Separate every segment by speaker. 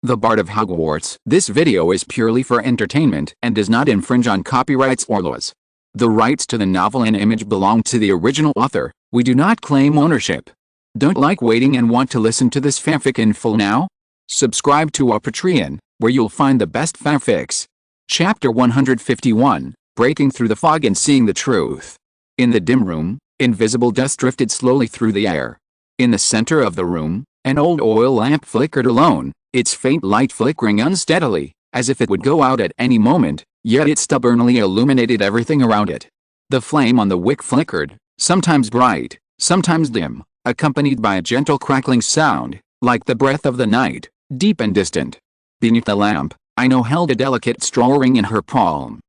Speaker 1: The Bard of Hogwarts. This video is purely for entertainment and does not infringe on copyrights or laws. The rights to the novel and image belong to the original author. We do not claim ownership. Don't like waiting and want to listen to this fanfic in full now? Subscribe to our Patreon, where you'll find the best fanfics. Chapter 151, Breaking Through the Fog and Seeing the Truth. In the dim room, invisible dust drifted slowly through the air. In the center of the room, an old oil lamp flickered alone, its faint light flickering unsteadily, as if it would go out at any moment, yet it stubbornly illuminated everything around it. The flame on the wick flickered, sometimes bright, sometimes dim, accompanied by a gentle crackling sound, like the breath of the night, deep and distant. Beneath the lamp, Ino held a delicate straw ring in her palm.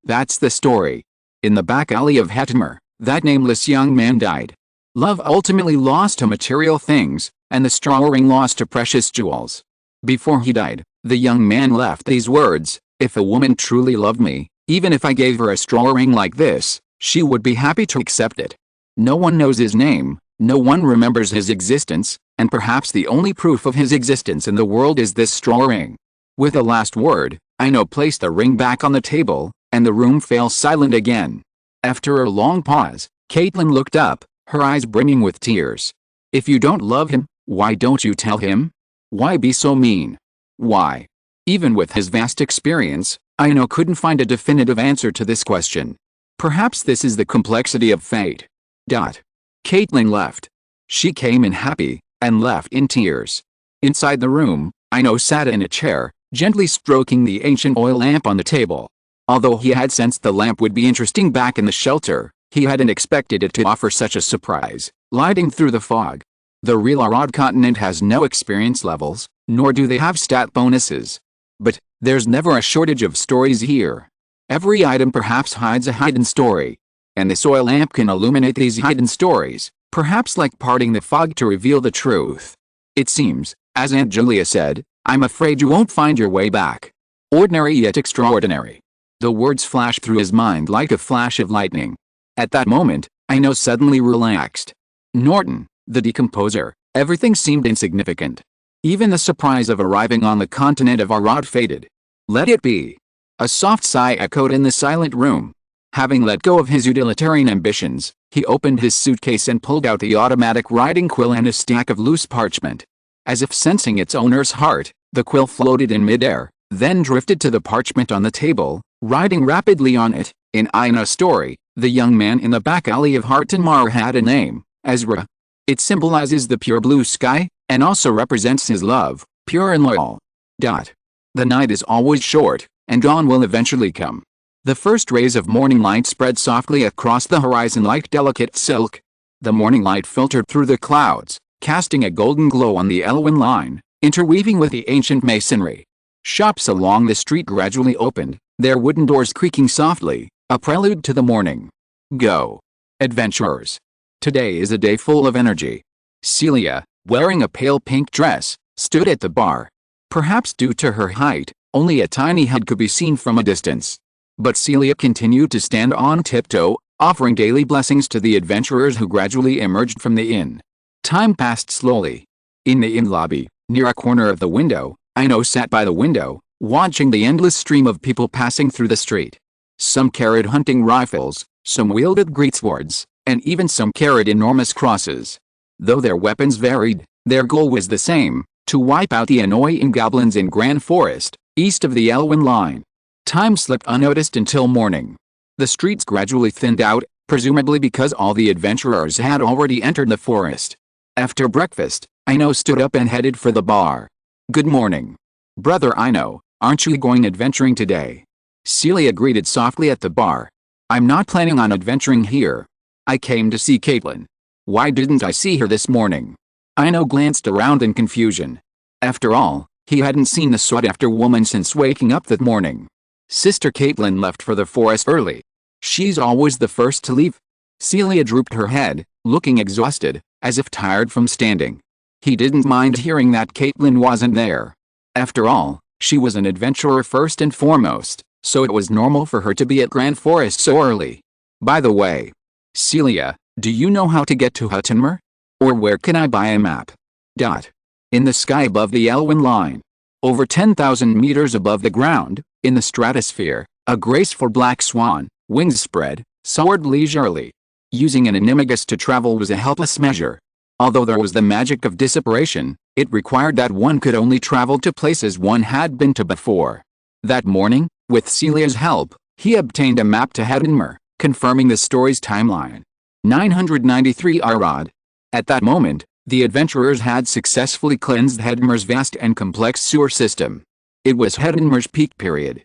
Speaker 1: That's the story. In the back alley of Hermione, that nameless young man died. Love ultimately lost to material things, and the straw ring lost to precious jewels. Before he died, the young man left these words: "If a woman truly loved me, even if I gave her a straw ring like this, she would be happy to accept it." No one knows his name, no one remembers his existence, and perhaps the only proof of his existence in the world is this straw ring. With the last word, Ino placed the ring back on the table, and the room fell silent again. After a long pause, Caitlin looked up, her eyes brimming with tears. "If you don't love him, why don't you tell him? Why be so mean? Why?" Even with his vast experience, Ino couldn't find a definitive answer to this question. Perhaps this is the complexity of fate. Caitlin left. She came in happy, and left in tears. Inside the room, Ino sat in a chair, gently stroking the ancient oil lamp on the table. Although he had sensed the lamp would be interesting back in the shelter, he hadn't expected it to offer such a surprise, lighting through the fog. The real Odd continent has no experience levels, nor do they have stat bonuses. But there's never a shortage of stories here. Every item perhaps hides a hidden story. And this oil lamp can illuminate these hidden stories, perhaps like parting the fog to reveal the truth. It seems, as Aunt Julia said, "I'm afraid you won't find your way back." Ordinary yet extraordinary. The words flashed through his mind like a flash of lightning. At that moment, Ino suddenly relaxed. Norton, the decomposer, everything seemed insignificant. Even the surprise of arriving on the continent of Arad faded. Let it be. A soft sigh echoed in the silent room. Having let go of his utilitarian ambitions, he opened his suitcase and pulled out the automatic writing quill and a stack of loose parchment. As if sensing its owner's heart, the quill floated in midair, then drifted to the parchment on the table, writing rapidly on it. In Ino's story, the young man in the back alley of Hermione had a name, Ezra. It symbolizes the pure blue sky, and also represents his love, pure and loyal. The night is always short, and dawn will eventually come. The first rays of morning light spread softly across the horizon like delicate silk. The morning light filtered through the clouds, casting a golden glow on the Elwyn line, interweaving with the ancient masonry. Shops along the street gradually opened, their wooden doors creaking softly, a prelude to the morning. Go, adventurers. Today is a day full of energy. Celia, wearing a pale pink dress, stood at the bar. Perhaps due to her height, only a tiny head could be seen from a distance. But Celia continued to stand on tiptoe, offering daily blessings to the adventurers who gradually emerged from the inn. Time passed slowly. In the inn lobby, near a corner of the window, Ino sat by the window, watching the endless stream of people passing through the street. Some carried hunting rifles, some wielded greatswords, and even some carried enormous crosses. Though their weapons varied, their goal was the same: to wipe out the annoying goblins in Grand Forest, east of the Elwyn line. Time slipped unnoticed until morning. The streets gradually thinned out, presumably because all the adventurers had already entered the forest. After breakfast, Ino stood up and headed for the bar. "Good morning. Brother Ino, aren't you going adventuring today?" Celia greeted softly at the bar. "I'm not planning on adventuring here. I came to see Caitlin. Why didn't I see her this morning?" Ino glanced around in confusion. After all, he hadn't seen the sought-after woman since waking up that morning. Sister Caitlin left for the forest early. She's always the first to leave. Celia drooped her head, looking exhausted, as if tired from standing. He didn't mind hearing that Caitlin wasn't there. After all, she was an adventurer first and foremost, so it was normal for her to be at Grand Forest so early. "By the way, Celia, do you know how to get to Hermione? Or where can I buy a map?" In the sky above the Elwyn line, Over 10,000 meters above the ground, in the stratosphere, a graceful black swan, wings spread, soared leisurely. Using an animagus to travel was a helpless measure. Although there was the magic of dissipation, it required that one could only travel to places one had been to before. That morning, with Celia's help, he obtained a map to Hedinmer, confirming the story's timeline. 993 Arad. At that moment, the adventurers had successfully cleansed Hedinmer's vast and complex sewer system. It was Hedinmer's peak period.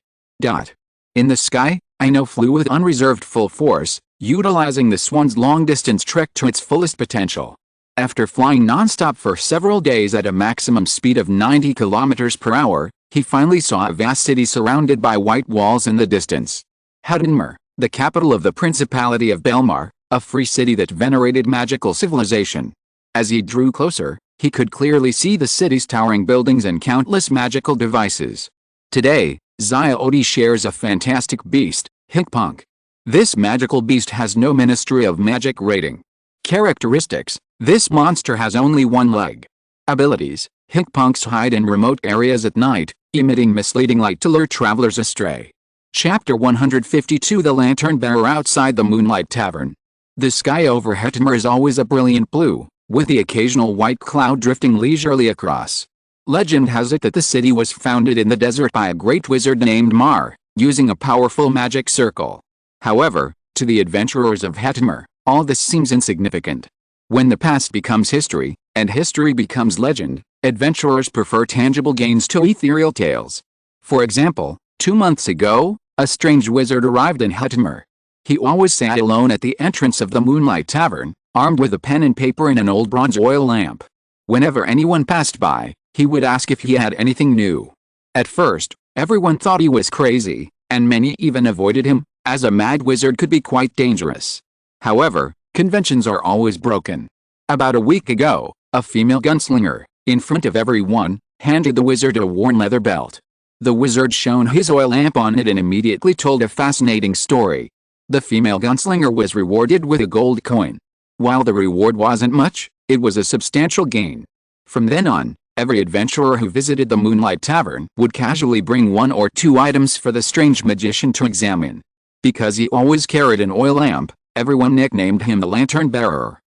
Speaker 1: In the sky, Ino flew with unreserved full force, utilizing the swan's long-distance trek to its fullest potential. After flying non-stop for several days at a maximum speed of 90 kilometers per hour, he finally saw a vast city surrounded by white walls in the distance. Hedinmer, the capital of the Principality of Belmar, a free city that venerated magical civilization. As he drew closer, he could clearly see the city's towering buildings and countless magical devices. Today, Xiaodi shares a fantastic beast, Hinkpunk. This magical beast has no Ministry of Magic rating. Characteristics: this monster has only one leg. Abilities: Hinkpunks hide in remote areas at night, emitting misleading light to lure travelers astray. Chapter 152 The Lantern Bearer outside the Moonlight Tavern. The sky over Hedinmer is always a brilliant blue, with the occasional white cloud drifting leisurely across. Legend has it that the city was founded in the desert by a great wizard named Mar, using a powerful magic circle. However, to the adventurers of Hedinmer, all this seems insignificant. When the past becomes history, and history becomes legend, adventurers prefer tangible gains to ethereal tales. For example, 2 months ago, a strange wizard arrived in Hedinmer. He always sat alone at the entrance of the Moonlight Tavern, armed with a pen and paper and an old bronze oil lamp. Whenever anyone passed by, he would ask if he had anything new. At first, everyone thought he was crazy, and many even avoided him, as a mad wizard could be quite dangerous. However, conventions are always broken. About a week ago, a female gunslinger, in front of everyone, handed the wizard a worn leather belt. The wizard shone his oil lamp on it and immediately told a fascinating story. The female gunslinger was rewarded with a gold coin. While the reward wasn't much, it was a substantial gain. From then on, every adventurer who visited the Moonlight Tavern would casually bring 1 or 2 items for the strange magician to examine. Because he always carried an oil lamp, everyone nicknamed him the Lantern Bearer.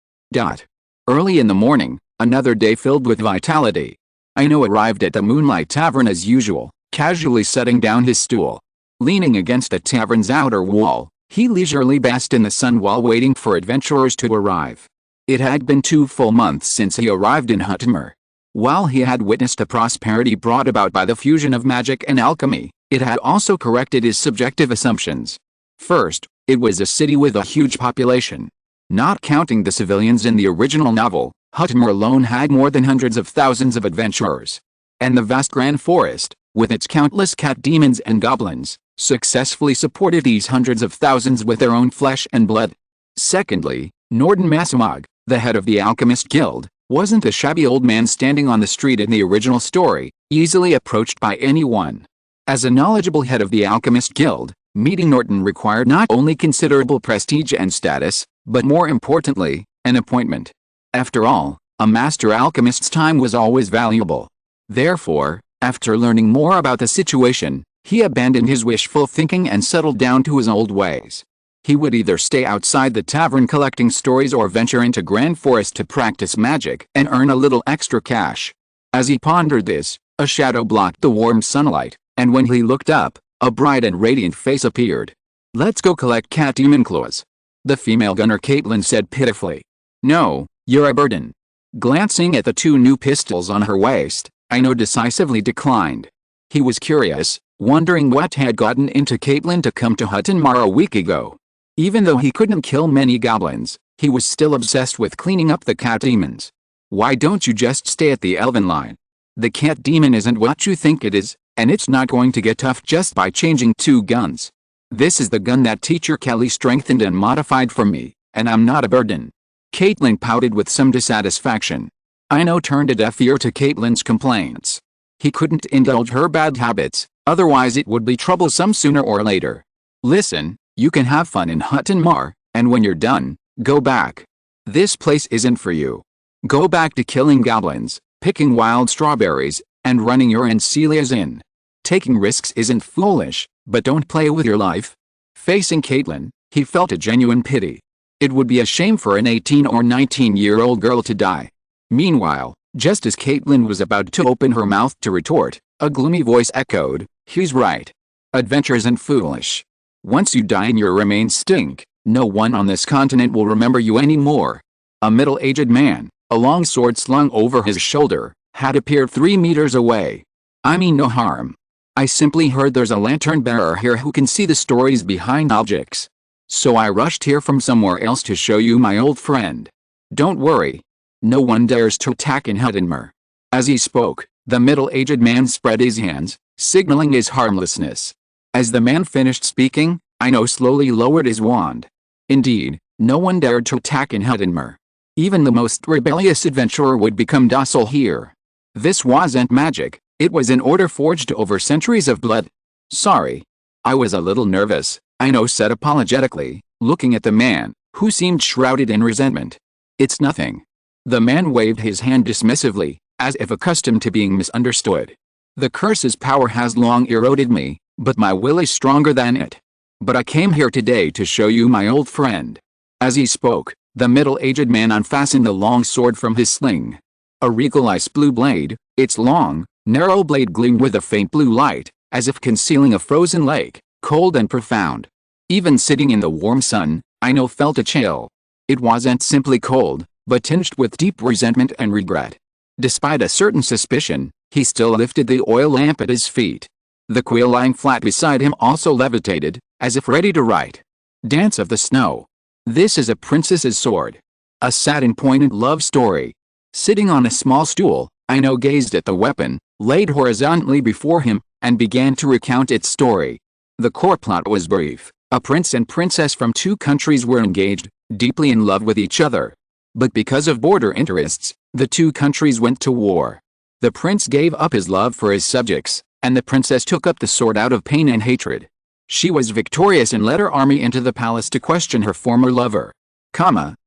Speaker 1: Early in the morning, another day filled with vitality. Ino arrived at the Moonlight Tavern as usual, casually setting down his stool. Leaning against the tavern's outer wall, he leisurely basked in the sun while waiting for adventurers to arrive. It had been 2 full months since he arrived in Hedinmer. While he had witnessed the prosperity brought about by the fusion of magic and alchemy, it had also corrected his subjective assumptions. First, it was a city with a huge population. Not counting the civilians in the original novel, Hedinmer alone had more than hundreds of thousands of adventurers. And the vast Grand Forest, with its countless cat demons and goblins, successfully supported these hundreds of thousands with their own flesh and blood. Secondly, Norden Masamog, the head of the Alchemist Guild, wasn't a shabby old man standing on the street in the original story, easily approached by anyone. As a knowledgeable head of the Alchemist Guild, meeting Norton required not only considerable prestige and status, but more importantly, an appointment. After all, a master alchemist's time was always valuable. Therefore, after learning more about the situation, he abandoned his wishful thinking and settled down to his old ways. He would either stay outside the tavern collecting stories or venture into Grand Forest to practice magic and earn a little extra cash. As he pondered this, a shadow blocked the warm sunlight, and when he looked up, a bright and radiant face appeared. "Let's go collect cat demon claws," the female gunner Caitlin said pitifully. "No, you're a burden." Glancing at the 2 new pistols on her waist, Ino decisively declined. He was curious, wondering what had gotten into Caitlin to come to Hedinmer a week ago. Even though he couldn't kill many goblins, he was still obsessed with cleaning up the cat demons. "Why don't you just stay at the Elven line? The cat demon isn't what you think it is, and it's not going to get tough just by changing 2 guns. This is the gun that teacher Kelly strengthened and modified for me, and I'm not a burden." Caitlin pouted with some dissatisfaction. Ino turned a deaf ear to Caitlin's complaints. He couldn't indulge her bad habits, otherwise it would be troublesome sooner or later. "Listen, you can have fun in Hedinmer, and when you're done, go back. This place isn't for you. Go back to killing goblins, picking wild strawberries, and running your and Celia's in. Taking risks isn't foolish, but don't play with your life. Facing Caitlin, he felt a genuine pity. It would be a shame for an 18 or 19-year-old girl to die. Meanwhile, just as Caitlin was about to open her mouth to retort, a gloomy voice echoed, "He's right. Adventure isn't foolish. Once you die and your remains stink, no one on this continent will remember you anymore." A middle-aged man, a long sword slung over his shoulder, had appeared 3 meters away. "I mean no harm. I simply heard there's a lantern bearer here who can see the stories behind objects. So I rushed here from somewhere else to show you my old friend. Don't worry. No one dares to attack in Huddenmer." As he spoke, the middle-aged man spread his hands, signaling his harmlessness. As the man finished speaking, Ino slowly lowered his wand. Indeed, no one dared to attack in Huddenmer. Even the most rebellious adventurer would become docile here. This wasn't magic, it was an order forged over centuries of blood. "Sorry. I was a little nervous," Ino said apologetically, looking at the man, who seemed shrouded in resentment. "It's nothing." The man waved his hand dismissively, as if accustomed to being misunderstood. "The curse's power has long eroded me, but my will is stronger than it. But I came here today to show you my old friend." As he spoke, the middle-aged man unfastened the long sword from his sling. A regal ice blue blade, its long, narrow blade gleamed with a faint blue light, as if concealing a frozen lake, cold and profound. Even sitting in the warm sun, Ino felt a chill. It wasn't simply cold, but tinged with deep resentment and regret. Despite a certain suspicion, he still lifted the oil lamp at his feet. The quill lying flat beside him also levitated, as if ready to write. Dance of the Snow. This is a princess's sword. A sad and poignant love story. Sitting on a small stool, Ino gazed at the weapon, laid horizontally before him, and began to recount its story. The core plot was brief. A prince and princess from 2 countries were engaged, deeply in love with each other. But because of border interests, the 2 countries went to war. The prince gave up his love for his subjects, and the princess took up the sword out of pain and hatred. She was victorious and led her army into the palace to question her former lover.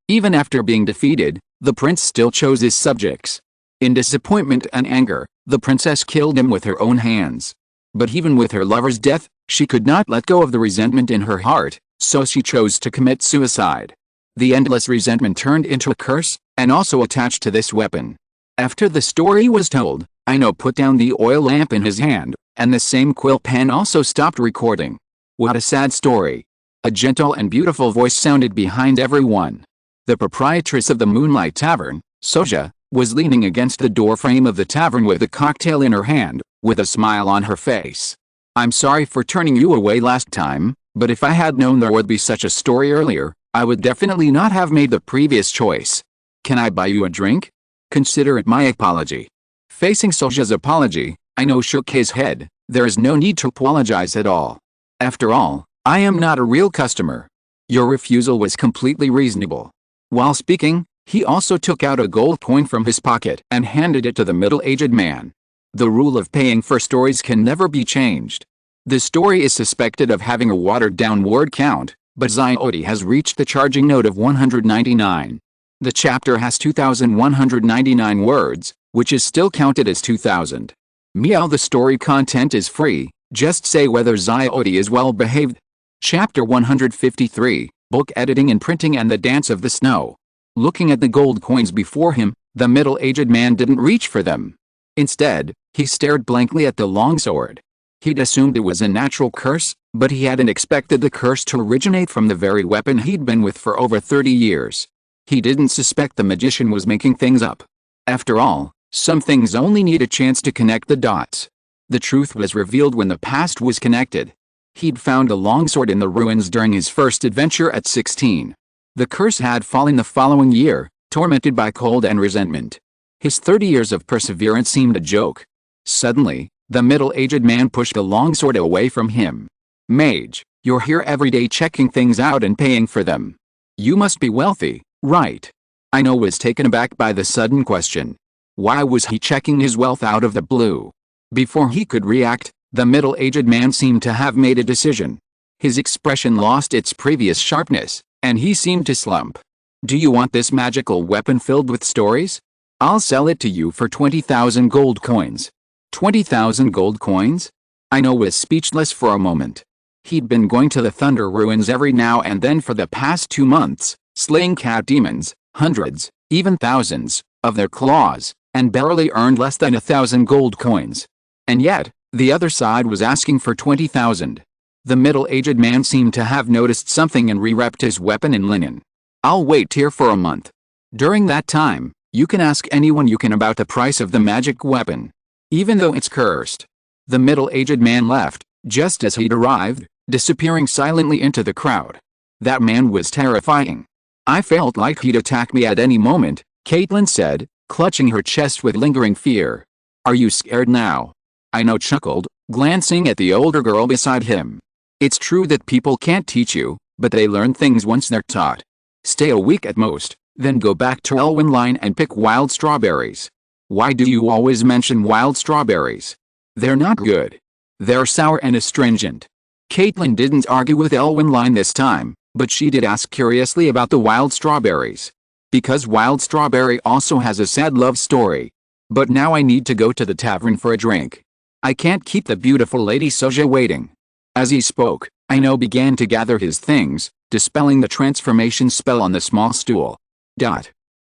Speaker 1: Even after being defeated, the prince still chose his subjects. In disappointment and anger, the princess killed him with her own hands. But even with her lover's death, she could not let go of the resentment in her heart, so she chose to commit suicide. The endless resentment turned into a curse, and also attached to this weapon. After the story was told, Ino put down the oil lamp in his hand, and the same quill pen also stopped recording. "What a sad story." A gentle and beautiful voice sounded behind everyone. The proprietress of the Moonlight Tavern, Soja, was leaning against the doorframe of the tavern with a cocktail in her hand, with a smile on her face. "I'm sorry for turning you away last time, but if I had known there would be such a story earlier, I would definitely not have made the previous choice. Can I buy you a drink? Consider it my apology." Facing Soja's apology, Ino shook his head. "There is no need to apologize at all. After all, I am not a real customer. Your refusal was completely reasonable." While speaking, he also took out a gold coin from his pocket and handed it to the middle-aged man. The rule of paying for stories can never be changed. The story is suspected of having a watered-down word count, but Zyodi has reached the charging note of 199. The chapter has 2,199 words, which is still counted as 2,000. Meow. The story content is free, just say whether Zyodi is well behaved. Chapter 153, Book Editing and Printing and the Dance of the Snow. Looking at the gold coins before him, the middle-aged man didn't reach for them. Instead, he stared blankly at the longsword. He'd assumed it was a natural curse, but he hadn't expected the curse to originate from the very weapon he'd been with for over 30 years. He didn't suspect the magician was making things up. After all, some things only need a chance to connect the dots. The truth was revealed when the past was connected. He'd found a longsword in the ruins during his first adventure at 16. The curse had fallen the following year, tormented by cold and resentment. His 30 years of perseverance seemed a joke. Suddenly, the middle-aged man pushed the longsword away from him. "Mage, you're here every day checking things out and paying for them. You must be wealthy, right?" Ino was taken aback by the sudden question. Why was he checking his wealth out of the blue? Before he could react, the middle-aged man seemed to have made a decision. His expression lost its previous sharpness, and he seemed to slump. "Do you want this magical weapon filled with stories? I'll sell it to you for 20,000 gold coins." 20,000 gold coins? Ino was speechless for a moment. He'd been going to the Thunder Ruins every now and then for the past 2 months, slaying cat demons, hundreds, even thousands, of their claws, and barely earned less than 1,000 gold coins. And yet, the other side was asking for 20,000. The middle-aged man seemed to have noticed something and re-wrapped his weapon in linen. I'll wait here for a month. During that time, you can ask anyone you can about the price of the magic weapon. Even though it's cursed. The middle-aged man left, just as he'd arrived, disappearing silently into the crowd. That man was terrifying. I felt like he'd attack me at any moment, Caitlin said, clutching her chest with lingering fear. Are you scared now? Ino chuckled, glancing at the older girl beside him. It's true that people can't teach you, but they learn things once they're taught. Stay a week at most, then go back to Elwynline and pick wild strawberries. Why do you always mention wild strawberries? They're not good. They're sour and astringent. Caitlin didn't argue with Elwynline this time, but she did ask curiously about the wild strawberries. Because wild strawberry also has a sad love story. But now I need to go to the tavern for a drink. I can't keep the beautiful Lady Soja waiting. As he spoke, Ino began to gather his things, dispelling the transformation spell on the small stool.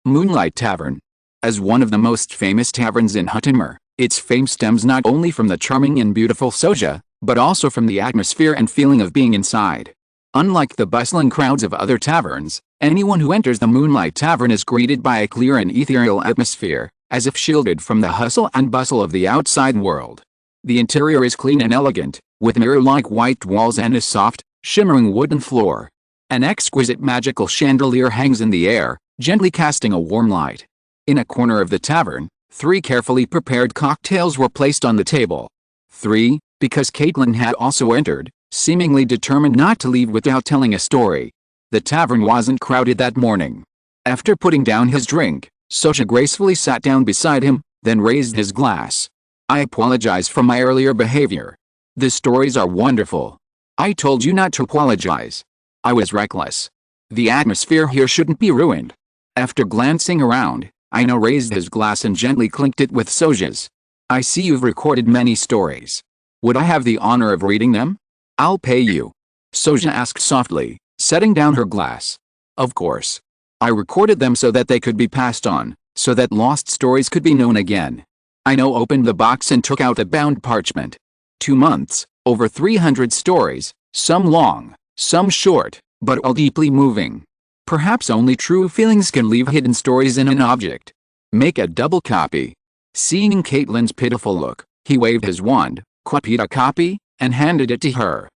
Speaker 1: Moonlight Tavern. As one of the most famous taverns in Huttonmer, its fame stems not only from the charming and beautiful Soja, but also from the atmosphere and feeling of being inside. Unlike the bustling crowds of other taverns, anyone who enters the Moonlight Tavern is greeted by a clear and ethereal atmosphere, as if shielded from the hustle and bustle of the outside world. The interior is clean and elegant, with mirror-like white walls and a soft, shimmering wooden floor. An exquisite magical chandelier hangs in the air, gently casting a warm light. In a corner of the tavern, 3 carefully prepared cocktails were placed on the table. 3, because Caitlin had also entered, seemingly determined not to leave without telling a story. The tavern wasn't crowded that morning. After putting down his drink, Soja gracefully sat down beside him, then raised his glass. I apologize for my earlier behavior. The stories are wonderful. I told you not to apologize. I was reckless. The atmosphere here shouldn't be ruined. After glancing around, Ino raised his glass and gently clinked it with Soja's. I see you've recorded many stories. Would I have the honor of reading them? I'll pay you. Soja asked softly, setting down her glass. Of course. I recorded them so that they could be passed on, so that lost stories could be known again. Ino opened the box and took out the bound parchment. 2 months, over 300 stories, some long, some short, but all deeply moving. Perhaps only true feelings can leave hidden stories in an object. Make a double copy. Seeing Caitlin's pitiful look, he waved his wand, copied a copy, and handed it to her.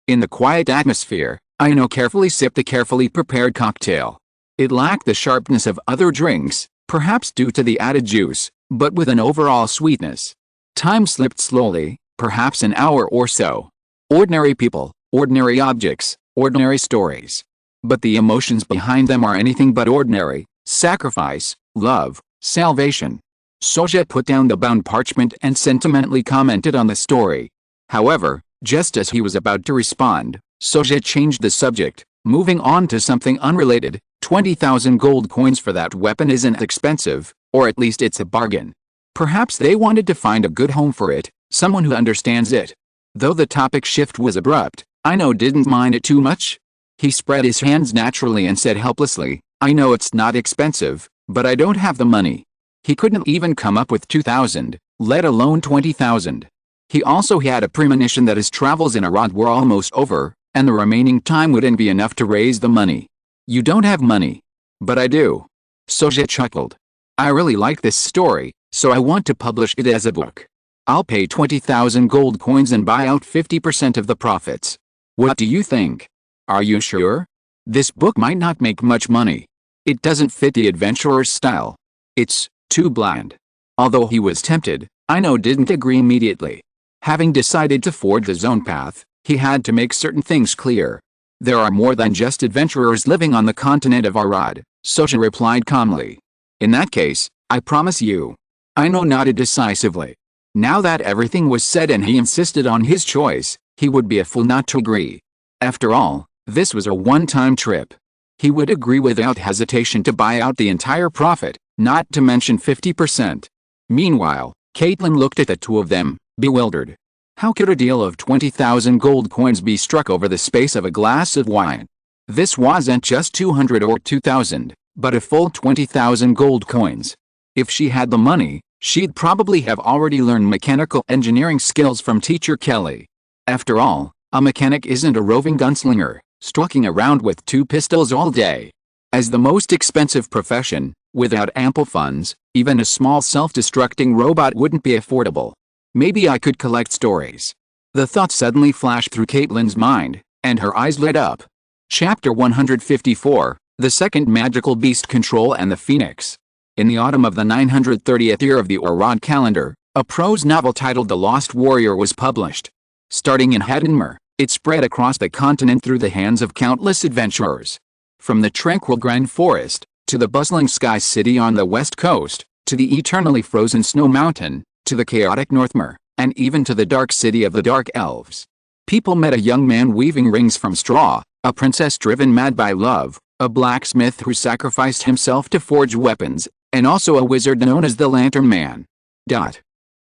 Speaker 1: In the quiet atmosphere, Ino carefully sipped the carefully prepared cocktail. It lacked the sharpness of other drinks, perhaps due to the added juice, but with an overall sweetness. Time slipped slowly, perhaps an hour or so. Ordinary people, ordinary objects, ordinary stories. But the emotions behind them are anything but ordinary: sacrifice, love, salvation. Soja put down the bound parchment and sentimentally commented on the story. However, just as he was about to respond, Soja changed the subject, moving on to something unrelated. 20,000 gold coins for that weapon isn't expensive, or at least it's a bargain. Perhaps they wanted to find a good home for it, someone who understands it. Though the topic shift was abrupt, Ino didn't mind it too much. He spread his hands naturally and said helplessly, I know it's not expensive, but I don't have the money. He couldn't even come up with 2,000, let alone 20,000. He also had a premonition that his travels in Arad were almost over, and the remaining time wouldn't be enough to raise the money. You don't have money. But I do. Soja chuckled. I really like this story, so I want to publish it as a book. I'll pay 20,000 gold coins and buy out 50% of the profits. What do you think? Are you sure? This book might not make much money. It doesn't fit the adventurer's style. It's too bland. Although he was tempted, Ino didn't agree immediately. Having decided to forge his own path, he had to make certain things clear. There are more than just adventurers living on the continent of Arad, Soja replied calmly. In that case, I promise you. Ino nodded decisively. Now that everything was said and he insisted on his choice, he would be a fool not to agree. After all, this was a one-time trip. He would agree without hesitation to buy out the entire profit, not to mention 50%. Meanwhile, Caitlin looked at the two of them, bewildered. How could a deal of 20,000 gold coins be struck over the space of a glass of wine? This wasn't just 200 or 2,000, but a full 20,000 gold coins. If she had the money, she'd probably have already learned mechanical engineering skills from Teacher Kelly. After all, a mechanic isn't a roving gunslinger, stalking around with two pistols all day. As the most expensive profession, without ample funds, even a small self-destructing robot wouldn't be affordable. Maybe I could collect stories. The thought suddenly flashed through Caitlin's mind, and her eyes lit up. Chapter 154, The Second Magical Beast Control and the Phoenix. In the autumn of the 930th year of the Orrod calendar, a prose novel titled The Lost Warrior was published. Starting in Haddenmer, it spread across the continent through the hands of countless adventurers. From the tranquil Grand Forest, to the bustling Sky City on the west coast, to the eternally frozen Snow Mountain, to the chaotic Northmere, and even to the dark city of the Dark Elves. People met a young man weaving rings from straw, a princess driven mad by love, a blacksmith who sacrificed himself to forge weapons, and also a wizard known as the Lantern Man.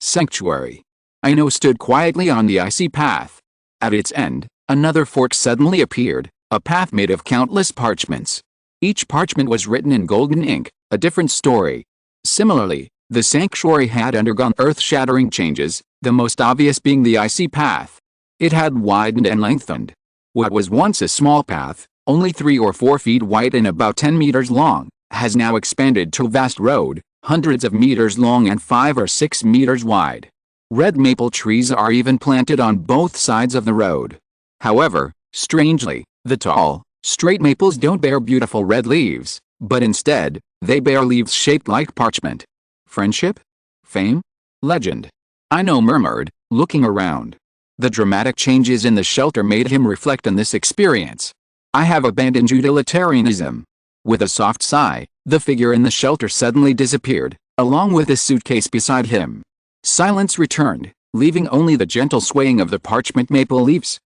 Speaker 1: Sanctuary. Ino stood quietly on the icy path. At its end, another fork suddenly appeared, a path made of countless parchments. Each parchment was written in golden ink, a different story. Similarly, the sanctuary had undergone earth-shattering changes, the most obvious being the icy path. It had widened and lengthened. What was once a small path, only 3 or 4 feet wide and about 10 meters long, has now expanded to a vast road, hundreds of meters long and 5 or 6 meters wide. Red maple trees are even planted on both sides of the road. However, strangely, the tall, straight maples don't bear beautiful red leaves, but instead, they bear leaves shaped like parchment. Friendship? Fame? Legend? Ino murmured, looking around. The dramatic changes in the shelter made him reflect on this experience. I have abandoned utilitarianism. With a soft sigh, the figure in the shelter suddenly disappeared, along with the suitcase beside him. Silence returned, leaving only the gentle swaying of the parchment maple leaves.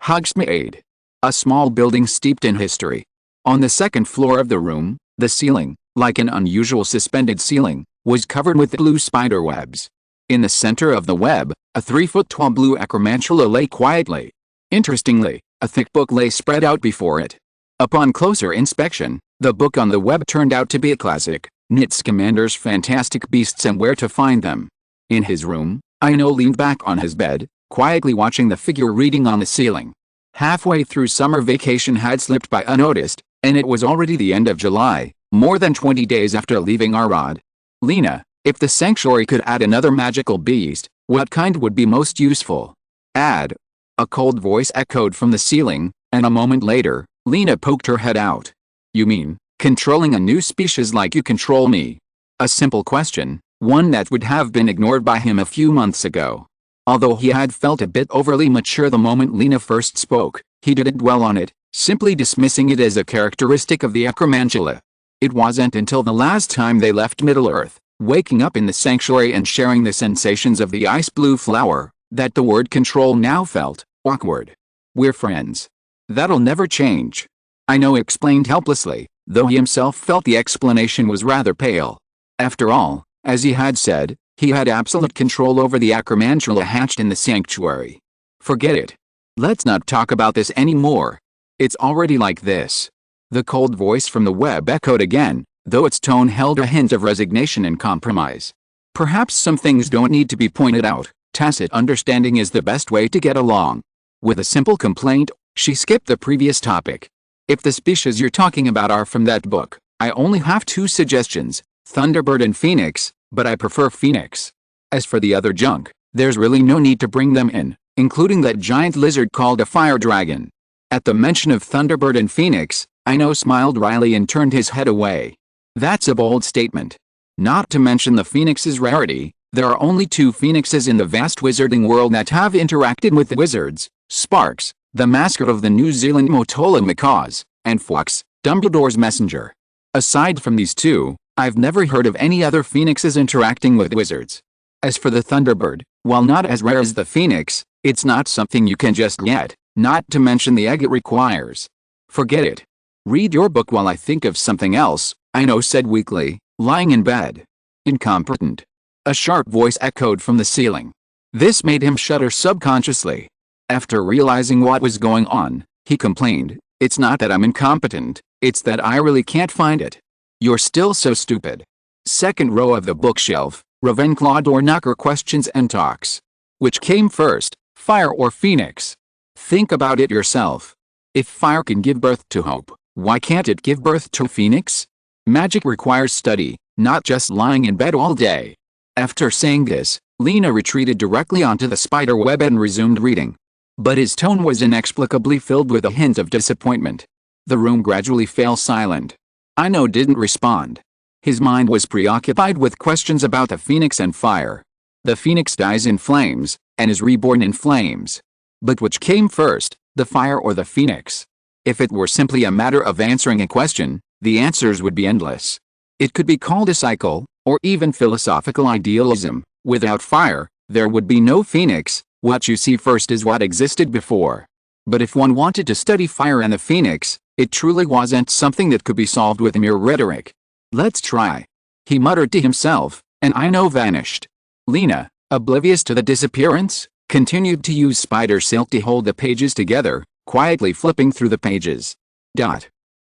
Speaker 1: Hogsmeade. A small building steeped in history. On the second floor of the room, the ceiling, like an unusual suspended ceiling, was covered with blue spider webs. In the center of the web, a 3-foot-tall blue acromantula lay quietly. Interestingly, a thick book lay spread out before it. Upon closer inspection, the book on the web turned out to be a classic, Knit Scamander's Fantastic Beasts and Where to Find Them. In his room, Ino leaned back on his bed, quietly watching the figure reading on the ceiling. Halfway through summer vacation had slipped by unnoticed, and it was already the end of July, more than 20 days after leaving Orrod. Lena, if the sanctuary could add another magical beast, what kind would be most useful? Add. A cold voice echoed from the ceiling, and a moment later, Lena poked her head out. You mean, controlling a new species like you control me? A simple question, one that would have been ignored by him a few months ago. Although he had felt a bit overly mature the moment Lena first spoke, he didn't dwell on it, simply dismissing it as a characteristic of the acromantula. It wasn't until the last time they left Middle-earth, waking up in the sanctuary and sharing the sensations of the ice blue flower, that the word control now felt awkward. We're friends. That'll never change. Ino explained helplessly, though he himself felt the explanation was rather pale. After all, as he had said, he had absolute control over the acromantula hatched in the sanctuary. Forget it. Let's not talk about this anymore. It's already like this. The cold voice from the web echoed again, though its tone held a hint of resignation and compromise. Perhaps some things don't need to be pointed out. Tacit understanding is the best way to get along. With a simple complaint, she skipped the previous topic. If the species you're talking about are from that book, I only have 2 suggestions, Thunderbird and Phoenix, but I prefer Phoenix. As for the other junk, there's really no need to bring them in, including that giant lizard called a fire dragon. At the mention of Thunderbird and Phoenix, Ino smiled wryly and turned his head away. That's a bold statement. Not to mention the Phoenix's rarity, there are only 2 Phoenixes in the vast wizarding world that have interacted with the wizards, Sparks, the mascot of the New Zealand Motola Macaws, and Fawkes, Dumbledore's messenger. Aside from these 2, I've never heard of any other Phoenixes interacting with wizards. As for the Thunderbird, while not as rare as the Phoenix, it's not something you can just get, not to mention the egg it requires. Forget it. Read your book while I think of something else, Ino said weakly, lying in bed. Incompetent. A sharp voice echoed from the ceiling. This made him shudder subconsciously. After realizing what was going on, he complained, "It's not that I'm incompetent, it's that I really can't find it." "You're still so stupid." Second row of the bookshelf, Ravenclaw door knocker questions and talks. Which came first, fire or phoenix? Think about it yourself. If fire can give birth to hope, why can't it give birth to phoenix? Magic requires study, not just lying in bed all day. After saying this, Lena retreated directly onto the spider web and resumed reading. But his tone was inexplicably filled with a hint of disappointment. The room gradually fell silent. Ino didn't respond. His mind was preoccupied with questions about the phoenix and fire. The phoenix dies in flames, and is reborn in flames. But which came first, the fire or the phoenix? If it were simply a matter of answering a question, the answers would be endless. It could be called a cycle, or even philosophical idealism. Without fire, there would be no phoenix. What you see first is what existed before. But if one wanted to study fire and the phoenix, it truly wasn't something that could be solved with mere rhetoric. "Let's try," he muttered to himself, and Ino vanished. Lena, oblivious to the disappearance, continued to use spider silk to hold the pages together, quietly flipping through the pages.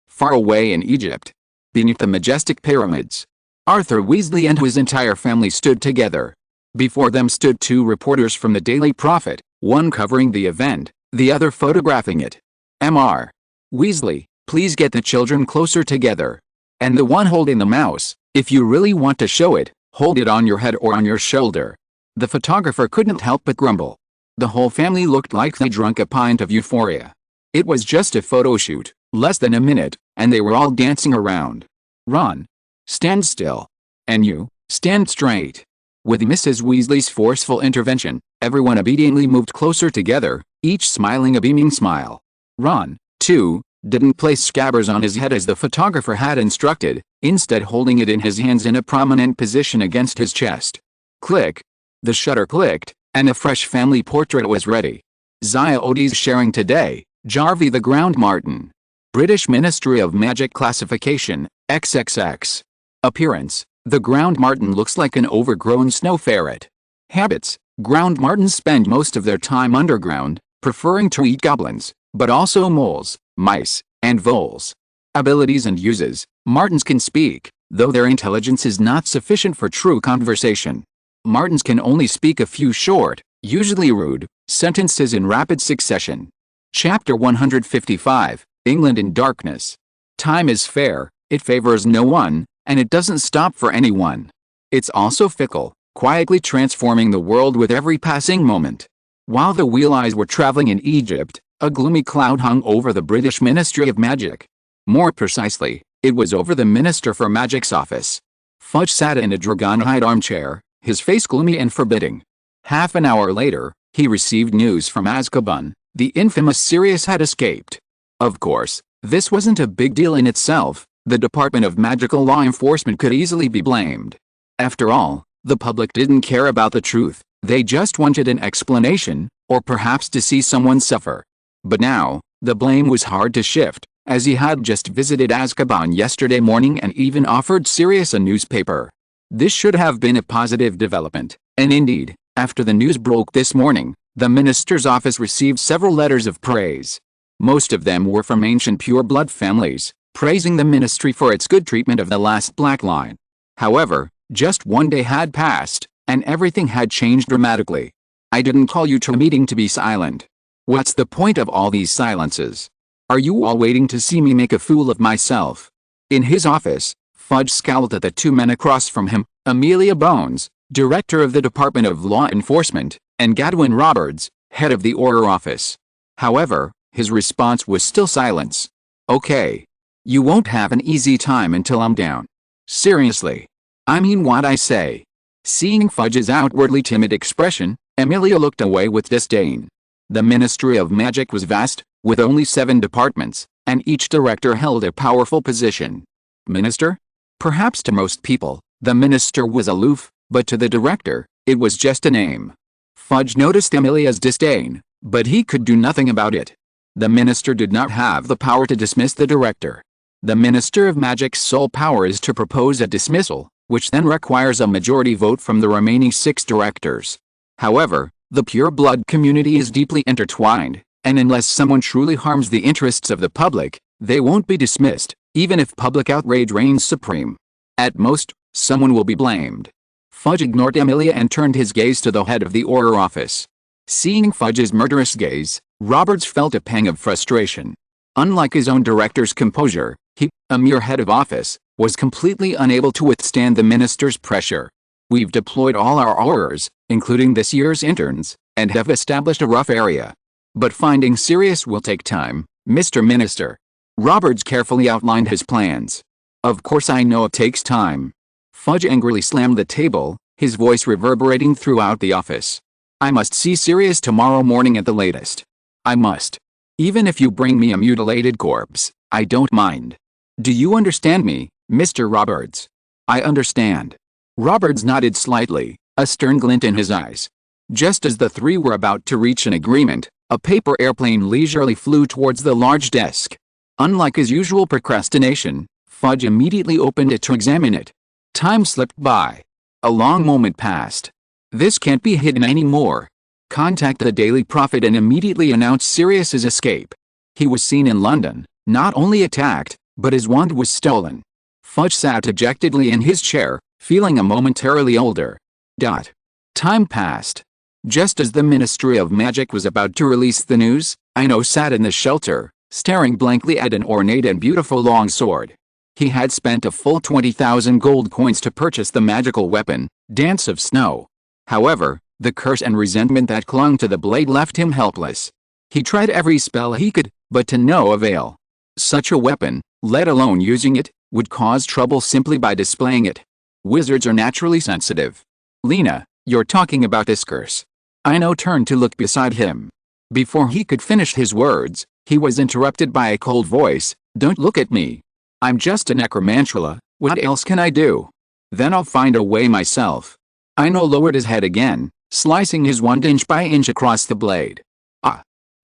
Speaker 1: Far away in Egypt, beneath the majestic pyramids, Arthur Weasley and his entire family stood together. Before them stood two reporters from the Daily Prophet, one covering the event, the other photographing it. "Mr. Weasley, please get the children closer together. And the one holding the mouse, if you really want to show it, hold it on your head or on your shoulder." The photographer couldn't help but grumble. The whole family looked like they drunk a pint of euphoria. It was just a photo shoot, less than a minute, and they were all dancing around. "Ron, stand still. And you, stand straight." With Mrs. Weasley's forceful intervention, everyone obediently moved closer together, each smiling a beaming smile. Ron, too, didn't place scabbers on his head as the photographer had instructed, instead holding it in his hands in a prominent position against his chest. Click. The shutter clicked, and a fresh family portrait was ready. Zia Odie's sharing today, Jarvie the Ground Martin. British Ministry of Magic Classification, XXX. Appearance, the Ground Martin looks like an overgrown snow ferret. Habits, Ground Martins spend most of their time underground, preferring to eat goblins, but also moles, mice, and voles. Abilities and uses, Martins can speak, though their intelligence is not sufficient for true conversation. Martins can only speak a few short, usually rude, sentences in rapid succession. Chapter 155, England in Darkness. Time is fair, it favors no one, and it doesn't stop for anyone. It's also fickle, quietly transforming the world with every passing moment. While the Wheel Eyes were traveling in Egypt, a gloomy cloud hung over the British Ministry of Magic. More precisely, it was over the Minister for Magic's office. Fudge sat in a dragon-hide armchair, his face gloomy and forbidding. Half an hour later, he received news from Azkaban. The infamous Sirius had escaped. Of course, this wasn't a big deal in itself. The Department of Magical Law Enforcement could easily be blamed. After all, the public didn't care about the truth, they just wanted an explanation, or perhaps to see someone suffer. But now, the blame was hard to shift, as he had just visited Azkaban yesterday morning and even offered Sirius a newspaper. This should have been a positive development, and indeed, after the news broke this morning, the minister's office received several letters of praise. Most of them were from ancient pure-blood families, praising the ministry for its good treatment of the last Black Line. However, just one day had passed, and everything had changed dramatically. "I didn't call you to a meeting to be silent. What's the point of all these silences? Are you all waiting to see me make a fool of myself?" In his office, Fudge scowled at the two men across from him, Amelia Bones, Director of the Department of Law Enforcement, and Gadwin Roberts, head of the Auror Office. However, his response was still silence. "Okay. You won't have an easy time until I'm down. Seriously. I mean what I say." Seeing Fudge's outwardly timid expression, Amelia looked away with disdain. The Ministry of Magic was vast, with only 7 departments, and each director held a powerful position. Minister? Perhaps to most people, the minister was aloof, but to the director, it was just a name. Fudge noticed Amelia's disdain, but he could do nothing about it. The minister did not have the power to dismiss the director. The Minister of Magic's sole power is to propose a dismissal, which then requires a majority vote from the remaining 6 directors. However, the pure-blood community is deeply intertwined, and unless someone truly harms the interests of the public, they won't be dismissed, even if public outrage reigns supreme. At most, someone will be blamed. Fudge ignored Amelia and turned his gaze to the head of the Auror office. Seeing Fudge's murderous gaze, Roberts felt a pang of frustration. Unlike his own director's composure, he, a mere head of office, was completely unable to withstand the minister's pressure. We've deployed all our Aurors, including this year's interns, and have established a rough area. But finding Sirius will take time, Mr. Minister. Roberts carefully outlined his plans. Of course I know it takes time. Fudge angrily slammed the table, his voice reverberating throughout the office. I must see Sirius tomorrow morning at the latest. I must. Even if you bring me a mutilated corpse, I don't mind. Do you understand me, Mr. Roberts? I understand. Roberts nodded slightly, a stern glint in his eyes. Just as the three were about to reach an agreement, a paper airplane leisurely flew towards the large desk. Unlike his usual procrastination, Fudge immediately opened it to examine it. Time slipped by. A long moment passed. This can't be hidden anymore. Contact the Daily Prophet and immediately announce Sirius's escape. He was seen in London, not only attacked, but his wand was stolen. Fudge sat dejectedly in his chair, feeling momentarily older. Time passed. Just as the Ministry of Magic was about to release the news, Ino sat in the shelter, staring blankly at an ornate and beautiful long sword. He had spent a full 20,000 gold coins to purchase the magical weapon, Dance of Snow. However, the curse and resentment that clung to the blade left him helpless. He tried every spell he could, but to no avail. Such a weapon, let alone using it, would cause trouble simply by displaying it. Wizards are naturally sensitive. Lena, you're talking about this curse. Ino turned to look beside him. Before he could finish his words, he was interrupted by a cold voice. Don't look at me. I'm just a necromantula, what else can I do? Then I'll find a way myself. Ino lowered his head again, slicing his wand inch by inch across the blade.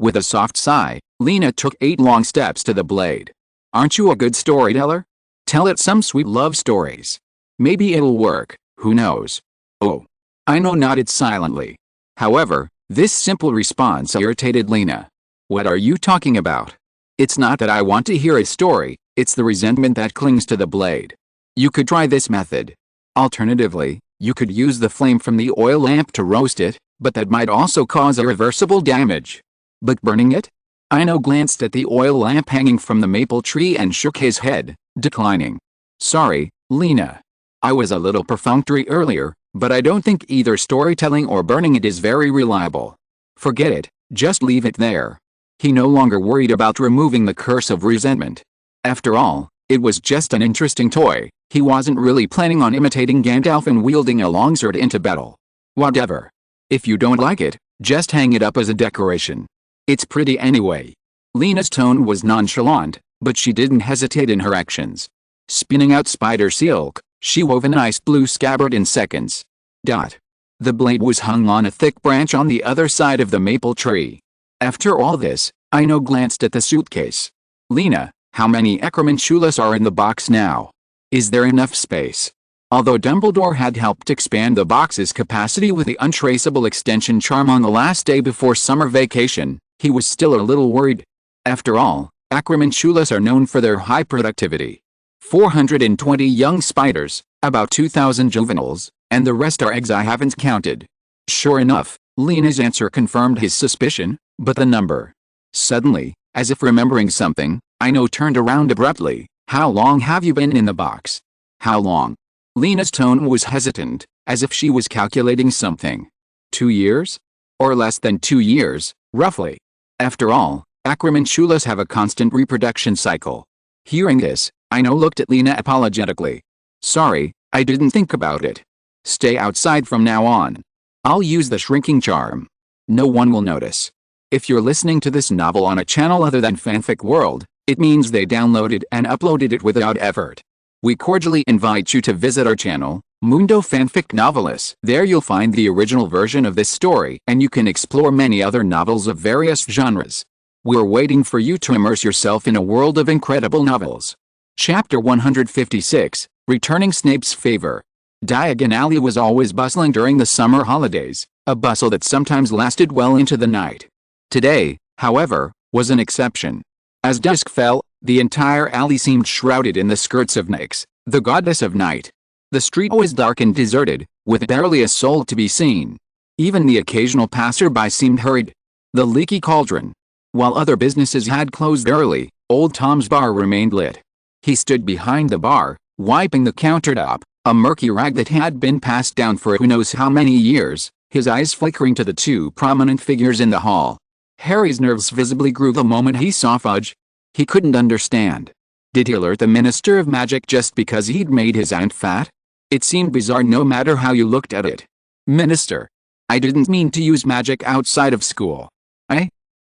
Speaker 1: With a soft sigh, Lena took 8 long steps to the blade. Aren't you a good storyteller? Tell it some sweet love stories. Maybe it'll work, who knows? Oh. Ino nodded silently. However, this simple response irritated Lena. What are you talking about? It's not that I want to hear a story, it's the resentment that clings to the blade. You could try this method. Alternatively, you could use the flame from the oil lamp to roast it, but that might also cause irreversible damage. But burning it? Ino glanced at the oil lamp hanging from the maple tree and shook his head, declining. Sorry, Lena. I was a little perfunctory earlier, but I don't think either storytelling or burning it is very reliable. Forget it, just leave it there. He no longer worried about removing the curse of resentment. After all, it was just an interesting toy. He wasn't really planning on imitating Gandalf and wielding a longsword into battle. Whatever. If you don't like it, just hang it up as a decoration. It's pretty anyway. Lena's tone was nonchalant, but she didn't hesitate in her actions. Spinning out spider silk, she wove a nice blue scabbard in seconds. The blade was hung on a thick branch on the other side of the maple tree. After all this, Ino glanced at the suitcase. Lena, how many Acromantulas are in the box now? Is there enough space? Although Dumbledore had helped expand the box's capacity with the untraceable extension charm on the last day before summer vacation, he was still a little worried. After all, Acromantulas are known for their high productivity. 420 young spiders, about 2,000 juveniles, and the rest are eggs I haven't counted. Sure enough, Lena's answer confirmed his suspicion, but the number. Suddenly, as if remembering something, Ino turned around abruptly. How long have you been in the box? How long? Lena's tone was hesitant, as if she was calculating something. 2 years? Or less than 2 years, roughly. After all, Acromantulas have a constant reproduction cycle. Hearing this, Ino looked at Lena apologetically. Sorry, I didn't think about it. Stay outside from now on. I'll use the shrinking charm. No one will notice. If you're listening to this novel on a channel other than Fanfic World, it means they downloaded and uploaded it without effort. We cordially invite you to visit our channel, Mundo Fanfic Novelis. There you'll find the original version of this story and you can explore many other novels of various genres. We're waiting for you to immerse yourself in a world of incredible novels. Chapter 156, Returning Snape's Favor. Diagon Alley was always bustling during the summer holidays, a bustle that sometimes lasted well into the night. Today, however, was an exception. As dusk fell, the entire alley seemed shrouded in the skirts of Nyx, the goddess of night. The street was dark and deserted, with barely a soul to be seen. Even the occasional passerby seemed hurried. The Leaky Cauldron. While other businesses had closed early, Old Tom's bar remained lit. He stood behind the bar, wiping the countertop, a murky rag that had been passed down for who knows how many years, his eyes flickering to the two prominent figures in the hall. Harry's nerves visibly grew the moment he saw Fudge. He couldn't understand. Did he alert the Minister of Magic just because he'd made his aunt fat? It seemed bizarre no matter how you looked at it. Minister. I didn't mean to use magic outside of school.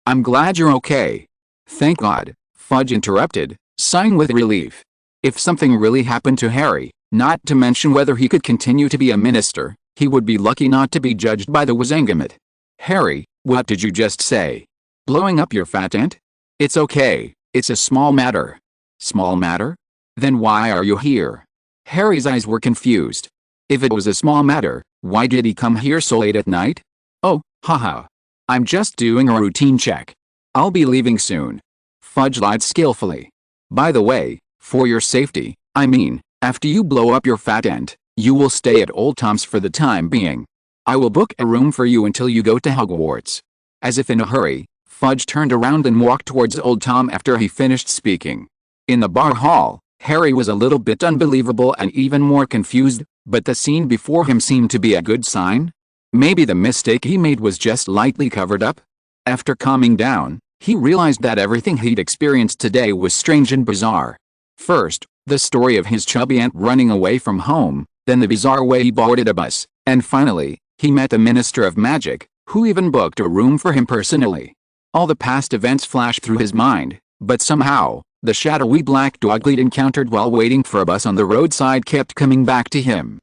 Speaker 1: I'm glad you're okay. Thank God, Fudge interrupted, sighing with relief. If something really happened to Harry, not to mention whether he could continue to be a minister, he would be lucky not to be judged by the Wizengamot. Harry, what did you just say? Blowing up your fat aunt? It's okay, it's a small matter. Small matter? Then why are you here? Harry's eyes were confused. If it was a small matter, why did he come here so late at night? Oh, haha. I'm just doing a routine check. I'll be leaving soon. Fudge lied skillfully. By the way, for your safety, I mean, after you blow up your fat aunt, you will stay at Old Tom's for the time being. I will book a room for you until you go to Hogwarts. As if in a hurry, Fudge turned around and walked towards Old Tom after he finished speaking. In the bar hall, Harry was a little bit unbelievable and even more confused, but the scene before him seemed to be a good sign. Maybe the mistake he made was just lightly covered up. After calming down, he realized that everything he'd experienced today was strange and bizarre. First, the story of his chubby aunt running away from home, then the bizarre way he boarded a bus, and finally, he met the Minister of Magic, who even booked a room for him personally. All the past events flashed through his mind, but somehow, the shadowy black dog he'd encountered while waiting for a bus on the roadside kept coming back to him.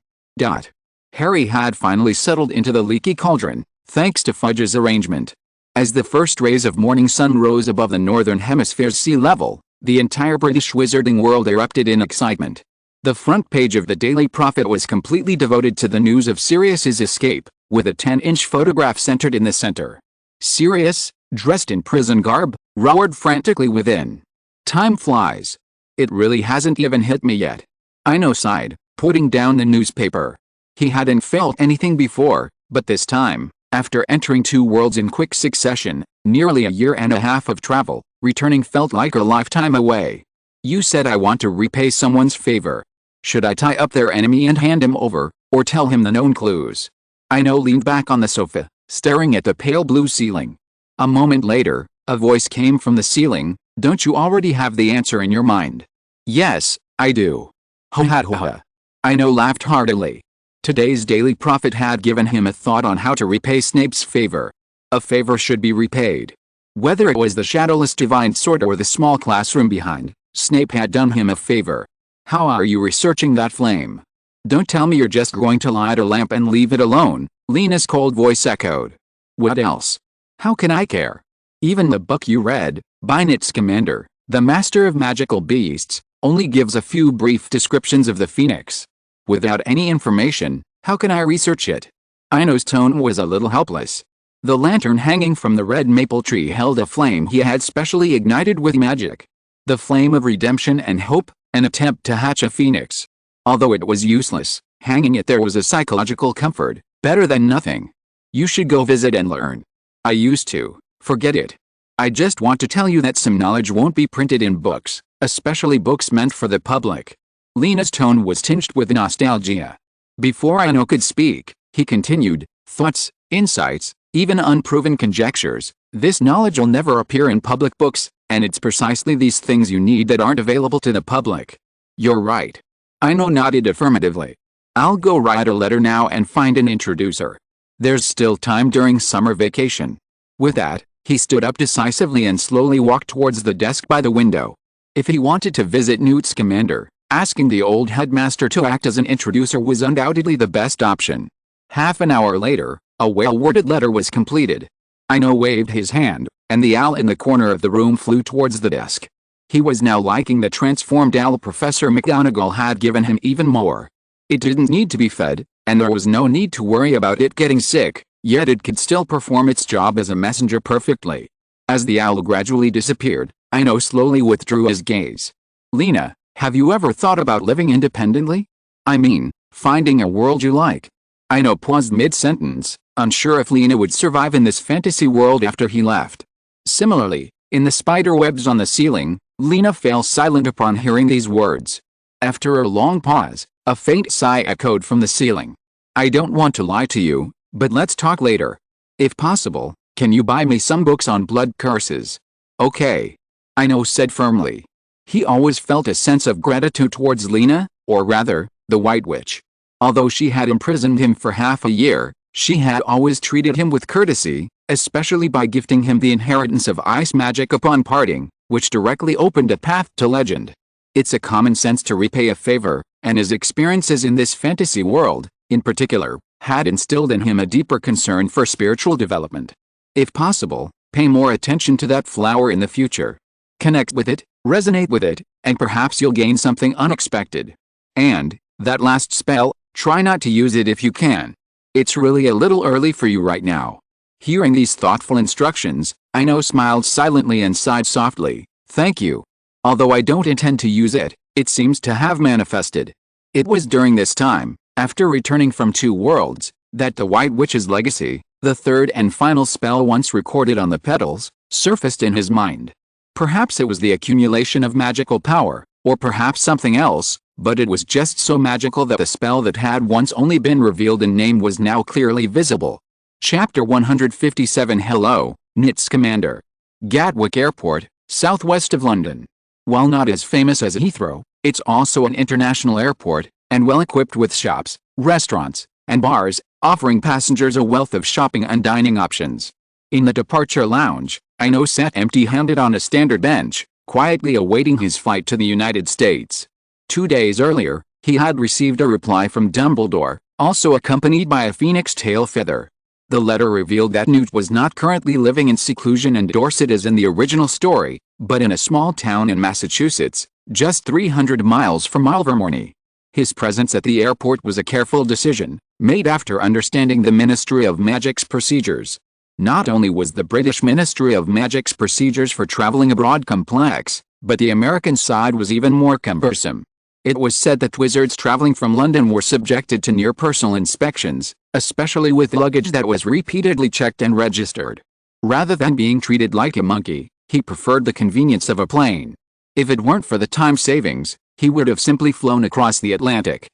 Speaker 1: Harry had finally settled into the Leaky Cauldron, thanks to Fudge's arrangement. As the first rays of morning sun rose above the northern hemisphere's sea level, the entire British wizarding world erupted in excitement. The front page of the Daily Prophet was completely devoted to the news of Sirius's escape, with a 10-inch photograph centered in the center. Sirius, dressed in prison garb, roared frantically within. Time flies. It really hasn't even hit me yet. Ino sighed, putting down the newspaper. He hadn't felt anything before, but this time, after entering two worlds in quick succession, nearly a year and a half of travel, returning felt like a lifetime away. You said I want to repay someone's favor. Should I tie up their enemy and hand him over, or tell him the known clues? Ino leaned back on the sofa, staring at the pale blue ceiling. A moment later, a voice came from the ceiling. Don't you already have the answer in your mind? Yes, I do. Ho ha ho ha. Ino laughed heartily. Today's Daily Prophet had given him a thought on how to repay Snape's favor. A favor should be repaid. Whether it was the shadowless divine sword or the small classroom behind, Snape had done him a favor. How are you researching that flame? Don't tell me you're just going to light a lamp and leave it alone, Lena's cold voice echoed. What else? How can I care? Even the book you read, Binet's Commander, the Master of Magical Beasts, only gives a few brief descriptions of the Phoenix. Without any information, how can I research it? Ino's tone was a little helpless. The lantern hanging from the red maple tree held a flame he had specially ignited with magic. The flame of redemption and hope, an attempt to hatch a phoenix. Although it was useless, hanging it there was a psychological comfort, better than nothing. You should go visit and learn. I used to. Forget it. I just want to tell you that some knowledge won't be printed in books, especially books meant for the public. Lena's tone was tinged with nostalgia. Before Ino could speak, he continued, thoughts, insights, even unproven conjectures, this knowledge will never appear in public books, and it's precisely these things you need that aren't available to the public. You're right. Ino nodded affirmatively. I'll go write a letter now and find an introducer. There's still time during summer vacation. With that, he stood up decisively and slowly walked towards the desk by the window. If he wanted to visit Newt's commander, asking the old headmaster to act as an introducer was undoubtedly the best option. Half an hour later, a well-worded letter was completed. Ino waved his hand, and the owl in the corner of the room flew towards the desk. He was now liking the transformed owl Professor McGonagall had given him even more. It didn't need to be fed, and there was no need to worry about it getting sick, yet it could still perform its job as a messenger perfectly. As the owl gradually disappeared, Ino slowly withdrew his gaze. Lena, have you ever thought about living independently? I mean, finding a world you like. Ino paused mid-sentence, unsure if Lena would survive in this fantasy world after he left. Similarly, in the spider webs on the ceiling, Lena fell silent upon hearing these words. After a long pause, a faint sigh echoed from the ceiling. I don't want to lie to you, but let's talk later. If possible, can you buy me some books on blood curses? Okay. Ino said firmly. He always felt a sense of gratitude towards Lena, or rather, the White Witch. Although she had imprisoned him for half a year, she had always treated him with courtesy, especially by gifting him the inheritance of ice magic upon parting, which directly opened a path to legend. It's a common sense to repay a favor, and his experiences in this fantasy world, in particular, had instilled in him a deeper concern for spiritual development. If possible, pay more attention to that flower in the future. Connect with it, resonate with it, and perhaps you'll gain something unexpected. And, that last spell, try not to use it if you can. It's really a little early for you right now. Hearing these thoughtful instructions, Ino smiled silently and sighed softly. Thank you. Although I don't intend to use it, it seems to have manifested. It was during this time, after returning from 2 worlds, that the White Witch's legacy, the third and final spell once recorded on the petals, surfaced in his mind. Perhaps it was the accumulation of magical power, or perhaps something else, but it was just so magical that the spell that had once only been revealed in name was now clearly visible. Chapter 157 Hello, Knits Commander. Gatwick Airport, southwest of London. While not as famous as Heathrow, it's also an international airport, and well equipped with shops, restaurants, and bars, offering passengers a wealth of shopping and dining options. In the departure lounge, Ino sat empty-handed on a standard bench, quietly awaiting his flight to the United States. 2 days earlier, he had received a reply from Dumbledore, also accompanied by a phoenix tail feather. The letter revealed that Newt was not currently living in seclusion in Dorset as in the original story, but in a small town in Massachusetts, just 300 miles from Ilvermorny. His presence at the airport was a careful decision, made after understanding the Ministry of Magic's procedures. Not only was the British Ministry of Magic's procedures for traveling abroad complex, but the American side was even more cumbersome. It was said that wizards traveling from London were subjected to near-personal inspections, especially with luggage that was repeatedly checked and registered. Rather than being treated like a monkey, he preferred the convenience of a plane. If it weren't for the time savings, he would have simply flown across the Atlantic.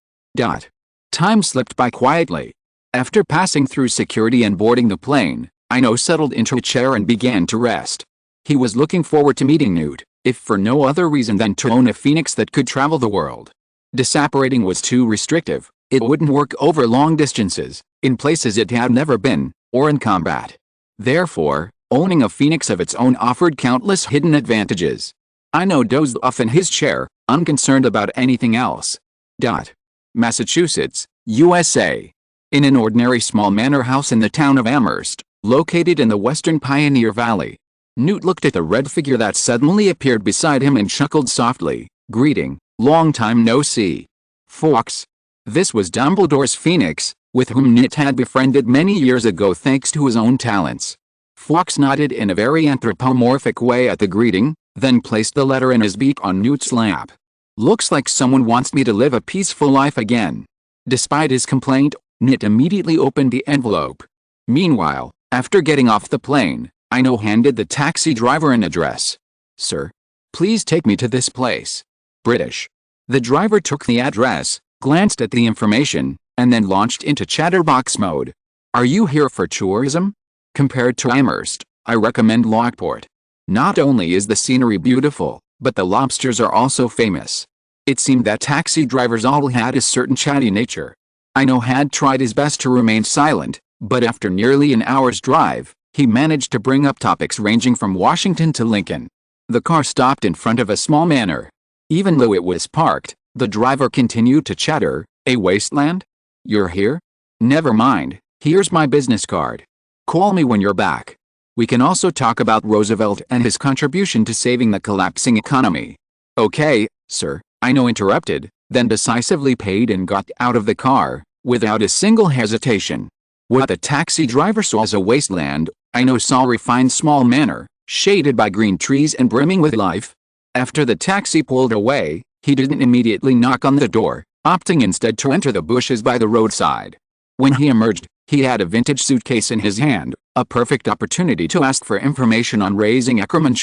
Speaker 1: Time slipped by quietly. After passing through security and boarding the plane, Ino settled into a chair and began to rest. He was looking forward to meeting Newt, if for no other reason than to own a phoenix that could travel the world. Disapparating was too restrictive. It wouldn't work over long distances, in places it had never been, or in combat. Therefore, owning a phoenix of its own offered countless hidden advantages. Ino dozed off in his chair, unconcerned about anything else. Massachusetts, USA. In an ordinary small manor house in the town of Amherst, located in the western Pioneer Valley, Newt looked at the red figure that suddenly appeared beside him and chuckled softly. Greeting, long time no see. Fawkes. This was Dumbledore's phoenix, with whom Newt had befriended many years ago thanks to his own talents. Fawkes nodded in a very anthropomorphic way at the greeting, then placed the letter in his beak on Newt's lap. Looks like someone wants me to live a peaceful life again. Despite his complaint, Newt immediately opened the envelope. Meanwhile, after getting off the plane, Ino handed the taxi driver an address. Sir, please take me to this place. British. The driver took the address, glanced at the information, and then launched into chatterbox mode. Are you here for tourism? Compared to Amherst, I recommend Lockport. Not only is the scenery beautiful, but the lobsters are also famous. It seemed that taxi drivers all had a certain chatty nature. Ino had tried his best to remain silent, but after nearly an hour's drive, he managed to bring up topics ranging from Washington to Lincoln. The car stopped in front of a small manor. Even though it was parked, the driver continued to chatter. A wasteland? You're here? Never mind, here's my business card. Call me when you're back. We can also talk about Roosevelt and his contribution to saving the collapsing economy. Okay, sir, Ino interrupted, then decisively paid and got out of the car, without a single hesitation. What the taxi driver saw as a wasteland, Ino saw a refined small manor, shaded by green trees and brimming with life. After the taxi pulled away, he didn't immediately knock on the door, opting instead to enter the bushes by the roadside. When he emerged, he had a vintage suitcase in his hand, a perfect opportunity to ask for information on raising Accordion.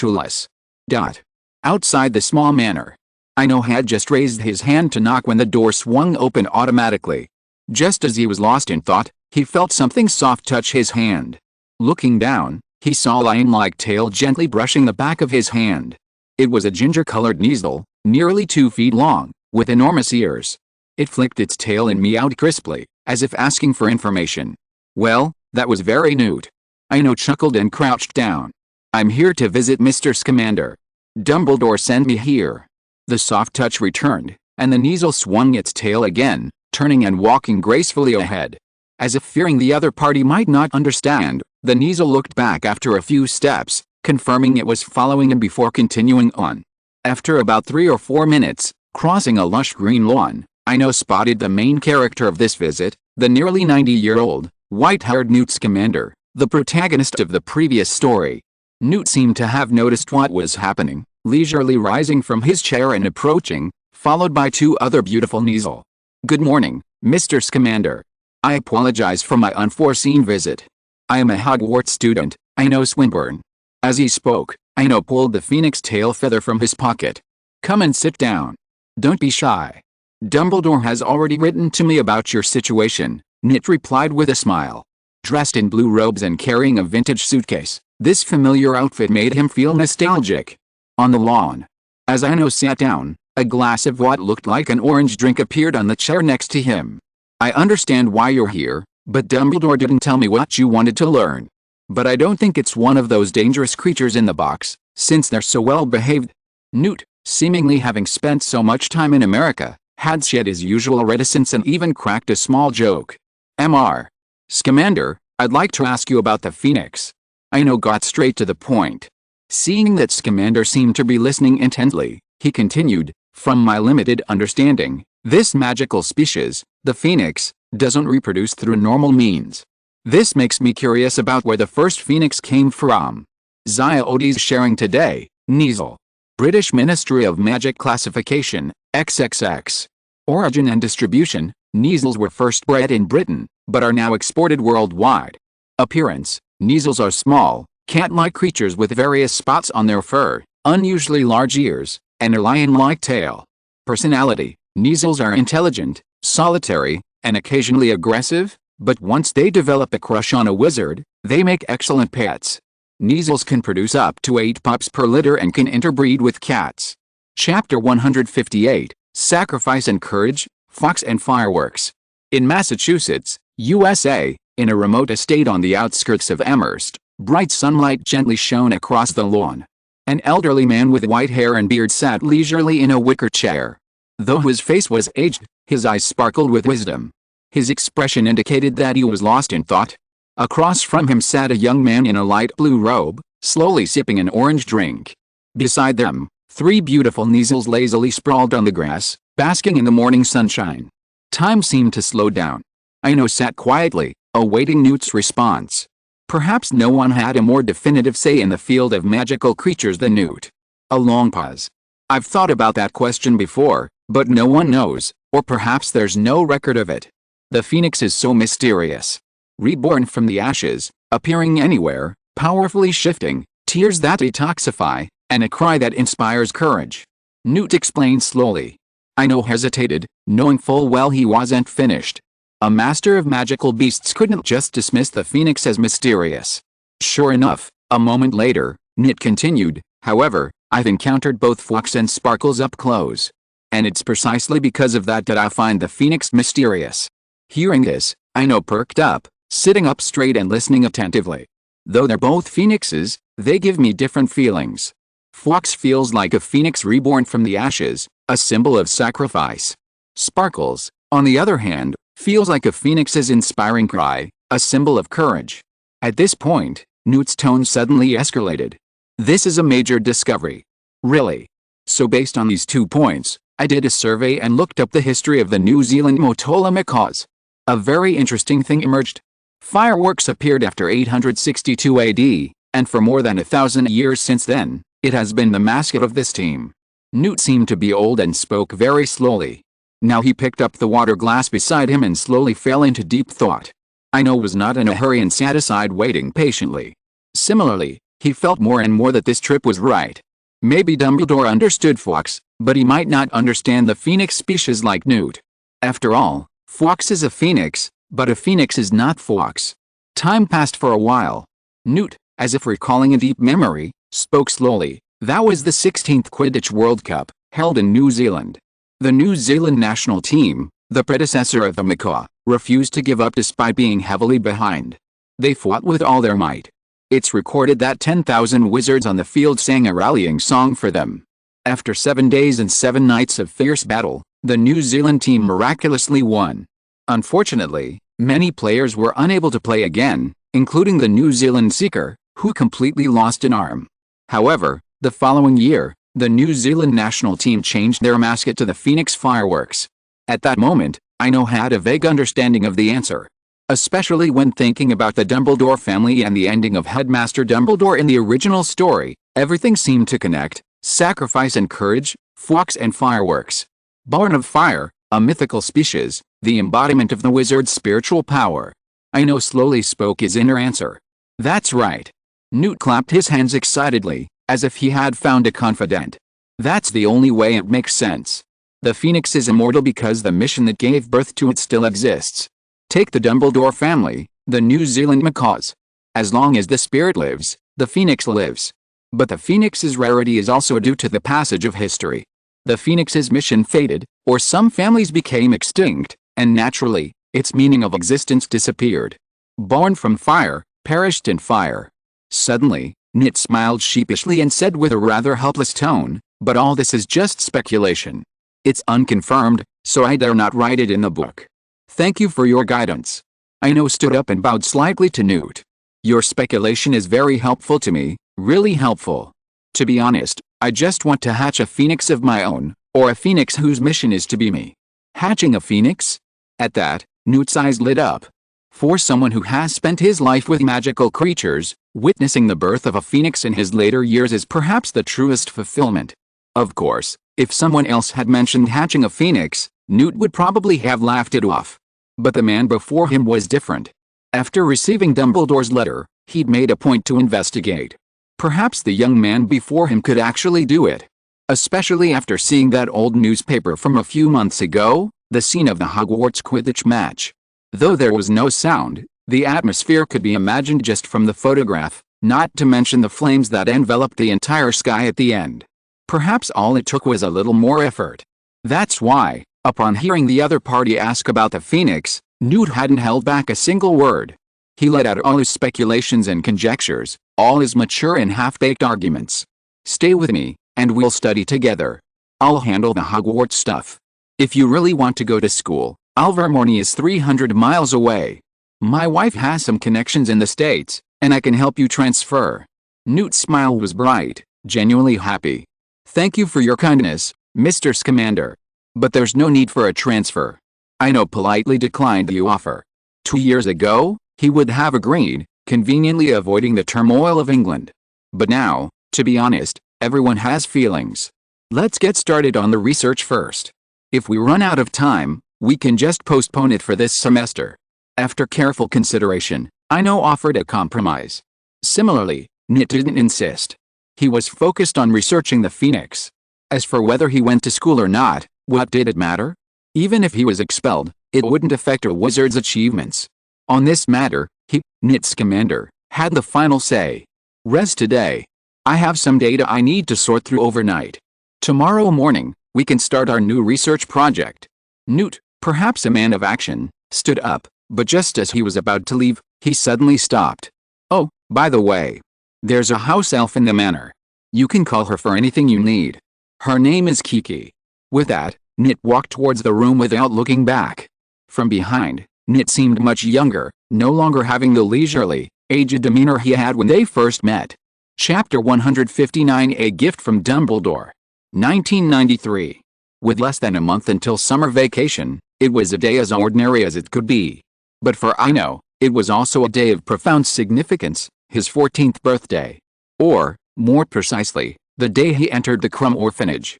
Speaker 1: Outside the small manor, Ino had just raised his hand to knock when the door swung open automatically. Just as he was lost in thought, he felt something soft touch his hand. Looking down, he saw a lion-like tail gently brushing the back of his hand. It was a ginger-colored Kneazle, nearly 2 feet long, with enormous ears. It flicked its tail and meowed crisply, as if asking for information. Well, that was very Newt. Ino chuckled and crouched down. I'm here to visit Mr. Scamander. Dumbledore sent me here. The soft touch returned, and the Kneazle swung its tail again, turning and walking gracefully ahead. As if fearing the other party might not understand, the Kneazle looked back after a few steps, confirming it was following him before continuing on. After about 3 or 4 minutes, crossing a lush green lawn, Ino spotted the main character of this visit, the nearly 90-year-old, white-haired Newt Scamander, the protagonist of the previous story. Newt seemed to have noticed what was happening, leisurely rising from his chair and approaching, followed by 2 other beautiful Kneazle. Good morning, Mr. Scamander. I apologize for my unforeseen visit. I am a Hogwarts student, Ino Swinburne. As he spoke, Ino pulled the phoenix tail feather from his pocket. Come and sit down. Don't be shy. Dumbledore has already written to me about your situation, Newt replied with a smile. Dressed in blue robes and carrying a vintage suitcase, this familiar outfit made him feel nostalgic. On the lawn, as Ino sat down, a glass of what looked like an orange drink appeared on the chair next to him. I understand why you're here, but Dumbledore didn't tell me what you wanted to learn. But I don't think it's one of those dangerous creatures in the box, since they're so well behaved. Newt, seemingly having spent so much time in America, had shed his usual reticence and even cracked a small joke. Mr. Scamander, I'd like to ask you about the phoenix. Ino got straight to the point. Seeing that Scamander seemed to be listening intently, he continued, from my limited understanding, this magical species, the phoenix, doesn't reproduce through normal means. This makes me curious about where the first phoenix came from. Ziodes sharing today, Kneazle. British Ministry of Magic Classification, XXX. Origin and distribution, Kneazles were first bred in Britain, but are now exported worldwide. Appearance, Kneazles are small, cat-like creatures with various spots on their fur, unusually large ears, and a lion-like tail. Personality, Kneazles are intelligent, solitary, and occasionally aggressive, but once they develop a crush on a wizard, they make excellent pets. Kneazles can produce up to 8 pups per litter and can interbreed with cats. Chapter 158, Sacrifice and Courage, Fox and Fireworks. In Massachusetts, USA, in a remote estate on the outskirts of Amherst, bright sunlight gently shone across the lawn. An elderly man with white hair and beard sat leisurely in a wicker chair. Though his face was aged, his eyes sparkled with wisdom. His expression indicated that he was lost in thought. Across from him sat a young man in a light blue robe, slowly sipping an orange drink. Beside them, 3 beautiful Kneazles lazily sprawled on the grass, basking in the morning sunshine. Time seemed to slow down. Ino sat quietly, awaiting Newt's response. Perhaps no one had a more definitive say in the field of magical creatures than Newt. A long pause. I've thought about that question before, but no one knows, or perhaps there's no record of it. The phoenix is so mysterious. Reborn from the ashes, appearing anywhere, powerfully shifting, tears that detoxify, and a cry that inspires courage. Newt explained slowly. Ino hesitated, knowing full well he wasn't finished. A master of magical beasts couldn't just dismiss the phoenix as mysterious. Sure enough, a moment later, Newt continued, however, I've encountered both Fox and Sparkles up close. And it's precisely because of that I find the phoenix mysterious. Hearing this, Ino perked up, sitting up straight and listening attentively. Though they're both phoenixes, they give me different feelings. Fox feels like a phoenix reborn from the ashes, a symbol of sacrifice. Sparkles, on the other hand, feels like a phoenix's inspiring cry, a symbol of courage. At this point, Newt's tone suddenly escalated. This is a major discovery. Really? So based on these 2 points, I did a survey and looked up the history of the New Zealand Motola macaws. A very interesting thing emerged. Fireworks appeared after 862 AD, and for more than 1,000 years since then, it has been the mascot of this team. Newt seemed to be old and spoke very slowly. Now he picked up the water glass beside him and slowly fell into deep thought. Ino was not in a hurry and sat aside waiting patiently. Similarly, he felt more and more that this trip was right. Maybe Dumbledore understood Fawkes, but he might not understand the phoenix species like Newt. After all, Fawkes is a phoenix, but a phoenix is not Fawkes. Time passed for a while. Newt, as if recalling a deep memory, spoke slowly. That was the 16th Quidditch World Cup, held in New Zealand. The New Zealand national team, the predecessor of the Macaw, refused to give up despite being heavily behind. They fought with all their might. It's recorded that 10,000 wizards on the field sang a rallying song for them. After 7 days and 7 nights of fierce battle, the New Zealand team miraculously won. Unfortunately, many players were unable to play again, including the New Zealand Seeker, who completely lost an arm. However, the following year, the New Zealand national team changed their mascot to the Phoenix Fireworks. At that moment, Ino had a vague understanding of the answer. Especially when thinking about the Dumbledore family and the ending of Headmaster Dumbledore in the original story, everything seemed to connect: sacrifice and courage, Fawkes and fireworks. Born of fire, a mythical species, the embodiment of the wizard's spiritual power. Ino slowly spoke his inner answer. That's right. Newt clapped his hands excitedly, as if he had found a confidant. That's the only way it makes sense. The phoenix is immortal because the mission that gave birth to it still exists. Take the Dumbledore family, the New Zealand macaws. As long as the spirit lives, the phoenix lives. But the phoenix's rarity is also due to the passage of history. The phoenix's mission faded, or some families became extinct, and naturally, its meaning of existence disappeared. Born from fire, perished in fire. Suddenly, Nit smiled sheepishly and said with a rather helpless tone, "But all this is just speculation. It's unconfirmed, so I dare not write it in the book. Thank you for your guidance." Ino stood up and bowed slightly to Newt. "Your speculation is very helpful to me, really helpful. To be honest, I just want to hatch a phoenix of my own, or a phoenix whose mission is to be me." Hatching a phoenix? At that, Newt's eyes lit up. For someone who has spent his life with magical creatures, witnessing the birth of a phoenix in his later years is perhaps the truest fulfillment. Of course, if someone else had mentioned hatching a phoenix, Newt would probably have laughed it off. But the man before him was different. After receiving Dumbledore's letter, he'd made a point to investigate. Perhaps the young man before him could actually do it. Especially after seeing that old newspaper from a few months ago, the scene of the Hogwarts Quidditch match. Though there was no sound, the atmosphere could be imagined just from the photograph, not to mention the flames that enveloped the entire sky at the end. Perhaps all it took was a little more effort. That's why, upon hearing the other party ask about the phoenix, Newt hadn't held back a single word. He let out all his speculations and conjectures, all his mature and half-baked arguments. "Stay with me, and we'll study together. I'll handle the Hogwarts stuff. If you really want to go to school, Alvermorny is 300 miles away. My wife has some connections in the States, and I can help you transfer." Newt's smile was bright, genuinely happy. "Thank you for your kindness, Mr. Scamander. But there's no need for a transfer." Ino politely declined the offer. 2 years ago, he would have agreed, conveniently avoiding the turmoil of England. But now, to be honest, everyone has feelings. Let's get started on the research first. If we run out of time, we can just postpone it for this semester. After careful consideration, Ino offered a compromise. Similarly, Nit didn't insist. He was focused on researching the phoenix. As for whether he went to school or not, what did it matter? Even if he was expelled, it wouldn't affect a wizard's achievements. On this matter, he, Nit Scamander, had the final say. "Rest today. I have some data I need to sort through overnight. Tomorrow morning, we can start our new research project." Newt, perhaps a man of action, stood up, but just as he was about to leave, he suddenly stopped. "Oh, by the way, there's a house elf in the manor. You can call her for anything you need. Her name is Kiki." With that, Nit walked towards the room without looking back. From behind, Nit seemed much younger, no longer having the leisurely, aged demeanor he had when they first met. Chapter 159: A Gift from Dumbledore. 1993. With less than a month until summer vacation, it was a day as ordinary as it could be. But for Ino, it was also a day of profound significance, his 14th birthday. Or, more precisely, the day he entered the Crumb orphanage.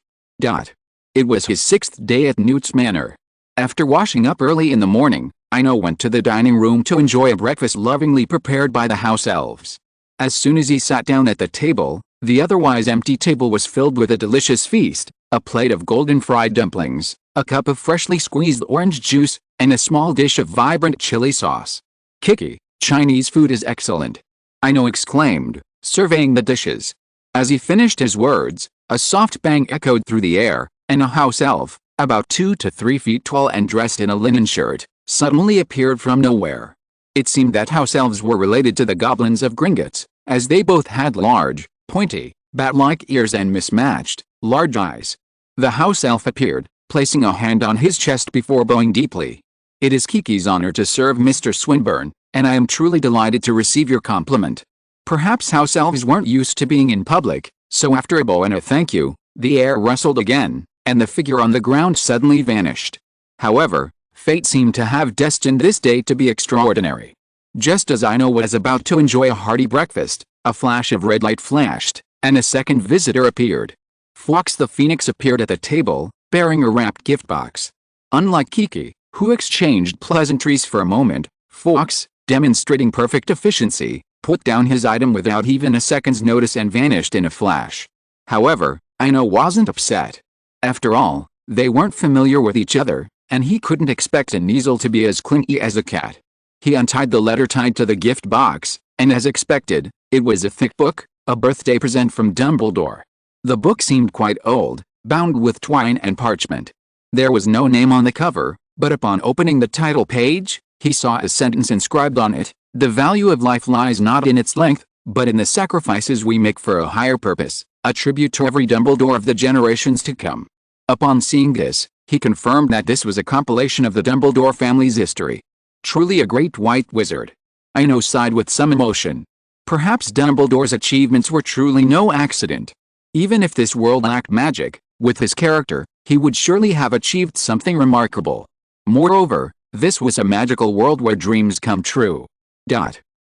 Speaker 1: It was his 6th day at Newt's Manor. After washing up early in the morning, Ino went to the dining room to enjoy a breakfast lovingly prepared by the house elves. As soon as he sat down at the table, the otherwise empty table was filled with a delicious feast, a plate of golden fried dumplings, a cup of freshly squeezed orange juice, and a small dish of vibrant chili sauce. "Kiki, Chinese food is excellent," Ino exclaimed, surveying the dishes. As he finished his words, a soft bang echoed through the air, and a house elf, about 2 to 3 feet tall and dressed in a linen shirt, suddenly appeared from nowhere. It seemed that house elves were related to the goblins of Gringotts, as they both had large, pointy, bat-like ears and mismatched, large eyes. The house elf appeared, placing a hand on his chest before bowing deeply. "It is Kiki's honor to serve Mr. Swinburne, and I am truly delighted to receive your compliment." Perhaps house elves weren't used to being in public, so after a bow and a thank you, the air rustled again, and the figure on the ground suddenly vanished. However, fate seemed to have destined this day to be extraordinary. Just as Ino was about to enjoy a hearty breakfast, a flash of red light flashed, and a second visitor appeared. Fawkes the Phoenix appeared at the table, bearing a wrapped gift box. Unlike Kiki, who exchanged pleasantries for a moment, Fawkes, demonstrating perfect efficiency, put down his item without even a second's notice and vanished in a flash. However, Ino wasn't upset. After all, they weren't familiar with each other, and he couldn't expect a Kneazle to be as clingy as a cat. He untied the letter tied to the gift box, and as expected, it was a thick book, a birthday present from Dumbledore. The book seemed quite old, bound with twine and parchment. There was no name on the cover, but upon opening the title page, he saw a sentence inscribed on it: "The value of life lies not in its length, but in the sacrifices we make for a higher purpose, a tribute to every Dumbledore of the generations to come." Upon seeing this, he confirmed that this was a compilation of the Dumbledore family's history. Truly a great white wizard. Ino sighed with some emotion. Perhaps Dumbledore's achievements were truly no accident. Even if this world lacked magic, with his character, he would surely have achieved something remarkable. Moreover, this was a magical world where dreams come true.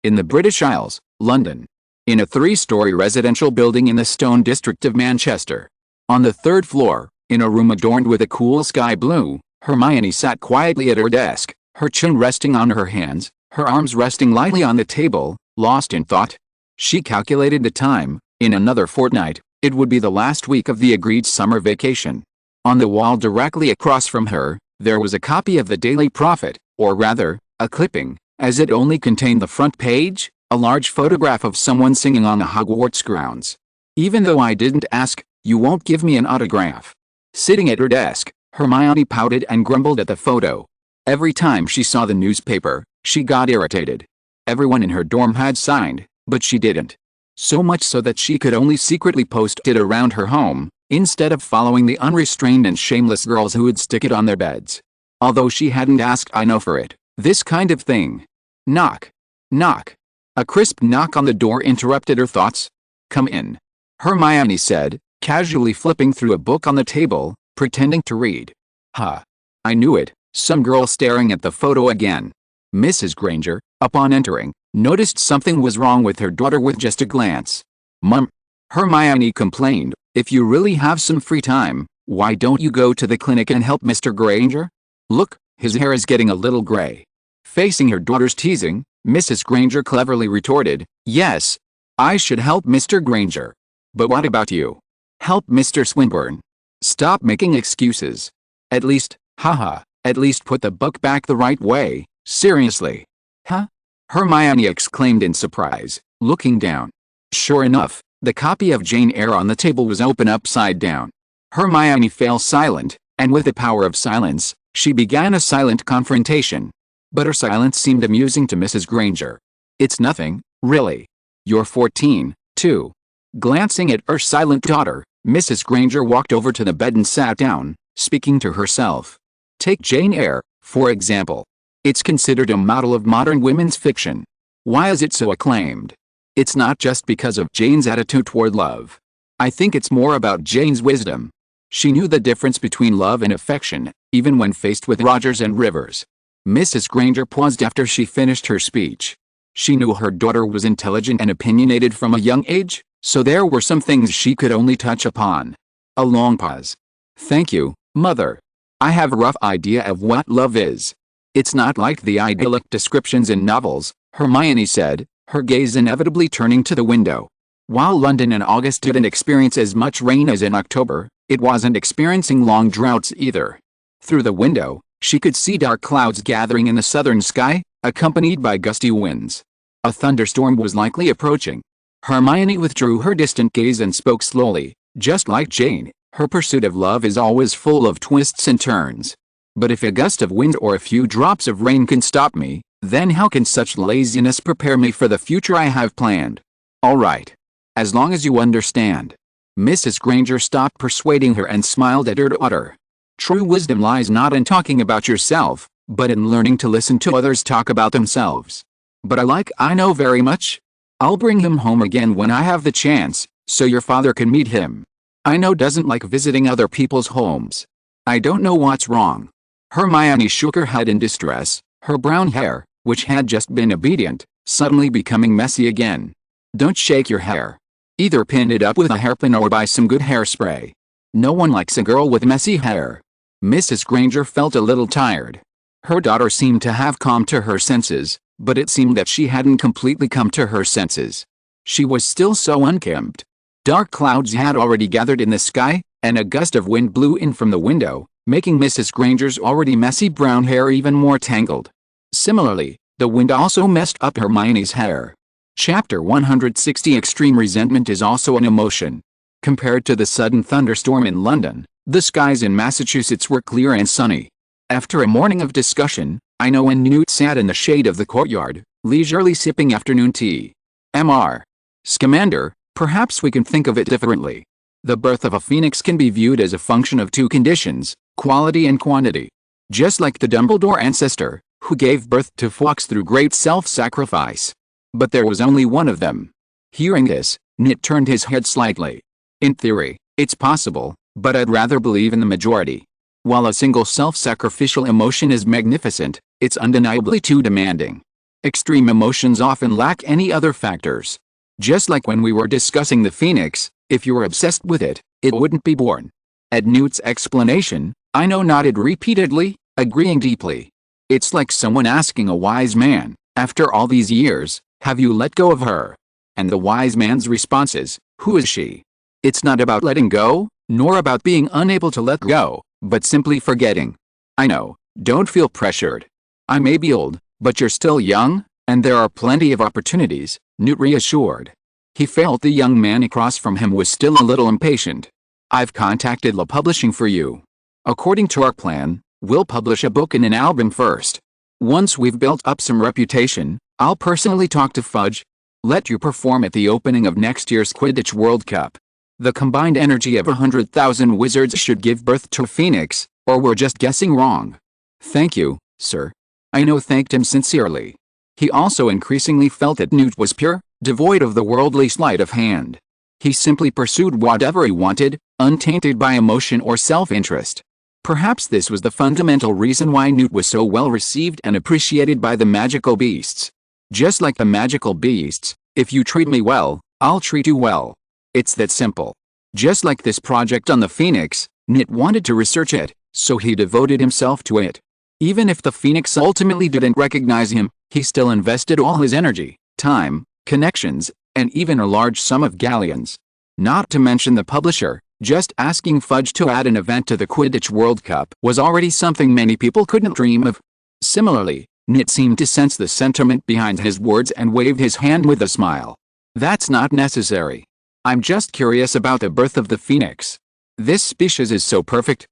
Speaker 1: In the British Isles, London. In a 3-story residential building in the Stone district of Manchester. On the 3rd floor, in a room adorned with a cool sky blue, Hermione sat quietly at her desk, her chin resting on her hands, her arms resting lightly on the table, lost in thought. She calculated the time. In another fortnight, it would be the last week of the agreed summer vacation. On the wall directly across from her, there was a copy of the Daily Prophet, or rather, a clipping, as it only contained the front page, a large photograph of someone singing on the Hogwarts grounds. "Even though I didn't ask, you won't give me an autograph." Sitting at her desk, Hermione pouted and grumbled at the photo. Every time she saw the newspaper, she got irritated. Everyone in her dorm had signed, but she didn't. So much so that she could only secretly post it around her home, instead of following the unrestrained and shameless girls who would stick it on their beds. Although she hadn't asked Ino for it, this kind of thing. Knock. Knock. A crisp knock on the door interrupted her thoughts. "Come in," Hermione said, casually flipping through a book on the table, pretending to read. "Huh. I knew it," some girl staring at the photo again. Mrs. Granger, upon entering, noticed something was wrong with her daughter with just a glance. "Mum," Hermione complained, "if you really have some free time, why don't you go to the clinic and help Mr. Granger? Look, his hair is getting a little gray." Facing her daughter's teasing, Mrs. Granger cleverly retorted, "Yes, I should help Mr. Granger. But what about you? Help Mr. Swinburne. Stop making excuses. At least put the book back the right way, seriously." "Huh?" Hermione exclaimed in surprise, looking down. Sure enough, the copy of Jane Eyre on the table was open upside down. Hermione fell silent, and with the power of silence, she began a silent confrontation. But her silence seemed amusing to Mrs. Granger. "It's nothing, really. You're 14, too." Glancing at her silent daughter, Mrs. Granger walked over to the bed and sat down, speaking to herself. "Take Jane Eyre, for example. It's considered a model of modern women's fiction. Why is it so acclaimed? It's not just because of Jane's attitude toward love. I think it's more about Jane's wisdom. She knew the difference between love and affection, even when faced with Rogers and Rivers. Mrs. Granger paused after she finished her speech. She knew her daughter was intelligent and opinionated from a young age, so there were some things she could only touch upon. A long pause. "Thank you, Mother. I have a rough idea of what love is. It's not like the idyllic descriptions in novels," Hermione said, her gaze inevitably turning to the window. While London in August didn't experience as much rain as in October, it wasn't experiencing long droughts either. Through the window, she could see dark clouds gathering in the southern sky, accompanied by gusty winds. A thunderstorm was likely approaching. Hermione withdrew her distant gaze and spoke slowly. "Just like Jane, her pursuit of love is always full of twists and turns. But if a gust of wind or a few drops of rain can stop me, then how can such laziness prepare me for the future I have planned? All right. As long as you understand." Mrs. Granger stopped persuading her and smiled at her daughter. "True wisdom lies not in talking about yourself, but in learning to listen to others talk about themselves. But I like Ino very much. I'll bring him home again when I have the chance, so your father can meet him. Ino doesn't like visiting other people's homes. I don't know what's wrong." Hermione shook her head in distress, her brown hair, which had just been obedient, suddenly becoming messy again. "Don't shake your hair. Either pin it up with a hairpin or buy some good hairspray. No one likes a girl with messy hair." Mrs. Granger felt a little tired. Her daughter seemed to have come to her senses, but it seemed that she hadn't completely come to her senses. She was still so unkempt. Dark clouds had already gathered in the sky, and a gust of wind blew in from the window, making Mrs. Granger's already messy brown hair even more tangled. Similarly, the wind also messed up Hermione's hair. Chapter 160. Extreme resentment is also an emotion. Compared to the sudden thunderstorm in London, the skies in Massachusetts were clear and sunny. After a morning of discussion, Ino and Newt sat in the shade of the courtyard, leisurely sipping afternoon tea. Mr. Scamander, perhaps we can think of it differently. The birth of a phoenix can be viewed as a function of two conditions, quality and quantity. Just like the Dumbledore ancestor, who gave birth to Fawkes through great self-sacrifice. But there was only one of them. Hearing this, Nit turned his head slightly. "In theory, it's possible, but I'd rather believe in the majority. While a single self-sacrificial emotion is magnificent, it's undeniably too demanding. Extreme emotions often lack any other factors. Just like when we were discussing the phoenix, if you were obsessed with it, it wouldn't be born." At Newt's explanation, Ino nodded repeatedly, agreeing deeply. It's like someone asking a wise man, "After all these years, have you let go of her?" And the wise man's response is, "Who is she?" It's not about letting go, nor about being unable to let go, but simply forgetting. "Ino, don't feel pressured. I may be old, but you're still young, and there are plenty of opportunities," Newt reassured. He felt the young man across from him was still a little impatient. "I've contacted La Publishing for you. According to our plan, we'll publish a book and an album first. Once we've built up some reputation, I'll personally talk to Fudge. Let you perform at the opening of next year's Quidditch World Cup. The combined energy of 100,000 wizards should give birth to a phoenix, or we're just guessing wrong." "Thank you, sir." Ino thanked him sincerely. He also increasingly felt that Newt was pure, devoid of the worldly sleight of hand. He simply pursued whatever he wanted, untainted by emotion or self-interest. Perhaps this was the fundamental reason why Newt was so well received and appreciated by the magical beasts. Just like the magical beasts, if you treat me well, I'll treat you well. It's that simple. Just like this project on the phoenix, Nit wanted to research it, so he devoted himself to it. Even if the phoenix ultimately didn't recognize him, he still invested all his energy, time, connections, and even a large sum of galleons. Not to mention the publisher. Just asking Fudge to add an event to the Quidditch World Cup was already something many people couldn't dream of. Similarly, Nit seemed to sense the sentiment behind his words and waved his hand with a smile. "That's not necessary. I'm just curious about the birth of the phoenix. This species is so perfect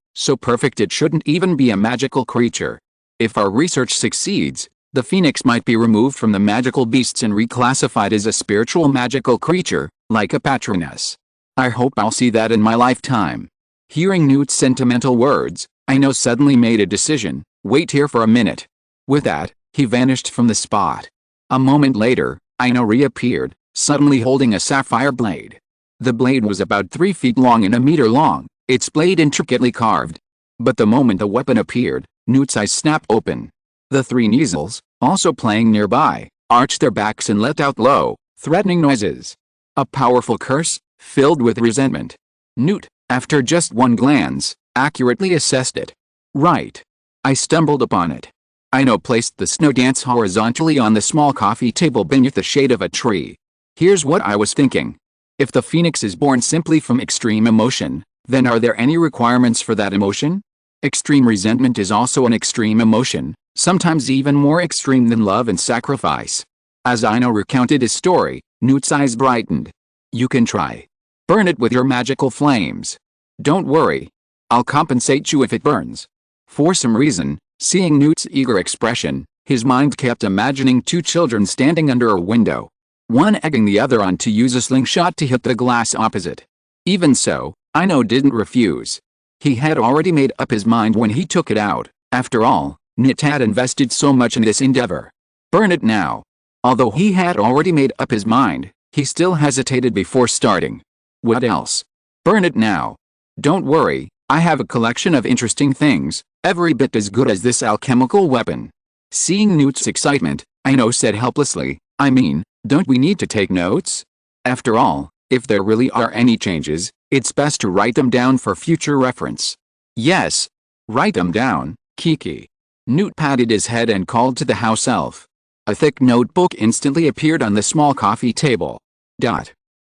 Speaker 1: it shouldn't even be a magical creature. If our research succeeds, the phoenix might be removed from the magical beasts and reclassified as a spiritual magical creature, like a patroness. I hope I'll see that in my lifetime." Hearing Newt's sentimental words, Ino suddenly made a decision. "Wait here for a minute." With that, he vanished from the spot. A moment later, Ino reappeared, suddenly holding a sapphire blade. The blade was about 3 feet long and a meter long, its blade intricately carved. But the moment the weapon appeared, Newt's eyes snapped open. The three Kneazles, also playing nearby, arched their backs and let out low, threatening noises. A powerful curse, filled with resentment. Newt, after just one glance, accurately assessed it. Right. I stumbled upon it. Ino placed the snow dance horizontally on the small coffee table beneath the shade of a tree. Here's what I was thinking. If the phoenix is born simply from extreme emotion, then are there any requirements for that emotion? Extreme resentment is also an extreme emotion, sometimes even more extreme than love and sacrifice. As Ino recounted his story, Newt's eyes brightened. You can try. Burn it with your magical flames. Don't worry. I'll compensate you if it burns. For some reason, seeing Newt's eager expression, his mind kept imagining two children standing under a window. One egging the other on to use a slingshot to hit the glass opposite. Even so, Ino didn't refuse. He had already made up his mind when he took it out. After all, Nit had invested so much in this endeavor. Burn it now. Although he had already made up his mind, he still hesitated before starting. What else? Burn it now. Don't worry, I have a collection of interesting things, every bit as good as this alchemical weapon. Seeing Newt's excitement, Ino said helplessly, I mean, don't we need to take notes? After all, if there really are any changes, it's best to write them down for future reference. Yes. Write them down, Kiki. Newt patted his head and called to the house elf. A thick notebook instantly appeared on the small coffee table.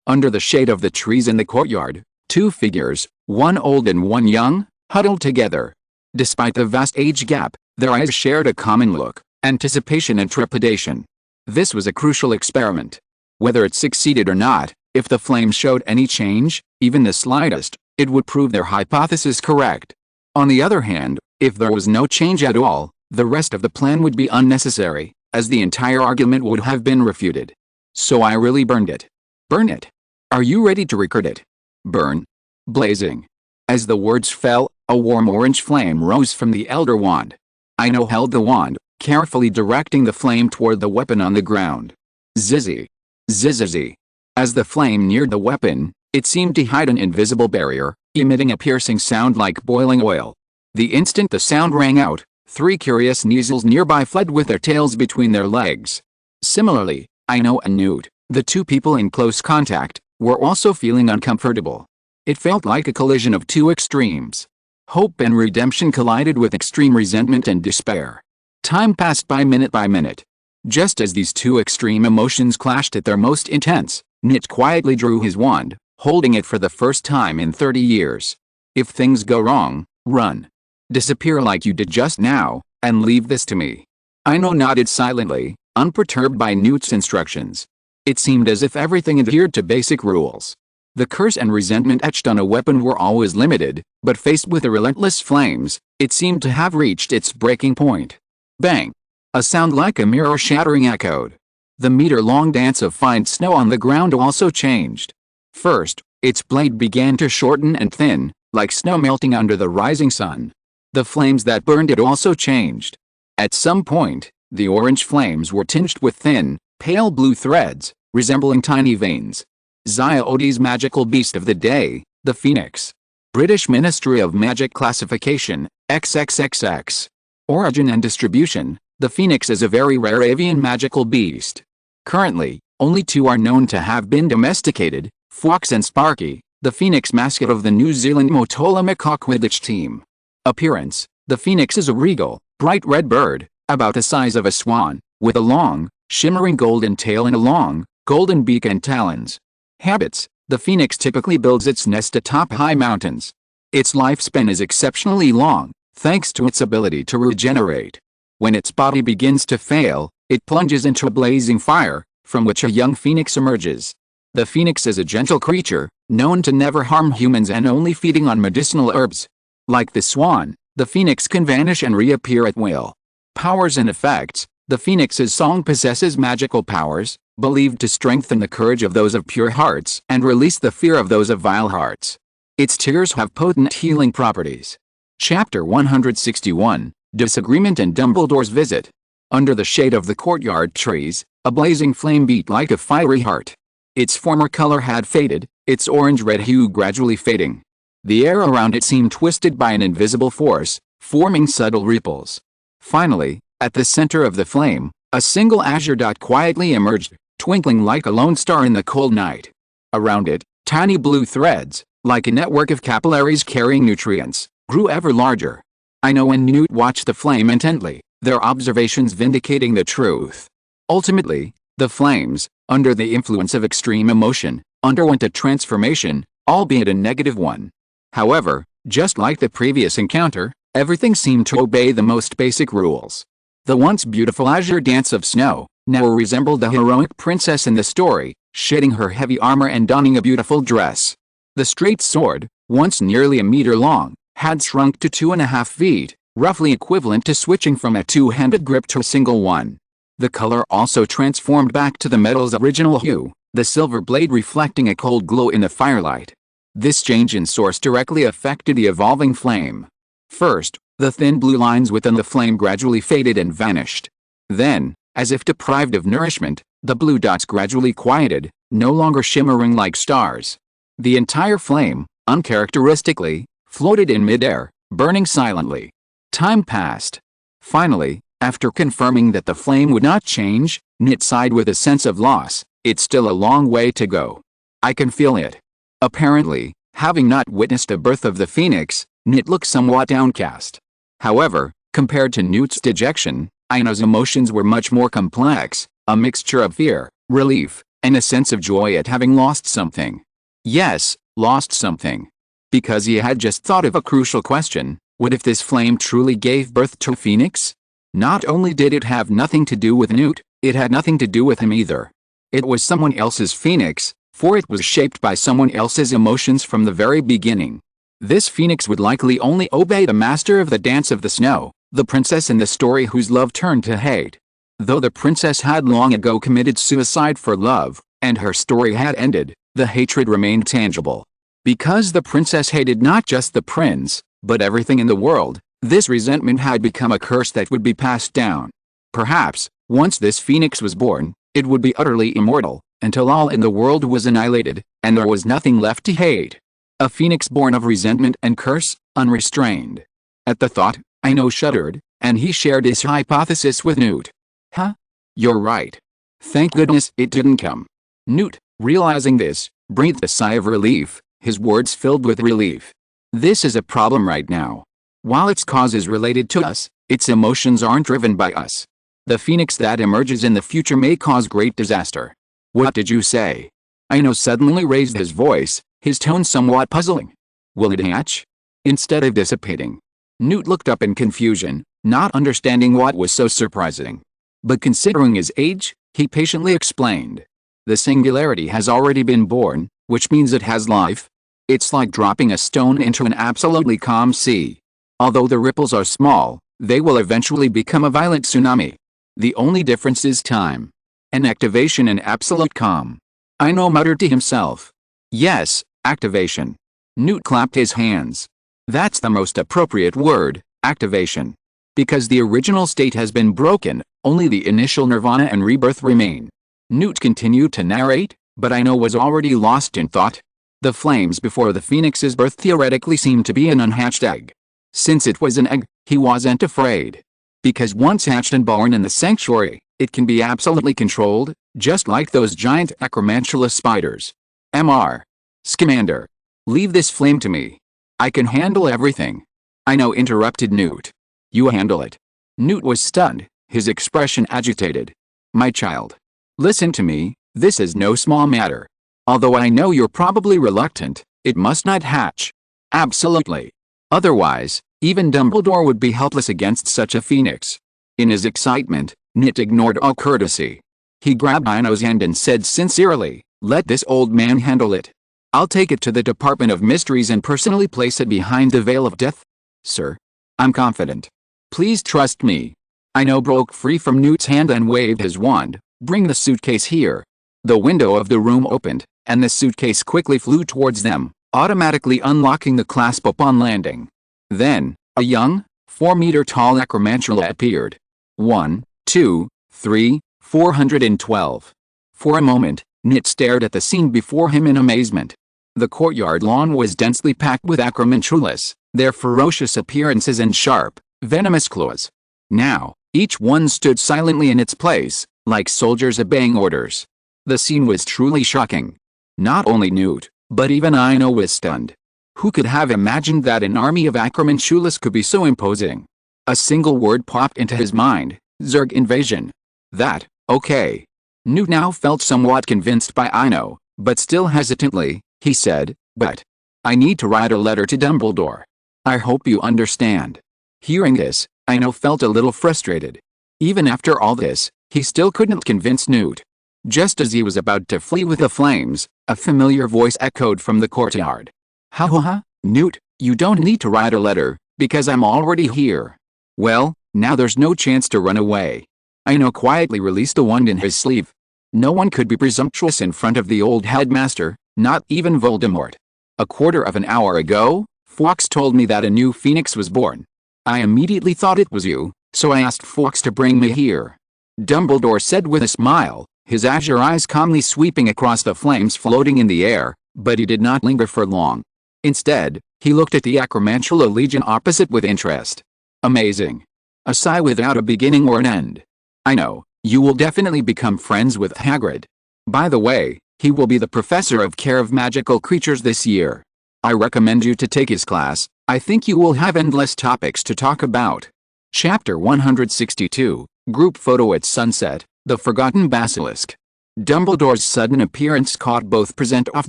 Speaker 1: Under the shade of the trees in the courtyard, two figures, one old and one young, huddled together. Despite the vast age gap, their eyes shared a common look, anticipation and trepidation. This was a crucial experiment. Whether it succeeded or not, if the flame showed any change, even the slightest, it would prove their hypothesis correct. On the other hand, if there was no change at all, the rest of the plan would be unnecessary, as the entire argument would have been refuted. So I really burned it. Burn it. Are you ready to record it? Burn. Blazing. As the words fell, a warm orange flame rose from the elder wand. Ino held the wand, carefully directing the flame toward the weapon on the ground. Zizzy. Zizzizzy. As the flame neared the weapon, it seemed to hide an invisible barrier, emitting a piercing sound like boiling oil. The instant the sound rang out, three curious Kneazles nearby fled with their tails between their legs. Similarly, Ino and Newt, the two people in close contact, were also feeling uncomfortable. It felt like a collision of two extremes. Hope and redemption collided with extreme resentment and despair. Time passed by minute. Just as these two extreme emotions clashed at their most intense, Nit quietly drew his wand, holding it for the first time in 30 years. If things go wrong, run. Disappear like you did just now, and leave this to me. Ino nodded silently, unperturbed by Newt's instructions. It seemed as if everything adhered to basic rules. The curse and resentment etched on a weapon were always limited, but faced with the relentless flames, it seemed to have reached its breaking point. Bang! A sound like a mirror shattering echoed. The meter-long dance of fine snow on the ground also changed. First, its blade began to shorten and thin, like snow melting under the rising sun. The flames that burned it also changed. At some point, the orange flames were tinged with thin, pale blue threads, resembling tiny veins. Ziody's magical beast of the day, the Phoenix. British Ministry of Magic Classification, XXXX. Origin and distribution, the Phoenix is a very rare avian magical beast. Currently, only two are known to have been domesticated, Fox and Sparky, the Phoenix mascot of the New Zealand Motola Macaque Quidditch team. Appearance, the Phoenix is a regal, bright red bird, about the size of a swan, with a long, shimmering golden tail and a long, golden beak and talons. Habits, the Phoenix typically builds its nest atop high mountains. Its lifespan is exceptionally long, thanks to its ability to regenerate. When its body begins to fail, it plunges into a blazing fire, from which a young phoenix emerges. The phoenix is a gentle creature, known to never harm humans and only feeding on medicinal herbs. Like the swan, the phoenix can vanish and reappear at will. Powers and effects, the phoenix's song possesses magical powers, believed to strengthen the courage of those of pure hearts and release the fear of those of vile hearts. Its tears have potent healing properties. Chapter 161, Disagreement and Dumbledore's Visit. Under the shade of the courtyard trees, a blazing flame beat like a fiery heart. Its former color had faded, its orange-red hue gradually fading. The air around it seemed twisted by an invisible force, forming subtle ripples. Finally, at the center of the flame, a single azure dot quietly emerged, twinkling like a lone star in the cold night. Around it, tiny blue threads, like a network of capillaries carrying nutrients, grew ever larger. Ino and Newt watched the flame intently, their observations vindicating the truth. Ultimately, the flames, under the influence of extreme emotion, underwent a transformation, albeit a negative one. However, just like the previous encounter, everything seemed to obey the most basic rules. The once beautiful azure dance of snow now resembled the heroic princess in the story, shedding her heavy armor and donning a beautiful dress. The straight sword, once nearly a meter long, had shrunk to 2.5 feet, roughly equivalent to switching from a two-handed grip to a single one. The color also transformed back to the metal's original hue, the silver blade reflecting a cold glow in the firelight. This change in source directly affected the evolving flame. First, the thin blue lines within the flame gradually faded and vanished. Then, as if deprived of nourishment, the blue dots gradually quieted, no longer shimmering like stars. The entire flame, uncharacteristically, floated in midair, burning silently. Time passed. Finally, after confirming that the flame would not change, Nit sighed with a sense of loss. It's still a long way to go. I can feel it. Apparently, having not witnessed the birth of the phoenix, Nit looked somewhat downcast. However, compared to Newt's dejection, Ino's emotions were much more complex, a mixture of fear, relief, and a sense of joy at having lost something. Yes, lost something. Because he had just thought of a crucial question: what if this flame truly gave birth to a phoenix? Not only did it have nothing to do with Newt, it had nothing to do with him either. It was someone else's phoenix, for it was shaped by someone else's emotions from the very beginning. This phoenix would likely only obey the master of the dance of the snow, the princess in the story whose love turned to hate. Though the princess had long ago committed suicide for love, and her story had ended, the hatred remained tangible. Because the princess hated not just the prince, but everything in the world, this resentment had become a curse that would be passed down. Perhaps, once this phoenix was born, it would be utterly immortal, until all in the world was annihilated, and there was nothing left to hate. A phoenix born of resentment and curse, unrestrained. At the thought, Ino shuddered, and he shared his hypothesis with Newt. Huh? You're right. Thank goodness it didn't come. Newt, realizing this, breathed a sigh of relief, his words filled with relief. This is a problem right now. While its cause is related to us, its emotions aren't driven by us. The phoenix that emerges in the future may cause great disaster. What did you say? Ino suddenly raised his voice, his tone somewhat puzzling. Will it hatch? Instead of dissipating. Newt looked up in confusion, not understanding what was so surprising. But considering his age, he patiently explained. The singularity has already been born, which means it has life. It's like dropping a stone into an absolutely calm sea. Although the ripples are small, they will eventually become a violent tsunami. The only difference is time. An activation and absolute calm. Ino muttered to himself. Yes, activation. Newt clapped his hands. That's the most appropriate word, activation. Because the original state has been broken, only the initial nirvana and rebirth remain. Newt continued to narrate, but Ino was already lost in thought. The flames before the phoenix's birth theoretically seemed to be an unhatched egg. Since it was an egg, he wasn't afraid. Because once hatched and born in the sanctuary, it can be absolutely controlled, just like those giant acromantula spiders. Mr. Scamander. Leave this flame to me. I can handle everything. Ino interrupted Newt. You handle it. Newt was stunned, his expression agitated. My child. Listen to me, this is no small matter. Although I know you're probably reluctant, it must not hatch. Absolutely. Otherwise, even Dumbledore would be helpless against such a phoenix. In his excitement, Nit ignored all courtesy. He grabbed Ino's hand and said sincerely, let this old man handle it. I'll take it to the Department of Mysteries and personally place it behind the Veil of Death. Sir. I'm confident. Please trust me. Ino broke free from Newt's hand and waved his wand. Bring the suitcase here. The window of the room opened, and the suitcase quickly flew towards them, automatically unlocking the clasp upon landing. Then, a young, 4-meter-tall acromantula appeared. 1, 2, 3, 412. For a moment, Nit stared at the scene before him in amazement. The courtyard lawn was densely packed with acromentulas, their ferocious appearances and sharp, venomous claws. Now, each one stood silently in its place, like soldiers obeying orders. The scene was truly shocking. Not only Newt, but even Ino was stunned. Who could have imagined that an army of acromentulas could be so imposing? A single word popped into his mind: Zerg invasion. That, okay. Newt now felt somewhat convinced by Ino, but still hesitantly, he said, but I need to write a letter to Dumbledore. I hope you understand. Hearing this, Ino felt a little frustrated. Even after all this, he still couldn't convince Newt. Just as he was about to flee with the flames, a familiar voice echoed from the courtyard. Ha ha ha, Newt, you don't need to write a letter, because I'm already here. Well, now there's no chance to run away. Ino quietly released the wand in his sleeve. No one could be presumptuous in front of the old headmaster, not even Voldemort. A quarter of an hour ago, Fawkes told me that a new phoenix was born. I immediately thought it was you, so I asked Fawkes to bring me here. Dumbledore said with a smile, his azure eyes calmly sweeping across the flames floating in the air, but he did not linger for long. Instead, he looked at the Acromantula Legion opposite with interest. Amazing. A sigh without a beginning or an end. I know, you will definitely become friends with Hagrid. By the way, he will be the professor of care of magical creatures this year. I recommend you to take his class. I think you will have endless topics to talk about. Chapter 162, Group Photo at Sunset, The Forgotten Basilisk. Dumbledore's sudden appearance caught both present off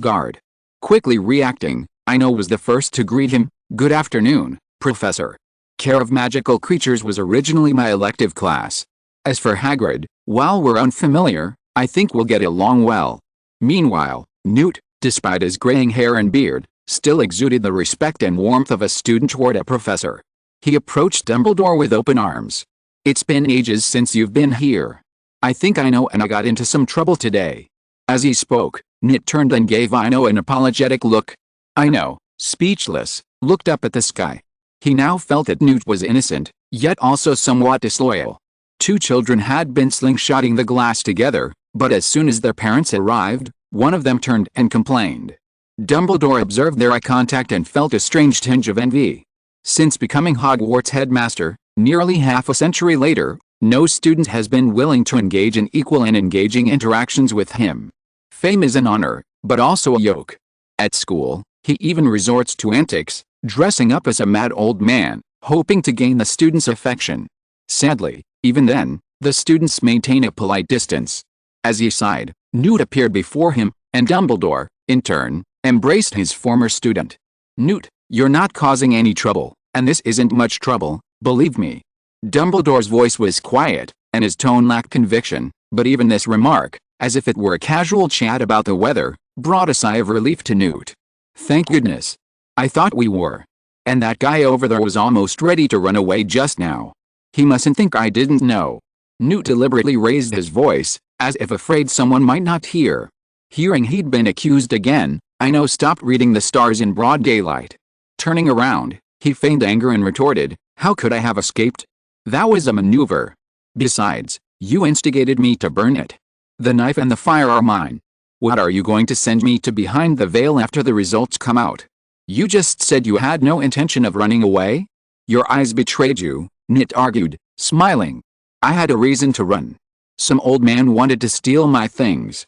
Speaker 1: guard. Quickly reacting, Ino was the first to greet him. Good afternoon, Professor. Care of Magical Creatures was originally my elective class. As for Hagrid, while we're unfamiliar, I think we'll get along well. Meanwhile, Newt, despite his graying hair and beard, still exuded the respect and warmth of a student toward a professor. He approached Dumbledore with open arms. It's been ages since you've been here. I think I know, and I got into some trouble today. As he spoke, Newt turned and gave Ino an apologetic look. Ino, speechless, looked up at the sky. He now felt that Newt was innocent, yet also somewhat disloyal. Two children had been slingshotting the glass together, but as soon as their parents arrived, one of them turned and complained. Dumbledore observed their eye contact and felt a strange tinge of envy. Since becoming Hogwarts headmaster, nearly half a century later, no student has been willing to engage in equal and engaging interactions with him. Fame is an honor, but also a yoke. At school, he even resorts to antics, dressing up as a mad old man, hoping to gain the students' affection. Sadly, even then, the students maintain a polite distance. As he sighed, Newt appeared before him, and Dumbledore, in turn, embraced his former student. Newt, you're not causing any trouble, and this isn't much trouble, believe me. Dumbledore's voice was quiet, and his tone lacked conviction, but even this remark, as if it were a casual chat about the weather, brought a sigh of relief to Newt. Thank goodness. I thought we were. And that guy over there was almost ready to run away just now. He mustn't think I didn't know. Newt deliberately raised his voice, as if afraid someone might not hear. Hearing he'd been accused again, Ino stopped reading the stars in broad daylight. Turning around, he feigned anger and retorted, how could I have escaped? That was a maneuver. Besides, you instigated me to burn it. The knife and the fire are mine. What are you going to send me to behind the veil after the results come out? You just said you had no intention of running away? Your eyes betrayed you, Newt argued, smiling. I had a reason to run. Some old man wanted to steal my things.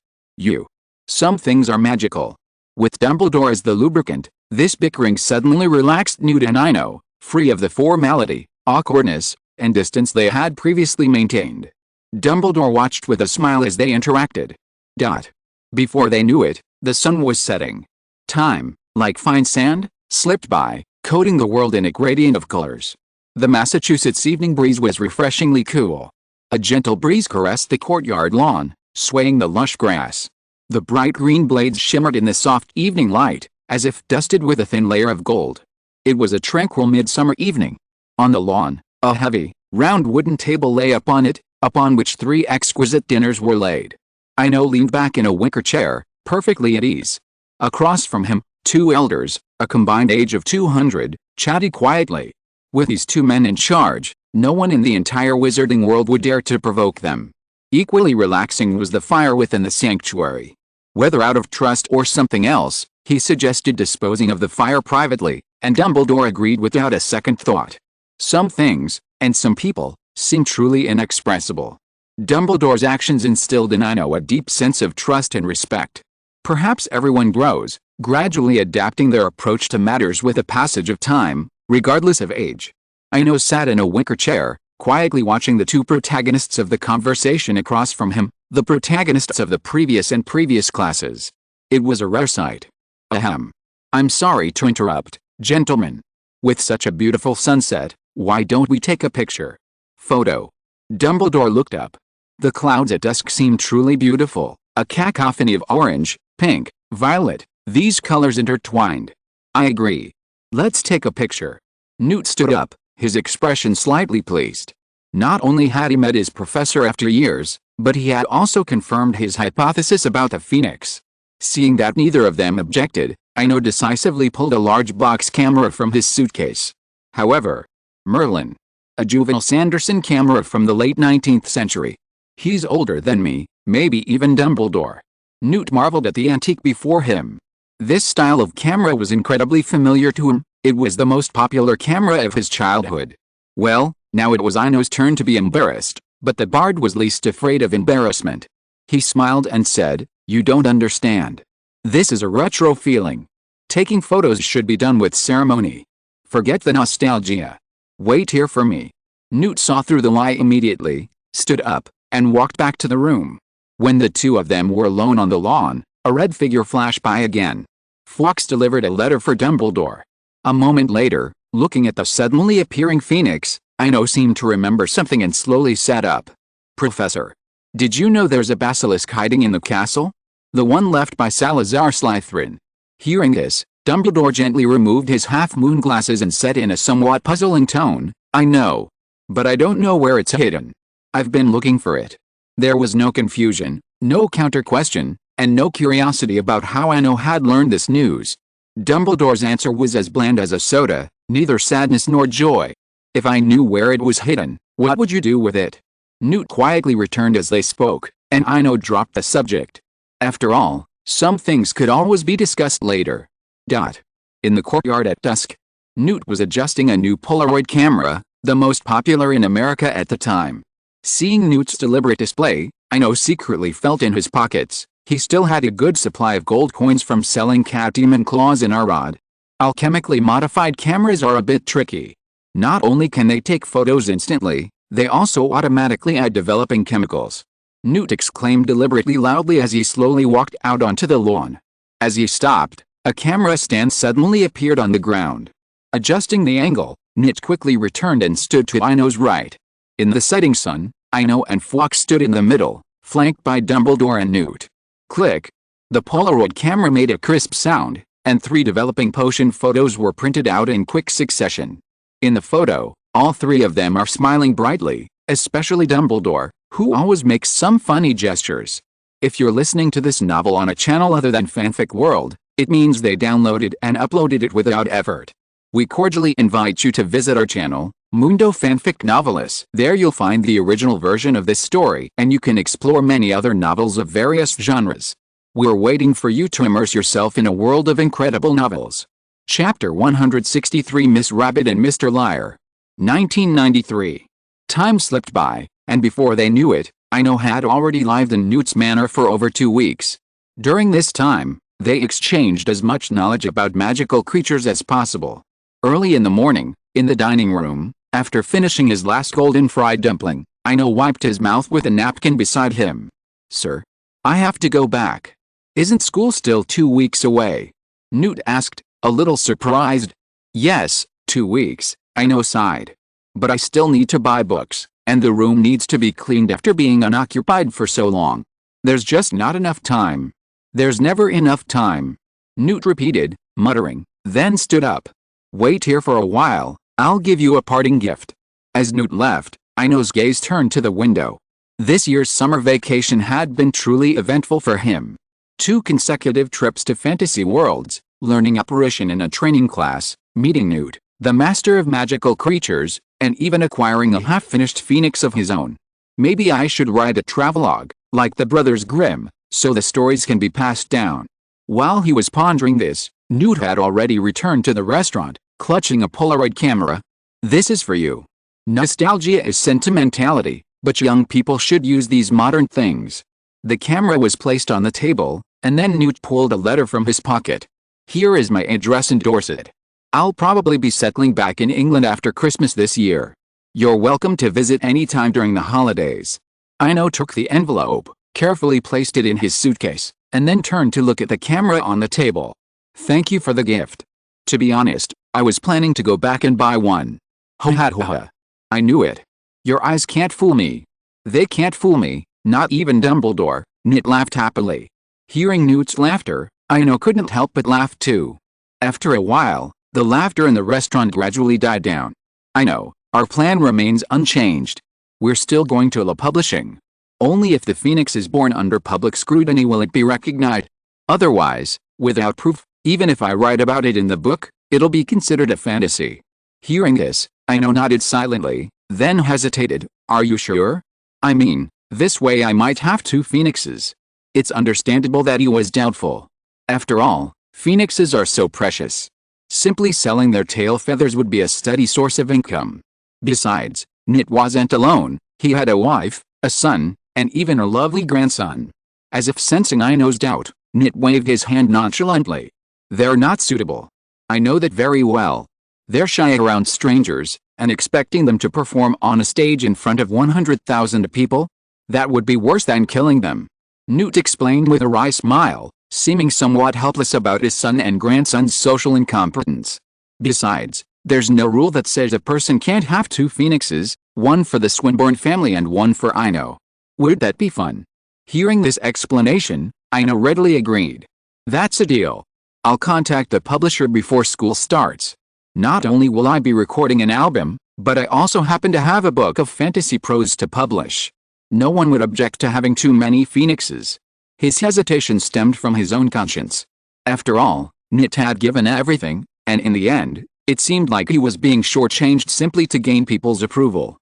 Speaker 1: Some things are magical. With Dumbledore as the lubricant, this bickering suddenly relaxed Newt and Ino, free of the formality, awkwardness, and distance they had previously maintained. Dumbledore watched with a smile as they interacted. Before they knew it, the sun was setting. Time, like fine sand, slipped by, coating the world in a gradient of colors. The Massachusetts evening breeze was refreshingly cool. A gentle breeze caressed the courtyard lawn, swaying the lush grass. The bright green blades shimmered in the soft evening light, as if dusted with a thin layer of gold. It was a tranquil midsummer evening. On the lawn, a heavy, round wooden table lay upon it, upon which 3 exquisite dinners were laid. Ino leaned back in a wicker chair, perfectly at ease. Across from him, 2 elders, a combined age of 200, chatted quietly. With these 2 men in charge, no one in the entire wizarding world would dare to provoke them. Equally relaxing was the fire within the sanctuary. Whether out of trust or something else, He suggested disposing of the fire privately, and Dumbledore agreed without a second thought. Some things, and some people, seem truly inexpressible. Dumbledore's actions instilled in Ino a deep sense of trust and respect. Perhaps everyone grows, gradually adapting their approach to matters with the passage of time, regardless of age. Ino sat in a wicker chair, quietly watching the two protagonists of the conversation across from him, the protagonists of the previous classes. It was a rare sight. Ahem. I'm sorry to interrupt, gentlemen. With such a beautiful sunset, why don't we take a picture? Photo. Dumbledore looked up. The clouds at dusk seemed truly beautiful, a cacophony of orange, pink, violet, these colors intertwined. I agree. Let's take a picture. Newt stood up, his expression slightly pleased. Not only had he met his professor after years, but he had also confirmed his hypothesis about the phoenix. Seeing that neither of them objected, Ino decisively pulled a large box camera from his suitcase. However, Merlin. A juvenile Sanderson camera from the late 19th century. He's older than me, maybe even Dumbledore. Newt marveled at the antique before him. This style of camera was incredibly familiar to him, it was the most popular camera of his childhood. Well, now it was Ino's turn to be embarrassed, but the bard was least afraid of embarrassment. He smiled and said, "You don't understand. This is a retro feeling. Taking photos should be done with ceremony. Forget the nostalgia. Wait here for me." Newt saw through the lie immediately, stood up, and walked back to the room. When the two of them were alone on the lawn, a red figure flashed by again. Fawkes delivered a letter for Dumbledore. A moment later, looking at the suddenly appearing phoenix, Ino seemed to remember something and slowly sat up. "Professor, did you know there's a basilisk hiding in the castle? The one left by Salazar Slytherin." Hearing this, Dumbledore gently removed his half-moon glasses and said in a somewhat puzzling tone, "I know. But I don't know where it's hidden. I've been looking for it." There was no confusion, no counter-question, and no curiosity about how Ino had learned this news. Dumbledore's answer was as bland as a soda, neither sadness nor joy. "If I knew where it was hidden, what would you do with it?" Newt quietly returned as they spoke, and Ino dropped the subject. After all, some things could always be discussed later. In the courtyard at dusk, Newt was adjusting a new Polaroid camera, the most popular in America at the time. Seeing Newt's deliberate display, Ino secretly felt in his pockets. He still had a good supply of gold coins from selling cat demon claws in Arad. Alchemically modified cameras are a bit tricky. Not only can they take photos instantly, they also automatically add developing chemicals. Newt exclaimed deliberately loudly as he slowly walked out onto the lawn. As he stopped, a camera stand suddenly appeared on the ground. Adjusting the angle, Newt quickly returned and stood to Ino's right. In the setting sun, Ino and Fawkes stood in the middle, flanked by Dumbledore and Newt. Click. The Polaroid camera made a crisp sound, and 3 developing potion photos were printed out in quick succession. In the photo, all 3 of them are smiling brightly, especially Dumbledore, who always makes some funny gestures. If you're listening to this novel on a channel other than Fanfic World, it means they downloaded and uploaded it without effort. We cordially invite you to visit our channel, Mundo Fanfic Novelists. There you'll find the original version of this story, and you can explore many other novels of various genres. We're waiting for you to immerse yourself in a world of incredible novels. Chapter 163, Miss Rabbit and Mr. Liar. 1993. Time slipped by, and before they knew it, Ino had already lived in Newt's manor for over 2 weeks. During this time, they exchanged as much knowledge about magical creatures as possible. Early in the morning, in the dining room, after finishing his last golden fried dumpling, Ino wiped his mouth with a napkin beside him. "Sir, I have to go back. Isn't school still 2 weeks away?" Newt asked, a little surprised. "Yes, 2 weeks," Ino sighed. "But I still need to buy books, and the room needs to be cleaned after being unoccupied for so long. There's just not enough time." "There's never enough time," Newt repeated, muttering, then stood up. "Wait here for a while, I'll give you a parting gift." As Newt left, Ino's gaze turned to the window. This year's summer vacation had been truly eventful for him. 2 consecutive trips to fantasy worlds, learning apparition in a training class, meeting Newt, the master of magical creatures, and even acquiring a half-finished phoenix of his own. Maybe I should write a travelogue, like the Brothers Grimm, so the stories can be passed down. While he was pondering this, Newt had already returned to the restaurant, clutching a Polaroid camera. "This is for you. Nostalgia is sentimentality, but young people should use these modern things." The camera was placed on the table, and then Newt pulled a letter from his pocket. "Here is my address in Dorset. I'll probably be settling back in England after Christmas this year. You're welcome to visit any time during the holidays." Ino took the envelope, carefully placed it in his suitcase, and then turned to look at the camera on the table. "Thank you for the gift. To be honest, I was planning to go back and buy one." "Ho ha ho ha. I knew it. Your eyes can't fool me." "They can't fool me, not even Dumbledore," Newt laughed happily. Hearing Newt's laughter, Ino couldn't help but laugh too. After a while, the laughter in the restaurant gradually died down. "Ino, our plan remains unchanged. We're still going to allow publishing. Only if the Phoenix is born under public scrutiny will it be recognized. Otherwise, without proof, even if I write about it in the book, it'll be considered a fantasy." Hearing this, Ino nodded silently, then hesitated. "Are you sure? I mean, this way I might have two phoenixes." It's understandable that he was doubtful. After all, phoenixes are so precious. Simply selling their tail feathers would be a steady source of income. Besides, Newt wasn't alone. He had a wife, a son, and even a lovely grandson. As if sensing Ino's doubt, Newt waved his hand nonchalantly. "They're not suitable. I know that very well. They're shy around strangers, and expecting them to perform on a stage in front of 100,000 people? That would be worse than killing them," Newt explained with a wry smile, seeming somewhat helpless about his son and grandson's social incompetence. "Besides, there's no rule that says a person can't have two phoenixes, one for the Swinburne family and one for Ino. Would that be fun?" Hearing this explanation, Ino readily agreed. "That's a deal. I'll contact the publisher before school starts. Not only will I be recording an album, but I also happen to have a book of fantasy prose to publish. No one would object to having too many phoenixes." His hesitation stemmed from his own conscience. After all, Newt had given everything, and in the end, it seemed like he was being shortchanged simply to gain people's approval.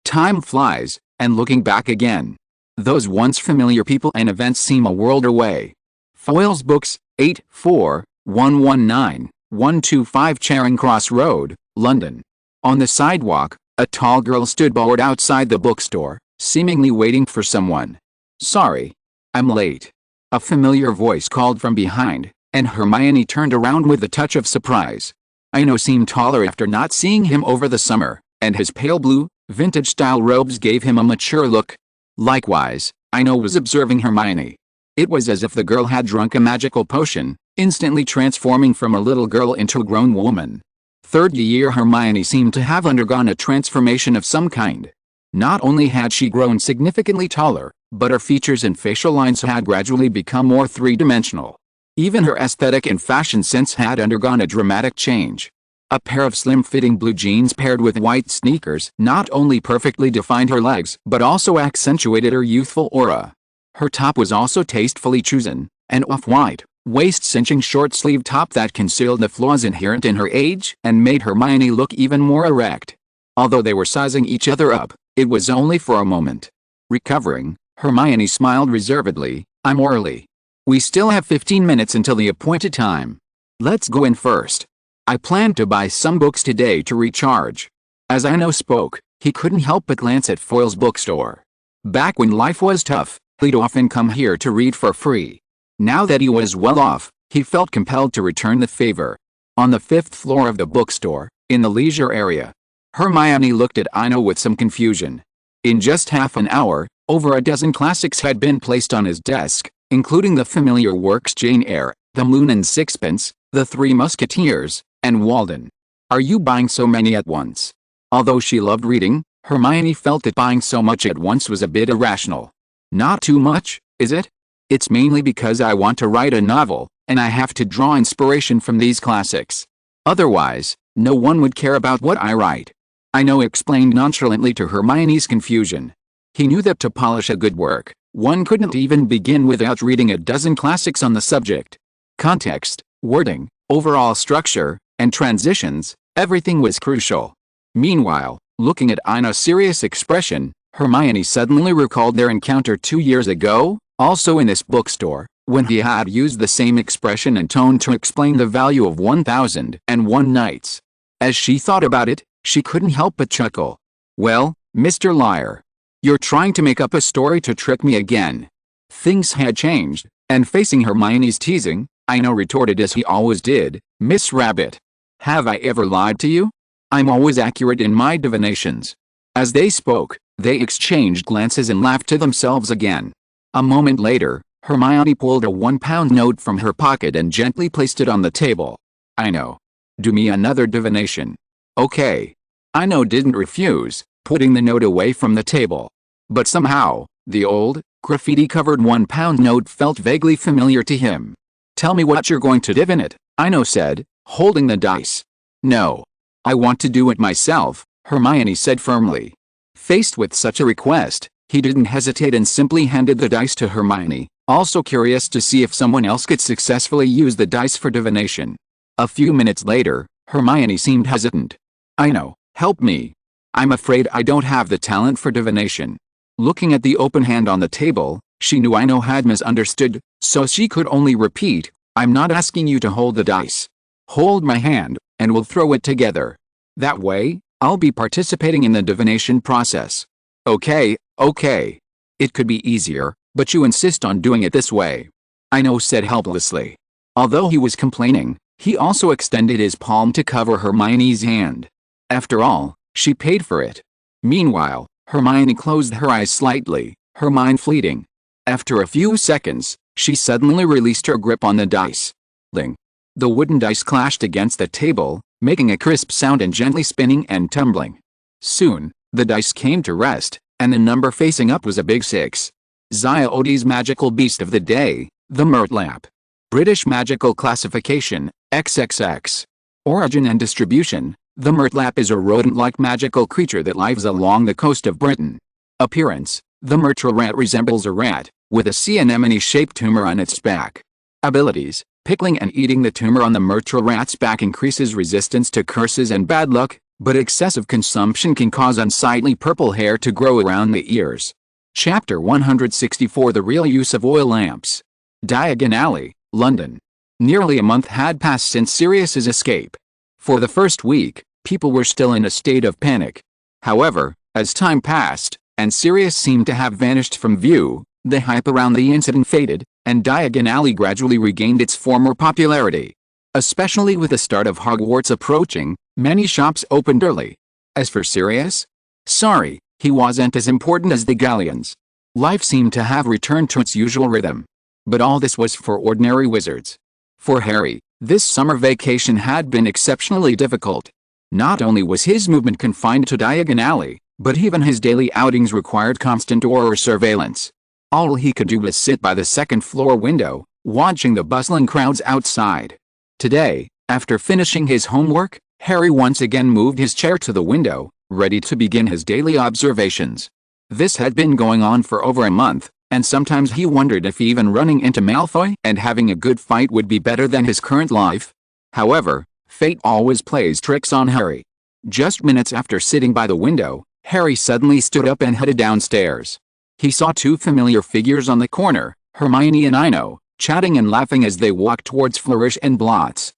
Speaker 1: Time flies, and looking back again, those once familiar people and events seem a world away. Foyle's Books, 84119-125 Charing Cross Road, London. On the sidewalk, a tall girl stood bored outside the bookstore, seemingly waiting for someone. "Sorry. I'm late." A familiar voice called from behind, and Hermione turned around with a touch of surprise. Ino seemed taller after not seeing him over the summer, and his pale blue, vintage-style robes gave him a mature look. Likewise, Ino was observing Hermione. It was as if the girl had drunk a magical potion, instantly transforming from a little girl into a grown woman. Third year Hermione seemed to have undergone a transformation of some kind. Not only had she grown significantly taller, but her features and facial lines had gradually become more three-dimensional. Even her aesthetic and fashion sense had undergone a dramatic change. A pair of slim-fitting blue jeans paired with white sneakers not only perfectly defined her legs but also accentuated her youthful aura. Her top was also tastefully chosen, an off-white, waist-cinching short-sleeved top that concealed the flaws inherent in her age and made Hermione look even more erect. Although they were sizing each other up, it was only for a moment. Recovering, Hermione smiled reservedly. "I'm early. We still have 15 minutes until the appointed time. Let's go in first. I plan to buy some books today to recharge." As Ino spoke, he couldn't help but glance at Foyle's bookstore. Back when life was tough, he'd often come here to read for free. Now that he was well off, he felt compelled to return the favor. On the 5th floor of the bookstore, in the leisure area, Hermione looked at Ino with some confusion. In just half an hour, over a dozen classics had been placed on his desk, including the familiar works Jane Eyre, The Moon and Sixpence, The Three Musketeers, and Walden. "Are you buying so many at once?" Although she loved reading, Hermione felt that buying so much at once was a bit irrational. "Not too much, is it? It's mainly because I want to write a novel, and I have to draw inspiration from these classics. Otherwise, no one would care about what I write." Ino explained nonchalantly to Hermione's confusion. He knew that to polish a good work, one couldn't even begin without reading a dozen classics on the subject. Context, wording, overall structure, and transitions, everything was crucial. Meanwhile, looking at Ino's serious expression, Hermione suddenly recalled their encounter 2 years ago, also in this bookstore, when he had used the same expression and tone to explain the value of 1001 nights. As she thought about it, she couldn't help but chuckle. "Well, Mr. Liar. You're trying to make up a story to trick me again." Things had changed, and facing Hermione's teasing, Ino retorted as he always did, "Miss Rabbit. Have I ever lied to you? I'm always accurate in my divinations." As they spoke, they exchanged glances and laughed to themselves again. A moment later, Hermione pulled a £1 note from her pocket and gently placed it on the table. "Ino. Do me another divination." "Okay." Ino didn't refuse, putting the note away from the table. But somehow, the old, graffiti-covered £1 note felt vaguely familiar to him. "Tell me what you're going to divinate," Ino said, holding the dice. "No. I want to do it myself," Hermione said firmly. Faced with such a request, he didn't hesitate and simply handed the dice to Hermione, also curious to see if someone else could successfully use the dice for divination. A few minutes later, Hermione seemed hesitant. "Ino, help me. I'm afraid I don't have the talent for divination." Looking at the open hand on the table, she knew Ino had misunderstood, so she could only repeat, "I'm not asking you to hold the dice. Hold my hand, and we'll throw it together. That way, I'll be participating in the divination process." "Okay, okay. It could be easier, but you insist on doing it this way," Ino said helplessly. Although he was complaining, he also extended his palm to cover Hermione's hand. After all, she paid for it. Meanwhile, Hermione closed her eyes slightly, her mind fleeting. After a few seconds, she suddenly released her grip on the dice. Ling. The wooden dice clashed against the table, making a crisp sound and gently spinning and tumbling. Soon, the dice came to rest, and the number facing up was a big 6. Ziodes magical beast of the day, the Murtlap. British magical classification, XXX. Origin and distribution, the Murtlap is a rodent-like magical creature that lives along the coast of Britain. Appearance, the Myrtle rat resembles a rat, with a sea anemone-shaped tumor on its back. Abilities, pickling and eating the tumor on the Myrtle rat's back increases resistance to curses and bad luck, but excessive consumption can cause unsightly purple hair to grow around the ears. Chapter 164 The Real Use of Oil Lamps. Diagon Alley, London. Nearly a month had passed since Sirius's escape. For the first week, people were still in a state of panic. However, as time passed, and Sirius seemed to have vanished from view, the hype around the incident faded, and Diagon Alley gradually regained its former popularity. Especially with the start of Hogwarts approaching, many shops opened early. As for Sirius? Sorry, he wasn't as important as the galleons. Life seemed to have returned to its usual rhythm. But all this was for ordinary wizards. For Harry, this summer vacation had been exceptionally difficult. Not only was his movement confined to Diagon Alley, but even his daily outings required constant aura surveillance. All he could do was sit by the second-floor window, watching the bustling crowds outside. Today, after finishing his homework, Harry once again moved his chair to the window, ready to begin his daily observations. This had been going on for over a month, and sometimes he wondered if even running into Malfoy and having a good fight would be better than his current life. However, fate always plays tricks on Harry. Just minutes after sitting by the window, Harry suddenly stood up and headed downstairs. He saw two familiar figures on the corner, Hermione and Ino, chatting and laughing as they walked towards Flourish and Blotts.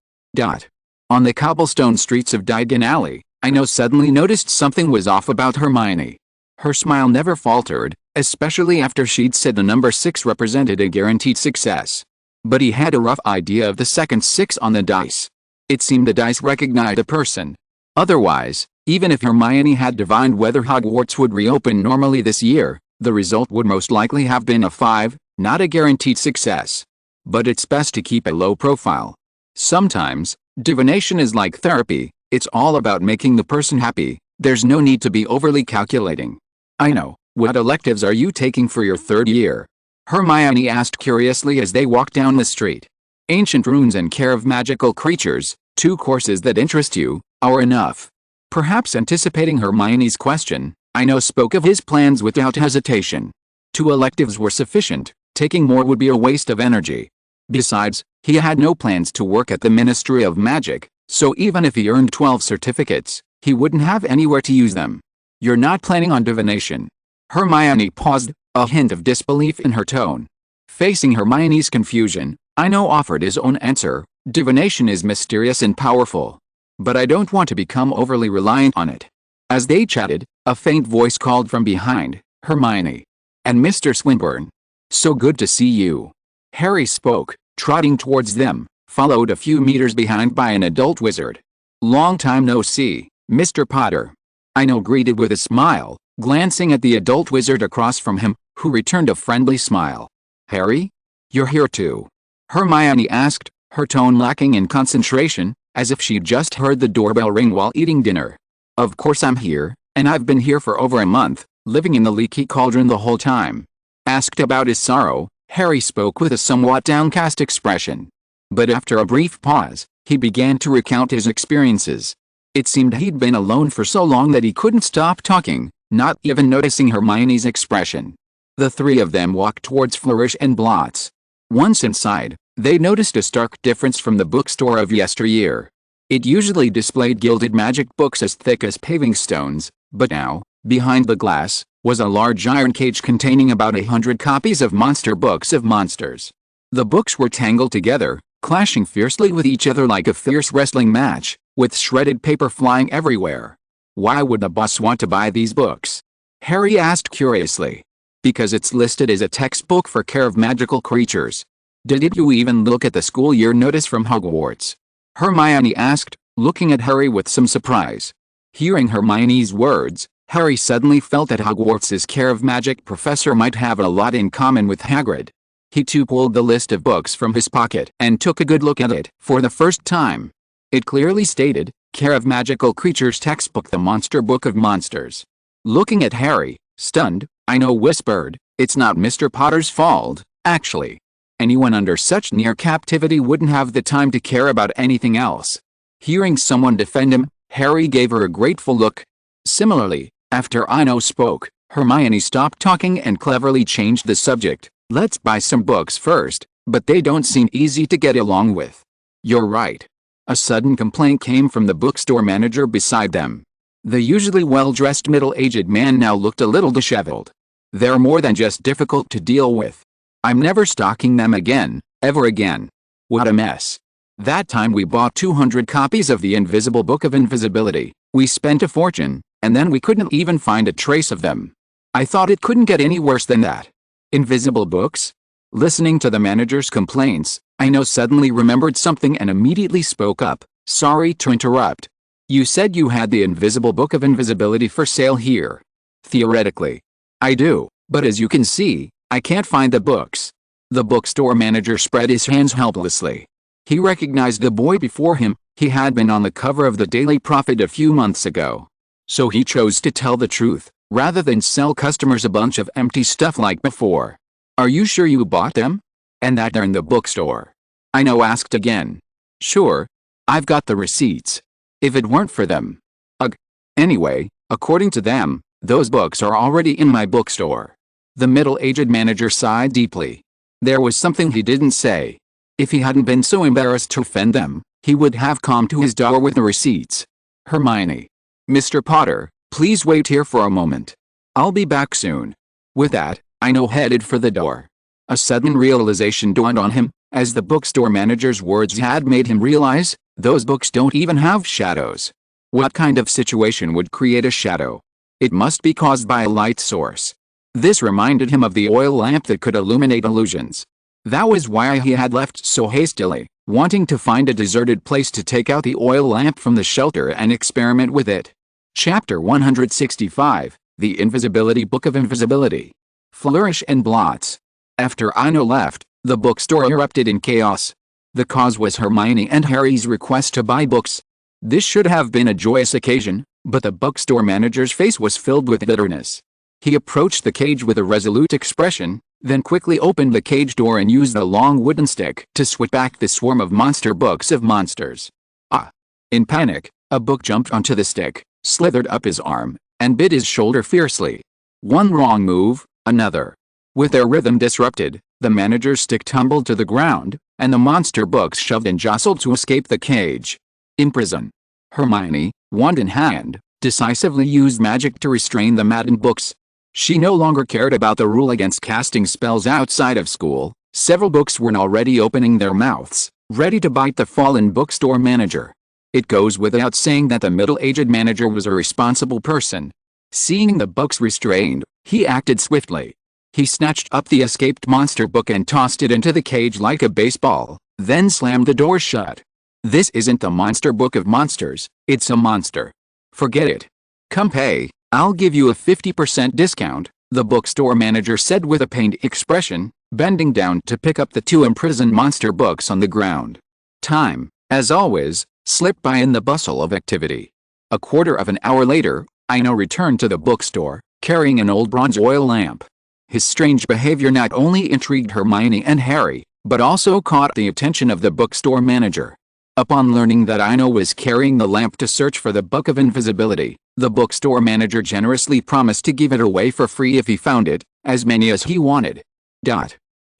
Speaker 1: On the cobblestone streets of Diagon Alley, Ino suddenly noticed something was off about Hermione. Her smile never faltered, especially after she'd said the number 6 represented a guaranteed success. But he had a rough idea of the second 6 on the dice. It seemed the dice recognized a person. Otherwise, even if Hermione had divined whether Hogwarts would reopen normally this year, the result would most likely have been a 5, not a guaranteed success. But it's best to keep a low profile. Sometimes, divination is like therapy, it's all about making the person happy, there's no need to be overly calculating. Ino, what electives are you taking for your 3rd year? Hermione asked curiously as they walked down the street. Ancient runes and care of magical creatures, 2 courses that interest you, are enough. Perhaps anticipating Hermione's question, Ino spoke of his plans without hesitation. 2 electives were sufficient, taking more would be a waste of energy. Besides, he had no plans to work at the Ministry of Magic, so even if he earned 12 certificates, he wouldn't have anywhere to use them. You're not planning on divination? Hermione paused, a hint of disbelief in her tone. Facing Hermione's confusion, Ino offered his own answer. Divination is mysterious and powerful. But I don't want to become overly reliant on it. As they chatted, a faint voice called from behind, Hermione. And Mr. Swinburne. So good to see you. Harry spoke, trotting towards them, followed a few meters behind by an adult wizard. Long time no see, Mr. Potter. Ino greeted with a smile, glancing at the adult wizard across from him, who returned a friendly smile. Harry? You're here too? Hermione asked, her tone lacking in concentration, as if she'd just heard the doorbell ring while eating dinner. Of course I'm here, and I've been here for over a month, living in the leaky cauldron the whole time. Asked about his sorrow, Harry spoke with a somewhat downcast expression. But after a brief pause, he began to recount his experiences. It seemed he'd been alone for so long that he couldn't stop talking, not even noticing Hermione's expression. The three of them walked towards Flourish and Blots. Once inside, they noticed a stark difference from the bookstore of yesteryear. It usually displayed gilded magic books as thick as paving stones, but now, behind the glass, was a large iron cage containing about 100 copies of monster books of monsters. The books were tangled together, clashing fiercely with each other like a fierce wrestling match, with shredded paper flying everywhere. Why would the boss want to buy these books? Harry asked curiously. Because it's listed as a textbook for care of magical creatures. Did you even look at the school year notice from Hogwarts? Hermione asked, looking at Harry with some surprise. Hearing Hermione's words, Harry suddenly felt that Hogwarts's care of magic professor might have a lot in common with Hagrid. He too pulled the list of books from his pocket and took a good look at it for the first time. It clearly stated, Care of Magical Creatures Textbook, the Monster Book of Monsters. Looking at Harry, stunned, Ino whispered, it's not Mr. Potter's fault, actually. Anyone under such near captivity wouldn't have the time to care about anything else. Hearing someone defend him, Harry gave her a grateful look. Similarly, after Ino spoke, Hermione stopped talking and cleverly changed the subject. Let's buy some books first, but they don't seem easy to get along with. You're right. A sudden complaint came from the bookstore manager beside them. The usually well-dressed middle-aged man now looked a little disheveled. They're more than just difficult to deal with. I'm never stocking them again, ever again. What a mess. That time we bought 200 copies of the Invisible Book of Invisibility, we spent a fortune, and then we couldn't even find a trace of them. I thought it couldn't get any worse than that. Invisible books? Listening to the manager's complaints, Ino suddenly remembered something and immediately spoke up. Sorry to interrupt. You said you had the Invisible Book of Invisibility for sale here. Theoretically. I do, but as you can see, I can't find the books. The bookstore manager spread his hands helplessly. He recognized the boy before him. He had been on the cover of the Daily Prophet a few months ago. So he chose to tell the truth, rather than sell customers a bunch of empty stuff like before. Are you sure you bought them? And that they're in the bookstore? Ino asked again. Sure. I've got the receipts. If it weren't for them. Ugh. Anyway, according to them, those books are already in my bookstore. The middle-aged manager sighed deeply. There was something he didn't say. If he hadn't been so embarrassed to offend them, he would have come to his door with the receipts. Hermione. Mr. Potter, please wait here for a moment. I'll be back soon. With that, Ino headed for the door. A sudden realization dawned on him, as the bookstore manager's words had made him realize, those books don't even have shadows. What kind of situation would create a shadow? It must be caused by a light source. This reminded him of the oil lamp that could illuminate illusions. That was why he had left so hastily, wanting to find a deserted place to take out the oil lamp from the shelter and experiment with it. Chapter 165, The Invisibility Book of Invisibility. Flourish and Blots. After Ino left, the bookstore erupted in chaos. The cause was Hermione and Harry's request to buy books. This should have been a joyous occasion, but the bookstore manager's face was filled with bitterness. He approached the cage with a resolute expression, then quickly opened the cage door and used a long wooden stick to swat back the swarm of monster books of monsters. Ah! In panic, a book jumped onto the stick, slithered up his arm, and bit his shoulder fiercely. One wrong move, another. With their rhythm disrupted, the manager's stick tumbled to the ground, and the monster books shoved and jostled to escape the cage. Imprison. Hermione, wand in hand, decisively used magic to restrain the maddened books. She no longer cared about the rule against casting spells outside of school. Several books were already opening their mouths, ready to bite the fallen bookstore manager. It goes without saying that the middle-aged manager was a responsible person. Seeing the books restrained, he acted swiftly. He snatched up the escaped monster book and tossed it into the cage like a baseball, then slammed the door shut. This isn't the monster book of monsters, it's a monster. Forget it. Come pay, I'll give you a 50% discount, the bookstore manager said with a pained expression, bending down to pick up the two imprisoned monster books on the ground. Time, as always, slipped by in the bustle of activity. A quarter of an hour later, Ino returned to the bookstore, carrying an old bronze oil lamp. His strange behavior not only intrigued Hermione and Harry, but also caught the attention of the bookstore manager. Upon learning that Ino was carrying the lamp to search for the Book of Invisibility, the bookstore manager generously promised to give it away for free if he found it, as many as he wanted.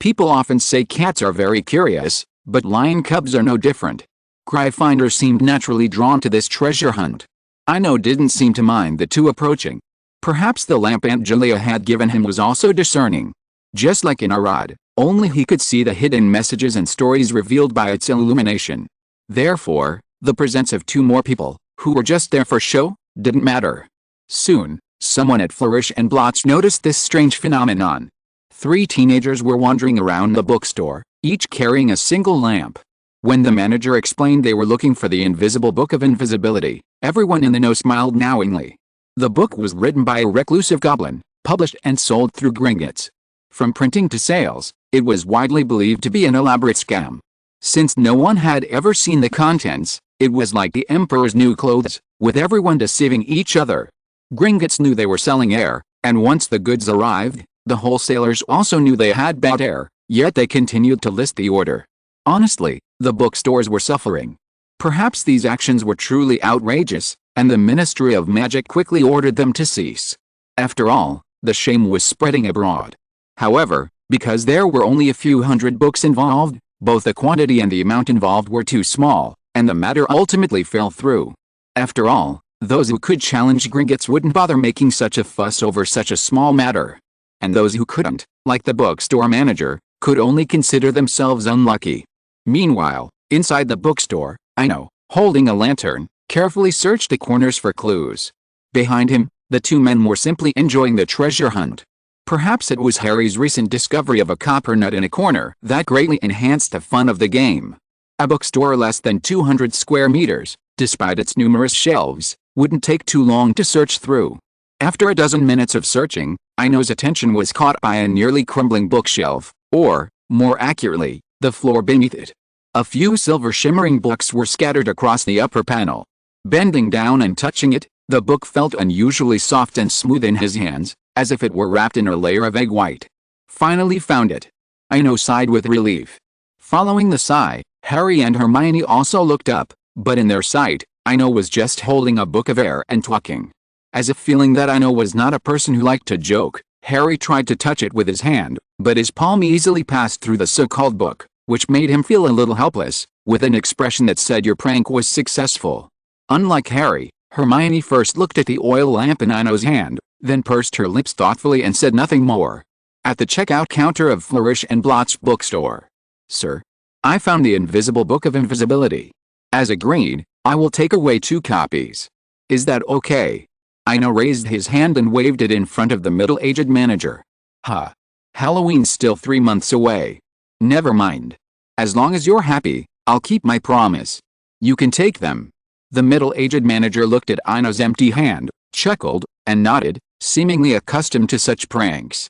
Speaker 1: People often say cats are very curious, but lion cubs are no different. Gryffindor seemed naturally drawn to this treasure hunt. Ino didn't seem to mind the two approaching. Perhaps the lamp Aunt Julia had given him was also discerning. Just like in a rod, only he could see the hidden messages and stories revealed by its illumination. Therefore, the presence of two more people, who were just there for show, didn't matter. Soon, someone at Flourish and Blotts noticed this strange phenomenon. 3 teenagers were wandering around the bookstore, each carrying a single lamp. When the manager explained they were looking for the invisible Book of Invisibility, everyone in the know smiled knowingly. The book was written by a reclusive goblin, published and sold through Gringotts. From printing to sales, it was widely believed to be an elaborate scam. Since no one had ever seen the contents, it was like the Emperor's new clothes, with everyone deceiving each other. Gringotts knew they were selling air, and once the goods arrived, the wholesalers also knew they had bad air, yet they continued to list the order. Honestly, the bookstores were suffering. Perhaps these actions were truly outrageous, and the Ministry of Magic quickly ordered them to cease. After all, the shame was spreading abroad. However, because there were only a few hundred books involved, both the quantity and the amount involved were too small, and the matter ultimately fell through. After all, those who could challenge Gringotts wouldn't bother making such a fuss over such a small matter. And those who couldn't, like the bookstore manager, could only consider themselves unlucky. Meanwhile, inside the bookstore, Ino, holding a lantern, carefully searched the corners for clues. Behind him, the two men were simply enjoying the treasure hunt. Perhaps it was Harry's recent discovery of a copper nut in a corner that greatly enhanced the fun of the game. A bookstore less than 200 square meters, despite its numerous shelves, wouldn't take too long to search through. After a dozen minutes of searching, Ino's attention was caught by a nearly crumbling bookshelf, or, more accurately, the floor beneath it. A few silver shimmering books were scattered across the upper panel. Bending down and touching it, the book felt unusually soft and smooth in his hands, as if it were wrapped in a layer of egg white. Finally found it. Ino sighed with relief. Following the sigh, Harry and Hermione also looked up, but in their sight, Ino was just holding a book of air and talking. As if feeling that Ino was not a person who liked to joke, Harry tried to touch it with his hand, but his palm easily passed through the so-called book, which made him feel a little helpless, with an expression that said your prank was successful. Unlike Harry, Hermione first looked at the oil lamp in Ino's hand, then pursed her lips thoughtfully and said nothing more. At the checkout counter of Flourish and Blotts bookstore. Sir, I found the invisible Book of Invisibility. As agreed, I will take away 2 copies. Is that okay? Ino raised his hand and waved it in front of the middle-aged manager. Halloween's still 3 months away. Never mind. As long as you're happy, I'll keep my promise. You can take them. The middle-aged manager looked at Ino's empty hand, chuckled, and nodded, seemingly accustomed to such pranks.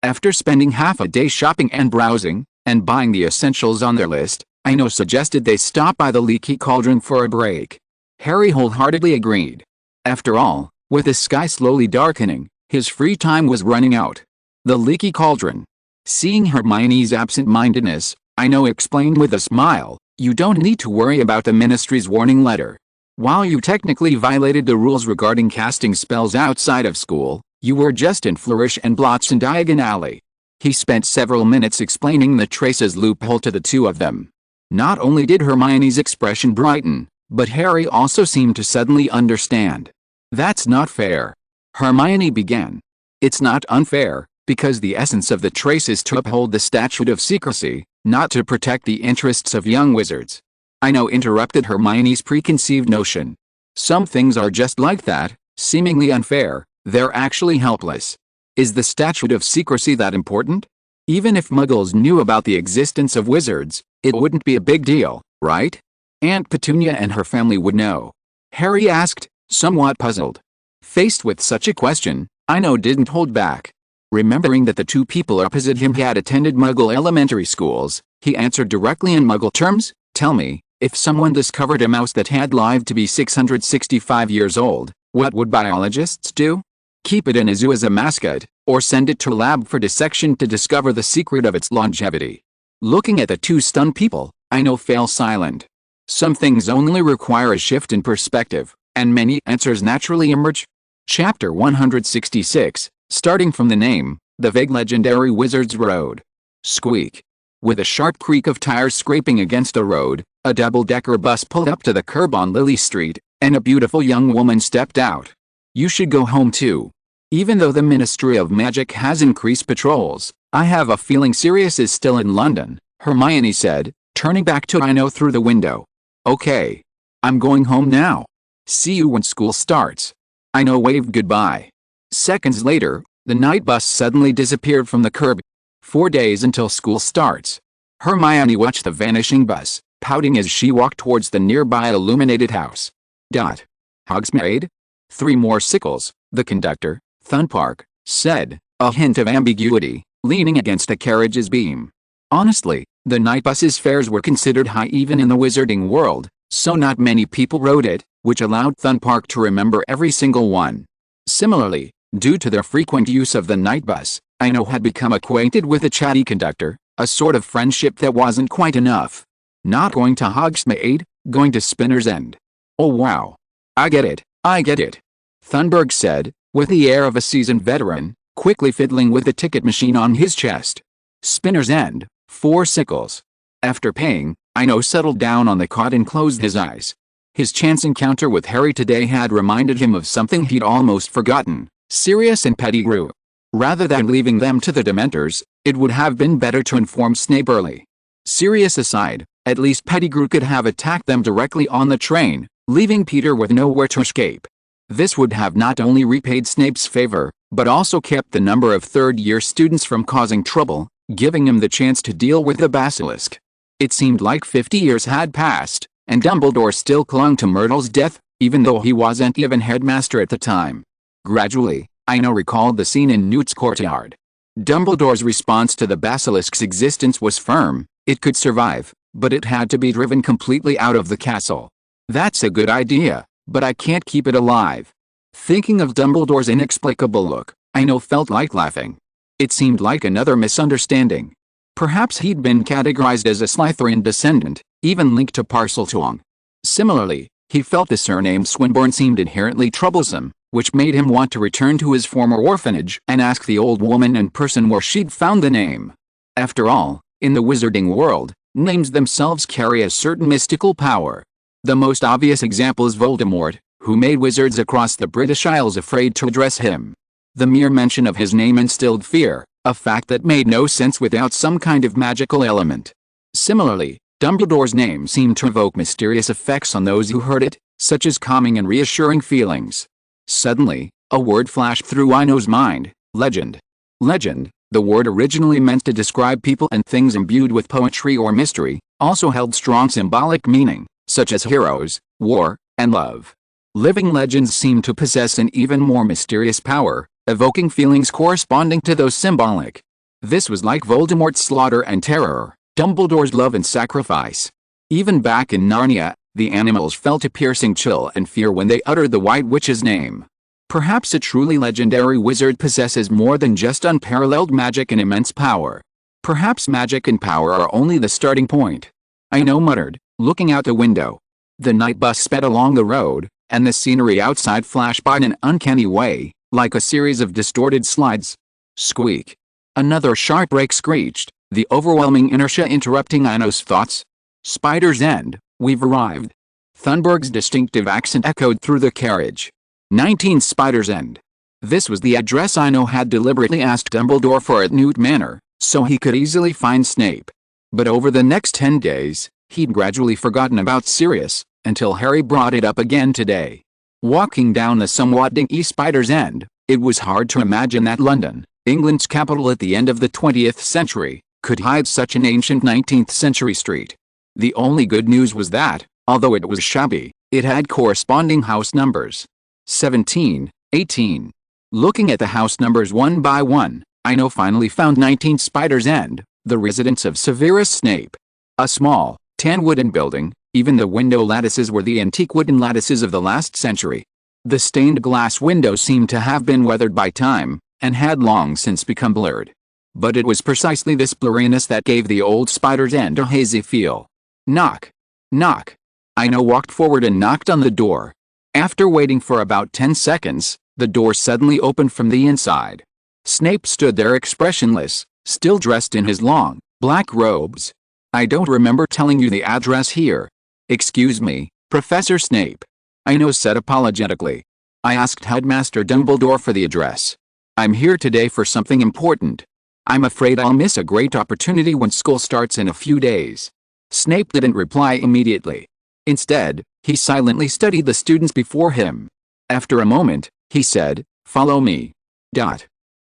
Speaker 1: After spending half a day shopping and browsing, and buying the essentials on their list, Ino suggested they stop by the Leaky Cauldron for a break. Harry wholeheartedly agreed. After all, with the sky slowly darkening, his free time was running out. The Leaky Cauldron. Seeing Hermione's absent-mindedness, Ino explained with a smile, you don't need to worry about the Ministry's warning letter. While you technically violated the rules regarding casting spells outside of school, you were just in Flourish and Blotts and Diagon Alley. He spent several minutes explaining the Trace's loophole to the two of them. Not only did Hermione's expression brighten, but Harry also seemed to suddenly understand. That's not fair. Hermione began. It's not unfair, Because the essence of the trace is to uphold the statute of secrecy, not to protect the interests of young wizards. Ino interrupted Hermione's preconceived notion. Some things are just like that, seemingly unfair, they're actually helpless. Is the statute of secrecy that important? Even if Muggles knew about the existence of wizards, it wouldn't be a big deal, right? Aunt Petunia and her family would know. Harry asked, somewhat puzzled. Faced with such a question, Ino didn't hold back. Remembering that the two people opposite him had attended Muggle elementary schools, he answered directly in Muggle terms, tell me, if someone discovered a mouse that had lived to be 665 years old, what would biologists do? Keep it in a zoo as a mascot, or send it to a lab for dissection to discover the secret of its longevity? Looking at the two stunned people, Ino fell silent. Some things only require a shift in perspective, and many answers naturally emerge. Chapter 166, starting from the name, the vague legendary Wizard's Road. Squeak. With a sharp creak of tires scraping against a road, a double-decker bus pulled up to the curb on Lily Street, and a beautiful young woman stepped out. You should go home too. Even though the Ministry of Magic has increased patrols, I have a feeling Sirius is still in London, Hermione said, turning back to Ino through the window. Okay. I'm going home now. See you when school starts. Ino waved goodbye. Seconds later, the night bus suddenly disappeared from the curb. 4 days until school starts. Hermione watched the vanishing bus, pouting as she walked towards the nearby illuminated house. Hogsmeade? 3 more sickles, the conductor, Thunpark, said, a hint of ambiguity, leaning against a carriage's beam. Honestly, the night bus's fares were considered high even in the wizarding world, so not many people rode it, which allowed Thunpark to remember every single one. Similarly, due to their frequent use of the night bus, Ino had become acquainted with a chatty conductor, a sort of friendship that wasn't quite enough. Not going to Hogsmeade, going to Spinner's End. Oh wow. I get it, Thunberg said, with the air of a seasoned veteran, quickly fiddling with the ticket machine on his chest. Spinner's End, 4 sickles. After paying, Ino settled down on the cot and closed his eyes. His chance encounter with Harry today had reminded him of something he'd almost forgotten, Sirius and Pettigrew. Rather than leaving them to the Dementors, it would have been better to inform Snape early. Sirius aside, at least Pettigrew could have attacked them directly on the train, leaving Peter with nowhere to escape. This would have not only repaid Snape's favor, but also kept the number of third-year students from causing trouble, giving him the chance to deal with the basilisk. It seemed like 50 years had passed, and Dumbledore still clung to Myrtle's death, even though he wasn't even headmaster at the time. Gradually, Ino recalled the scene in Newt's courtyard. Dumbledore's response to the basilisk's existence was firm: it could survive, but it had to be driven completely out of the castle. That's a good idea, but I can't keep it alive. Thinking of Dumbledore's inexplicable look, Ino felt like laughing. It seemed like another misunderstanding. Perhaps he'd been categorized as a Slytherin descendant, even linked to Parseltongue. Similarly, he felt the surname Swinburne seemed inherently troublesome, which made him want to return to his former orphanage and ask the old woman in person where she'd found the name. After all, in the wizarding world, names themselves carry a certain mystical power. The most obvious example is Voldemort, who made wizards across the British Isles afraid to address him. The mere mention of his name instilled fear, a fact that made no sense without some kind of magical element. Similarly, Dumbledore's name seemed to evoke mysterious effects on those who heard it, such as calming and reassuring feelings. Suddenly, a word flashed through Ino's mind: legend. Legend, the word originally meant to describe people and things imbued with poetry or mystery, also held strong symbolic meaning, such as heroes, war, and love. Living legends seemed to possess an even more mysterious power, evoking feelings corresponding to those symbolic. This was like Voldemort's slaughter and terror, Dumbledore's love and sacrifice. Even back in Narnia, the animals felt a piercing chill and fear when they uttered the White Witch's name. Perhaps a truly legendary wizard possesses more than just unparalleled magic and immense power. Perhaps magic and power are only the starting point. Ino muttered, looking out the window. The night bus sped along the road, and the scenery outside flashed by in an uncanny way, like a series of distorted slides. Squeak. Another sharp brake screeched, the overwhelming inertia interrupting Ino's thoughts. Spider's End, we've arrived. Thunberg's distinctive accent echoed through the carriage. 19 Spider's End. This was the address Ino had deliberately asked Dumbledore for at Newt Manor, so he could easily find Snape. But over the next 10 days, he'd gradually forgotten about Sirius, until Harry brought it up again today. Walking down the somewhat dingy Spider's End, it was hard to imagine that London, England's capital at the end of the 20th century, could hide such an ancient 19th century street. The only good news was that, although it was shabby, it had corresponding house numbers. 17, 18. Looking at the house numbers one by one, Ino finally found 19 Spider's End, the residence of Severus Snape. A small, tan wooden building, even the window lattices were the antique wooden lattices of the last century. The stained glass windows seemed to have been weathered by time, and had long since become blurred. But it was precisely this blurriness that gave the old Spider's End a hazy feel. Knock. Knock. Ino walked forward and knocked on the door. After waiting for about 10 seconds, the door suddenly opened from the inside. Snape stood there expressionless, still dressed in his long, black robes. "I don't remember telling you the address here." "Excuse me, Professor Snape," Ino said apologetically. "I asked Headmaster Dumbledore for the address. I'm here today for something important. I'm afraid I'll miss a great opportunity when school starts in a few days." Snape didn't reply immediately. Instead, he silently studied the students before him. After a moment, he said, "Follow me."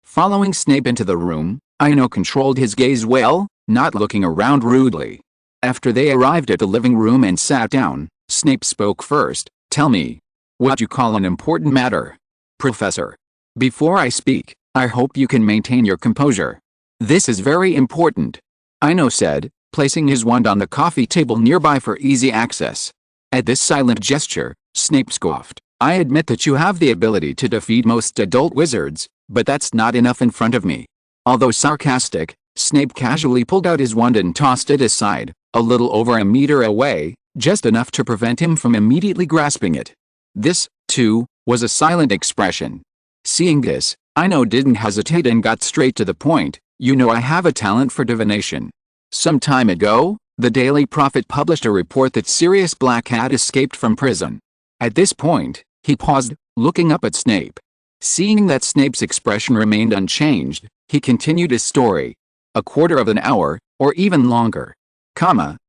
Speaker 1: Following Snape into the room, Ino controlled his gaze well, not looking around rudely. After they arrived at the living room and sat down, Snape spoke first. "Tell me, what you call an important matter, Professor. Before I speak, I hope you can maintain your composure. This is very important," Ino said, placing his wand on the coffee table nearby for easy access. At this silent gesture, Snape scoffed. "I admit that you have the ability to defeat most adult wizards, but that's not enough in front of me." Although sarcastic, Snape casually pulled out his wand and tossed it aside, a little over a meter away, just enough to prevent him from immediately grasping it. This, too, was a silent expression. Seeing this, Ino didn't hesitate and got straight to the point. "You know I have a talent for divination. Some time ago, the Daily Prophet published a report that Sirius Black had escaped from prison." At this point, he paused, looking up at Snape. Seeing that Snape's expression remained unchanged, he continued his story. "A quarter of an hour, or even longer.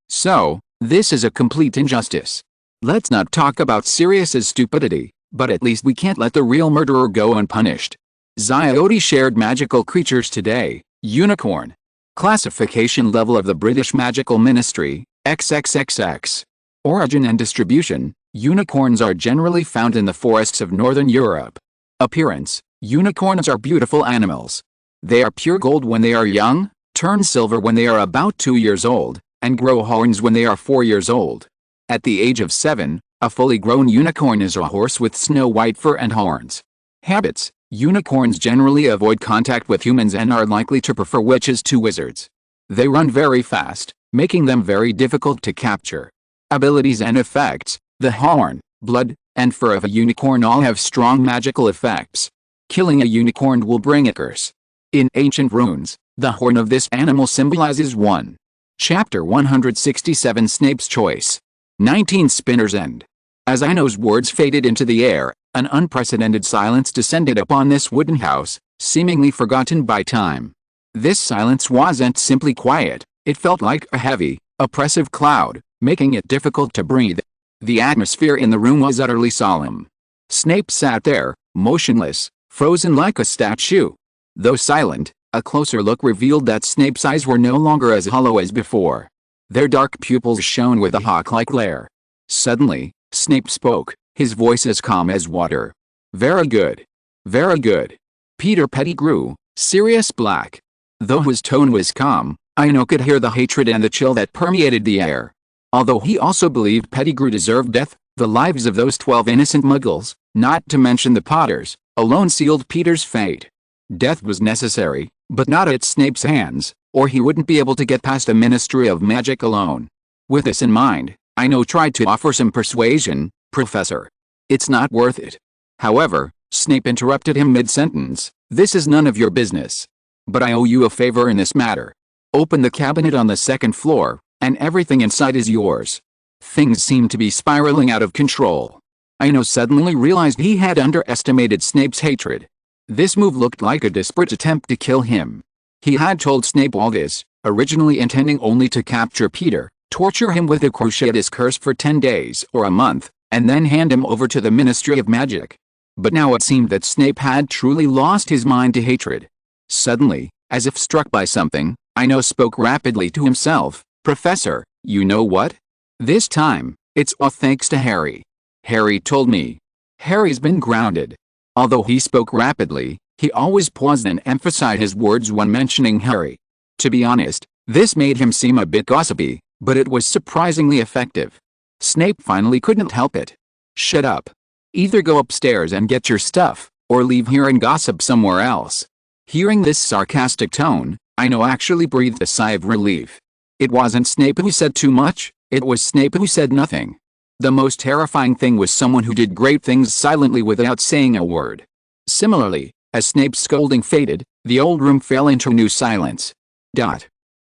Speaker 1: So, this is a complete injustice. Let's not talk about Sirius's stupidity, but at least we can't let the real murderer go unpunished. Ziote shared magical creatures today, unicorn. Classification level of the British Magical Ministry, XXXX. Origin and distribution, unicorns are generally found in the forests of Northern Europe. Appearance, unicorns are beautiful animals. They are pure gold when they are young, turn silver when they are about 2 years old, and grow horns when they are 4 years old. At the age of 7, a fully grown unicorn is a horse with snow-white fur and horns. Habits, unicorns generally avoid contact with humans and are likely to prefer witches to wizards. They run very fast, making them very difficult to capture. Abilities and effects, the horn, blood, and fur of a unicorn all have strong magical effects. Killing a unicorn will bring a curse. In ancient runes, the horn of this animal symbolizes 1. Chapter 167 Snape's Choice. 19 Spinner's End. As Ino's words faded into the air, an unprecedented silence descended upon this wooden house, seemingly forgotten by time. This silence wasn't simply quiet, it felt like a heavy, oppressive cloud, making it difficult to breathe. The atmosphere in the room was utterly solemn. Snape sat there, motionless, frozen like a statue. Though silent, a closer look revealed that Snape's eyes were no longer as hollow as before. Their dark pupils shone with a hawk-like glare. Suddenly, Snape spoke, his voice as calm as water. "Very good. Very good. Peter Pettigrew, Sirius Black." Though his tone was calm, Ino could hear the hatred and the chill that permeated the air. Although he also believed Pettigrew deserved death, the lives of those 12 innocent muggles, not to mention the Potters, alone sealed Peter's fate. Death was necessary, but not at Snape's hands, or he wouldn't be able to get past the Ministry of Magic alone. With this in mind, Ino tried to offer some persuasion. "Professor, it's not worth it." However, Snape interrupted him mid-sentence. "This is none of your business. But I owe you a favor in this matter. Open the cabinet on the second floor, and everything inside is yours." Things seemed to be spiraling out of control. Ino suddenly realized he had underestimated Snape's hatred. This move looked like a desperate attempt to kill him. He had told Snape all this, originally intending only to capture Peter, torture him with a cruciatus curse for 10 days or a month, and then hand him over to the Ministry of Magic. But now it seemed that Snape had truly lost his mind to hatred. Suddenly, as if struck by something, Ino spoke rapidly to himself. "Professor, you know what? This time, it's all thanks to Harry. Harry told me. Harry's been grounded." Although he spoke rapidly, he always paused and emphasized his words when mentioning Harry. To be honest, this made him seem a bit gossipy, but it was surprisingly effective. Snape finally couldn't help it. "Shut up. Either go upstairs and get your stuff, or leave here and gossip somewhere else." Hearing this sarcastic tone, Ino actually breathed a sigh of relief. It wasn't Snape who said too much, it was Snape who said nothing. The most terrifying thing was someone who did great things silently without saying a word. Similarly, as Snape's scolding faded, the old room fell into new silence.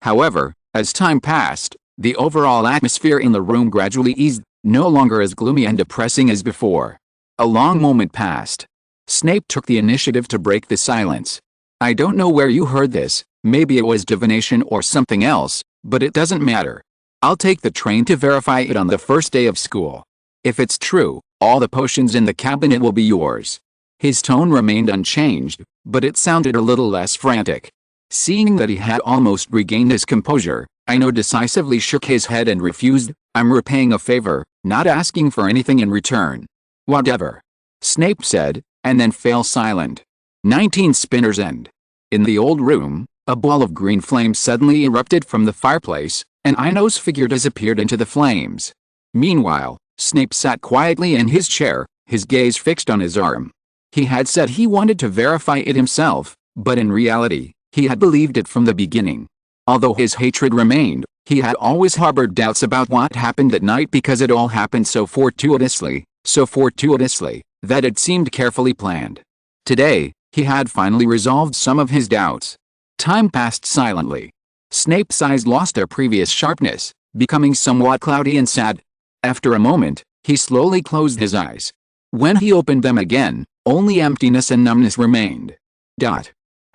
Speaker 1: However, as time passed, the overall atmosphere in the room gradually eased, no longer as gloomy and depressing as before. A long moment passed. Snape took the initiative to break the silence. "I don't know where you heard this, maybe it was divination or something else, but it doesn't matter. I'll take the train to verify it on the first day of school. If it's true, all the potions in the cabinet will be yours." His tone remained unchanged, but it sounded a little less frantic. Seeing that he had almost regained his composure, Ino decisively shook his head and refused. "I'm repaying a favor, not asking for anything in return." "Whatever," Snape said, and then fell silent. 19 Spinner's End. In the old room, a ball of green flame suddenly erupted from the fireplace, and Ino's figure disappeared into the flames. Meanwhile, Snape sat quietly in his chair, his gaze fixed on his arm. He had said he wanted to verify it himself, but in reality, he had believed it from the beginning. Although his hatred remained, he had always harbored doubts about what happened that night because it all happened so fortuitously, that it seemed carefully planned. Today, he had finally resolved some of his doubts. Time passed silently. Snape's eyes lost their previous sharpness, becoming somewhat cloudy and sad. After a moment, he slowly closed his eyes. When he opened them again, only emptiness and numbness remained.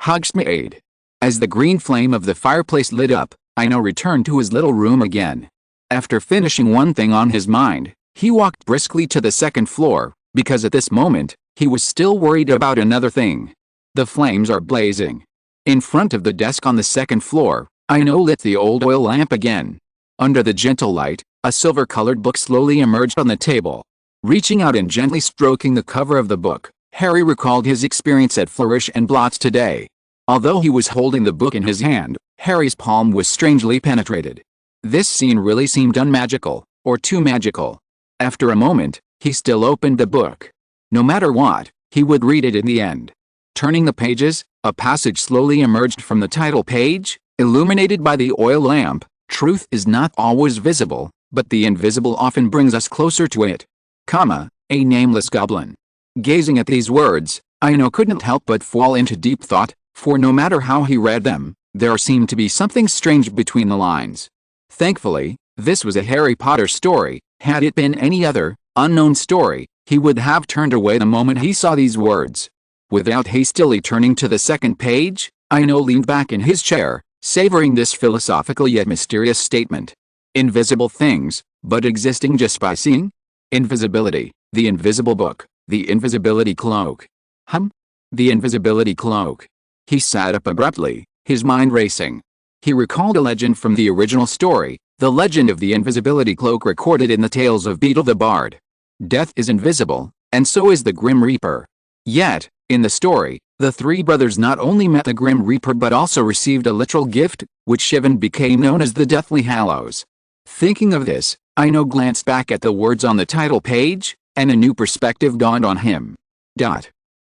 Speaker 1: Hogsmeade. As the green flame of the fireplace lit up, Ino returned to his little room again. After finishing one thing on his mind, he walked briskly to the second floor, because at this moment, he was still worried about another thing. The flames are blazing. In front of the desk on the second floor, Ino lit the old oil lamp again. Under the gentle light, a silver-colored book slowly emerged on the table. Reaching out and gently stroking the cover of the book, Harry recalled his experience at Flourish and Blots today. Although he was holding the book in his hand, Harry's palm was strangely penetrated. This scene really seemed unmagical, or too magical. After a moment, he still opened the book. No matter what, he would read it in the end. Turning the pages, a passage slowly emerged from the title page, illuminated by the oil lamp. "Truth is not always visible, but the invisible often brings us closer to it. A nameless goblin." Gazing at these words, Ino couldn't help but fall into deep thought, for no matter how he read them, there seemed to be something strange between the lines. Thankfully, this was a Harry Potter story. Had it been any other, unknown story, he would have turned away the moment he saw these words. Without hastily turning to the second page, Ino leaned back in his chair, savoring this philosophical yet mysterious statement. Invisible things, but existing just by seeing? Invisibility, the invisible book, the invisibility cloak. The invisibility cloak. He sat up abruptly, his mind racing. He recalled a legend from the original story, the legend of the invisibility cloak recorded in the tales of Beedle the Bard. Death is invisible, and so is the Grim Reaper. Yet, in the story, the three brothers not only met the Grim Reaper but also received a literal gift, which even became known as the Deathly Hallows. Thinking of this, Ino glanced back at the words on the title page, and a new perspective dawned on him.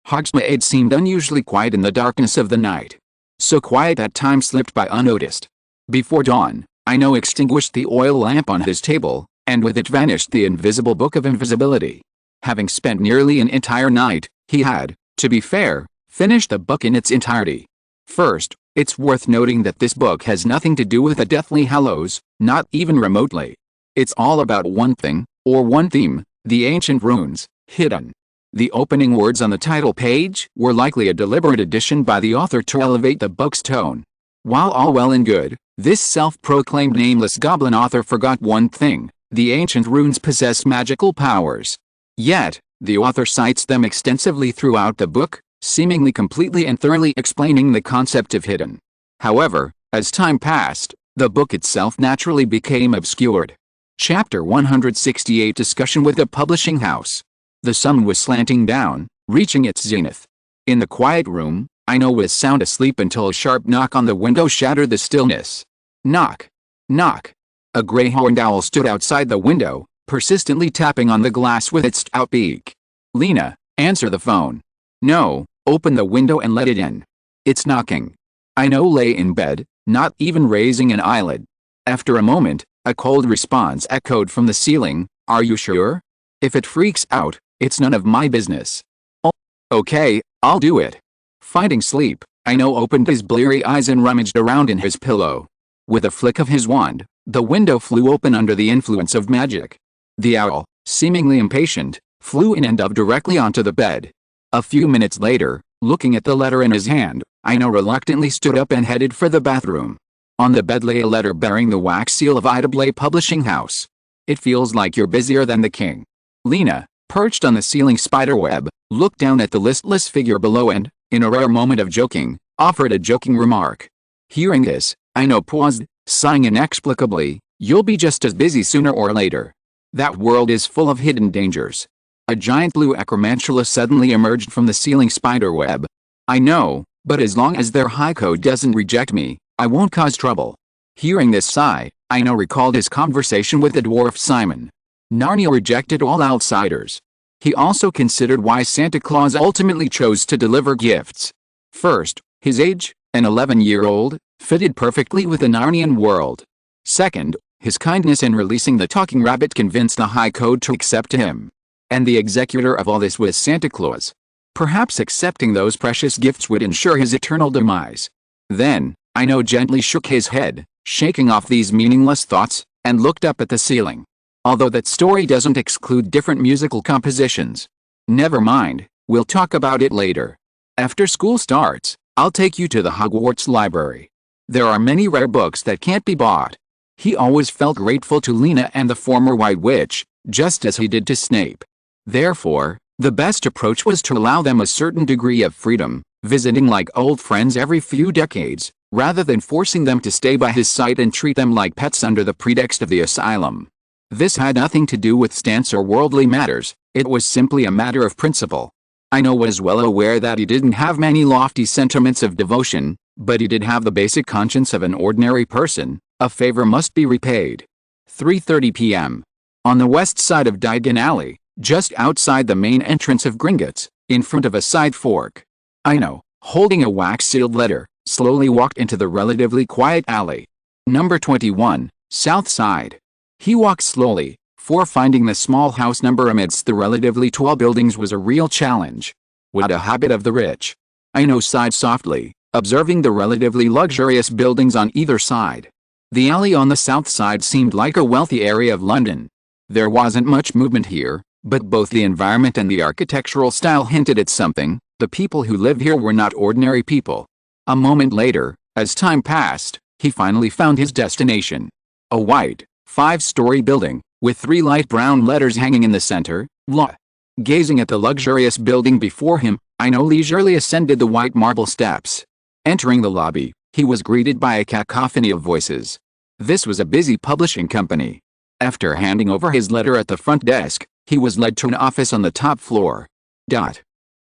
Speaker 1: Hogsmeade seemed unusually quiet in the darkness of the night. So quiet that time slipped by unnoticed. Before dawn, Ino extinguished the oil lamp on his table, and with it vanished the invisible book of invisibility. Having spent nearly an entire night, he had, to be fair, finished the book in its entirety. First, it's worth noting that this book has nothing to do with the Deathly Hallows, not even remotely. It's all about one thing, or one theme, the ancient runes, hidden. The opening words on the title page were likely a deliberate addition by the author to elevate the book's tone. While all well and good, this self-proclaimed nameless goblin author forgot one thing: the ancient runes possess magical powers. Yet, the author cites them extensively throughout the book, seemingly completely and thoroughly explaining the concept of hidden. However, as time passed, the book itself naturally became obscured. Chapter 168: Discussion with the Publishing House. The sun was slanting down, reaching its zenith. In the quiet room, Ino was sound asleep until a sharp knock on the window shattered the stillness. Knock. Knock. A gray-horned owl stood outside the window, persistently tapping on the glass with its stout beak. Lena, answer the phone. No, open the window and let it in. It's knocking. Ino lay in bed, not even raising an eyelid. After a moment, a cold response echoed from the ceiling. Are you sure? If it freaks out, it's none of my business. Oh, okay, I'll do it. Finding sleep, Ino opened his bleary eyes and rummaged around in his pillow. With a flick of his wand, the window flew open under the influence of magic. The owl, seemingly impatient, flew in and dove directly onto the bed. A few minutes later, looking at the letter in his hand, Ino reluctantly stood up and headed for the bathroom. On the bed lay a letter bearing the wax seal of Ida Publishing House. It feels like you're busier than the king. Lena, perched on the ceiling spiderweb, looked down at the listless figure below and, in a rare moment of joking, offered a joking remark. Hearing this, Ino paused, sighing inexplicably. You'll be just as busy sooner or later. That world is full of hidden dangers. A giant blue acromantula suddenly emerged from the ceiling spiderweb. I know, but as long as their high code doesn't reject me, I won't cause trouble. Hearing this sigh, Ino recalled his conversation with the dwarf Simon. Narnia rejected all outsiders. He also considered why Santa Claus ultimately chose to deliver gifts. First, his age, an 11-year-old, fitted perfectly with the Narnian world. Second, his kindness in releasing the talking rabbit convinced the High Code to accept him. And the executor of all this was Santa Claus. Perhaps accepting those precious gifts would ensure his eternal demise. Then, Ino gently shook his head, shaking off these meaningless thoughts, and looked up at the ceiling. Although that story doesn't exclude different musical compositions. Never mind, we'll talk about it later. After school starts, I'll take you to the Hogwarts library. There are many rare books that can't be bought. He always felt grateful to Lena and the former White Witch, just as he did to Snape. Therefore, the best approach was to allow them a certain degree of freedom, visiting like old friends every few decades, rather than forcing them to stay by his side and treat them like pets under the pretext of the asylum. This had nothing to do with stance or worldly matters, it was simply a matter of principle. Ino was well aware that he didn't have many lofty sentiments of devotion, but he did have the basic conscience of an ordinary person. A favor must be repaid. 3:30 p.m. On the west side of Diagon Alley, just outside the main entrance of Gringotts, in front of a side fork, Ino, holding a wax-sealed letter, slowly walked into the relatively quiet alley. Number 21, South Side. He walked slowly, for finding the small house number amidst the relatively tall buildings was a real challenge. What a habit of the rich. Ino sighed softly, observing the relatively luxurious buildings on either side. The alley on the south side seemed like a wealthy area of London. There wasn't much movement here, but both the environment and the architectural style hinted at something. The people who live here were not ordinary people. A moment later, as time passed, he finally found his destination. A white, 5-story building, with 3 light brown letters hanging in the center, LA. Gazing at the luxurious building before him, Ino leisurely ascended the white marble steps. Entering the lobby, he was greeted by a cacophony of voices. This was a busy publishing company. After handing over his letter at the front desk, he was led to an office on the top floor.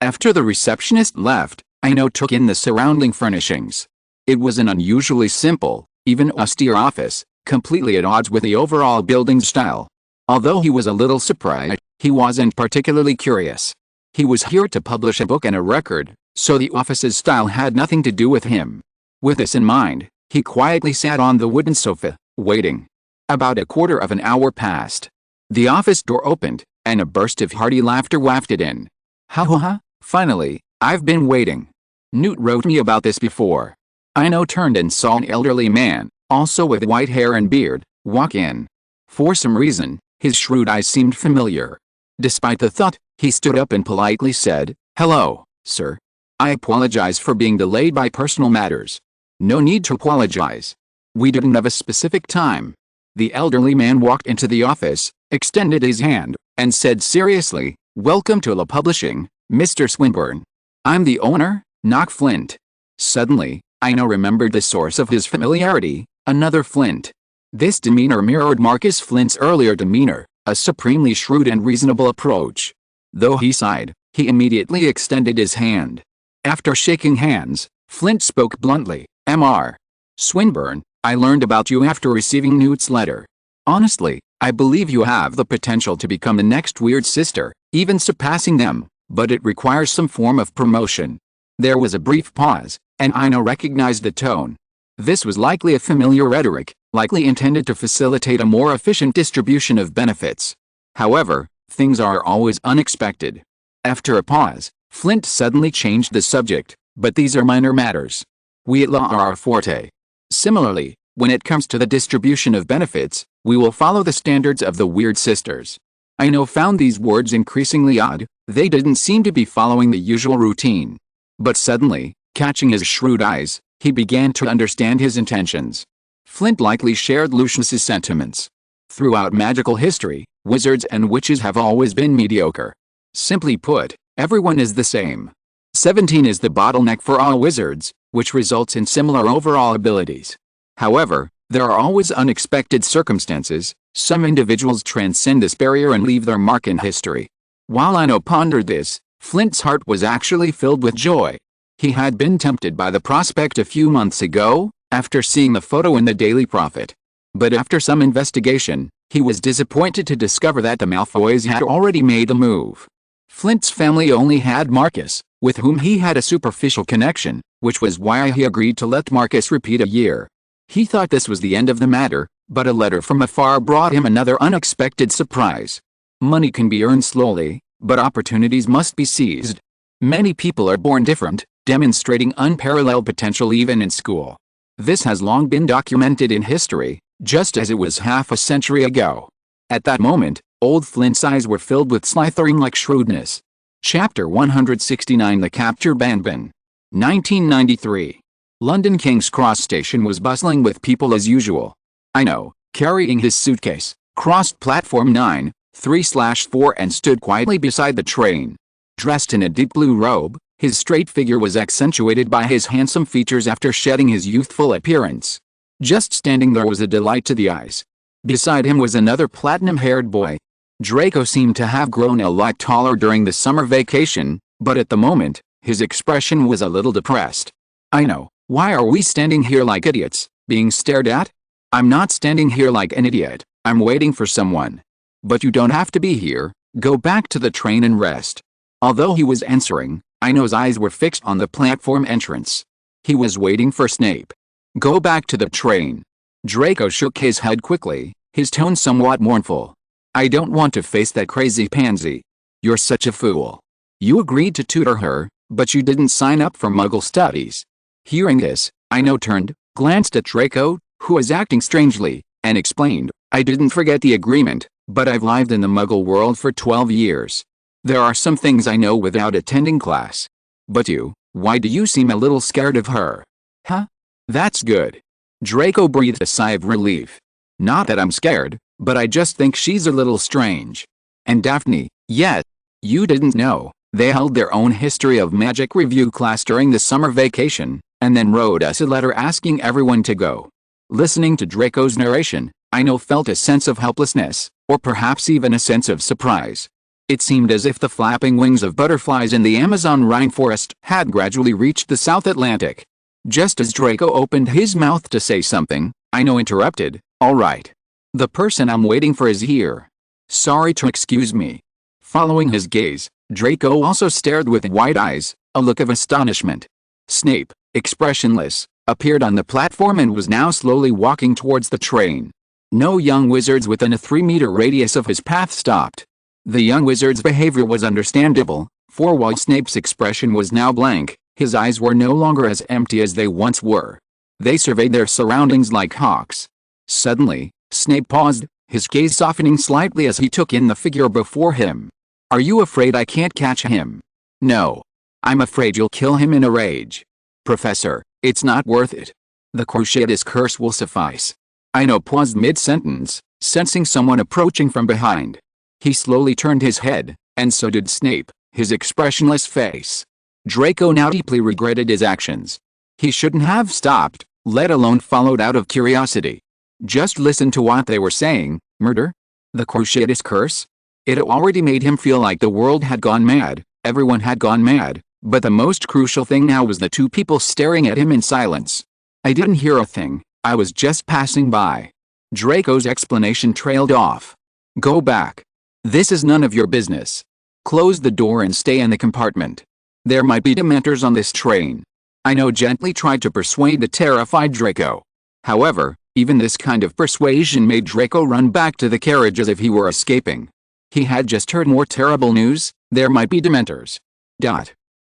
Speaker 1: After the receptionist left, Ino took in the surrounding furnishings. It was an unusually simple, even austere office, completely at odds with the overall building's style. Although he was a little surprised, he wasn't particularly curious. He was here to publish a book and a record, so the office's style had nothing to do with him. With this in mind, he quietly sat on the wooden sofa, waiting. About a quarter of an hour passed. The office door opened, and a burst of hearty laughter wafted in. Ha ha ha, finally, I've been waiting. Newt wrote me about this before. Ino turned and saw an elderly man, also with white hair and beard, walk in. For some reason, his shrewd eyes seemed familiar. Despite the thought, He stood up and politely said, "Hello, sir. I apologize for being delayed by personal matters." "No need to apologize. We didn't have a specific time." The elderly man walked into the office, extended his hand, and said seriously, "Welcome to La Publishing, Mr. Swinburne. I'm the owner, Knock Flint." Suddenly, Ino remembered the source of his familiarity, another Flint. This demeanor mirrored Marcus Flint's earlier demeanor, a supremely shrewd and reasonable approach. Though he sighed, he immediately extended his hand. After shaking hands, Flint spoke bluntly, "Mr. Swinburne, I learned about you after receiving Newt's letter. Honestly, I believe you have the potential to become the next Weird Sister, even surpassing them, but it requires some form of promotion." There was a brief pause, and Ino recognized the tone. This was likely a familiar rhetoric, likely intended to facilitate a more efficient distribution of benefits. However, things are always unexpected. After a pause, Flint suddenly changed the subject, "But these are minor matters. We at law are our forte. Similarly, when it comes to the distribution of benefits, we will follow the standards of the Weird Sisters." Ino found these words increasingly odd. They didn't seem to be following the usual routine. But suddenly, catching his shrewd eyes, he began to understand his intentions. Flint likely shared Lucius's sentiments. Throughout magical history, wizards and witches have always been mediocre. Simply put, everyone is the same. 17 is the bottleneck for all wizards, which results in similar overall abilities. However, there are always unexpected circumstances. Some individuals transcend this barrier and leave their mark in history. While Ino pondered this, Flint's heart was actually filled with joy. He had been tempted by the prospect a few months ago, after seeing the photo in the Daily Prophet. But after some investigation, he was disappointed to discover that the Malfoys had already made the move. Flint's family only had Marcus, with whom he had a superficial connection, which was why he agreed to let Marcus repeat a year. He thought this was the end of the matter, but a letter from afar brought him another unexpected surprise. Money can be earned slowly, but opportunities must be seized. Many people are born different, demonstrating unparalleled potential even in school. This has long been documented in history, just as it was half a century ago. At that moment, old Flint's eyes were filled with Slytherin-like shrewdness. Chapter 169 The Capture Banban. 1993. London King's Cross Station was bustling with people as usual. Ino, carrying his suitcase, crossed platform 9, 3/4 and stood quietly beside the train. Dressed in a deep blue robe, his straight figure was accentuated by his handsome features after shedding his youthful appearance. Just standing there was a delight to the eyes. Beside him was another platinum-haired boy. Draco seemed to have grown a lot taller during the summer vacation, but at the moment, his expression was a little depressed. "Ino, why are we standing here like idiots, being stared at?" "I'm not standing here like an idiot, I'm waiting for someone." "But you don't have to be here, go back to the train and rest." Although he was answering, Ino's eyes were fixed on the platform entrance. He was waiting for Snape. "Go back to the train." Draco shook his head quickly, his tone somewhat mournful. "I don't want to face that crazy pansy. You're such a fool. You agreed to tutor her, but you didn't sign up for Muggle studies." Hearing this, Ino turned, glanced at Draco, who was acting strangely, and explained, "I didn't forget the agreement, but I've lived in the Muggle world for 12 years. There are some things I know without attending class. But why do you seem a little scared of her?" "Huh? That's good." Draco breathed a sigh of relief. "Not that I'm scared, but I just think she's a little strange. And Daphne, yet, you didn't know, they held their own History of Magic review class during the summer vacation, and then wrote us a letter asking everyone to go." Listening to Draco's narration, Ino felt a sense of helplessness, or perhaps even a sense of surprise. It seemed as if the flapping wings of butterflies in the Amazon rainforest had gradually reached the South Atlantic. Just as Draco opened his mouth to say something, Ino interrupted, "All right. The person I'm waiting for is here. Sorry to excuse me." Following his gaze, Draco also stared with wide eyes, a look of astonishment. Snape, expressionless, appeared on the platform and was now slowly walking towards the train. No young wizards within a 3-meter radius of his path stopped. The young wizard's behavior was understandable, for while Snape's expression was now blank, his eyes were no longer as empty as they once were. They surveyed their surroundings like hawks. Suddenly, Snape paused, his gaze softening slightly as he took in the figure before him. Are you afraid I can't catch him? No. I'm afraid you'll kill him in a rage. Professor, it's not worth it. The Cruciatus curse will suffice. Ino paused mid-sentence, sensing someone approaching from behind. He slowly turned his head, and so did Snape, his expressionless face. Draco now deeply regretted his actions. He shouldn't have stopped, let alone followed out of curiosity. Just listen to what they were saying. Murder? The Cruciatus curse? It already made him feel like the world had gone mad, everyone had gone mad, but the most crucial thing now was the two people staring at him in silence. I didn't hear a thing, I was just passing by. Draco's explanation trailed off. Go back. This is none of your business. Close the door and stay in the compartment. There might be dementors on this train. Ino gently tried to persuade the terrified Draco. However, even this kind of persuasion made Draco run back to the carriage as if he were escaping. He had just heard more terrible news, there might be dementors.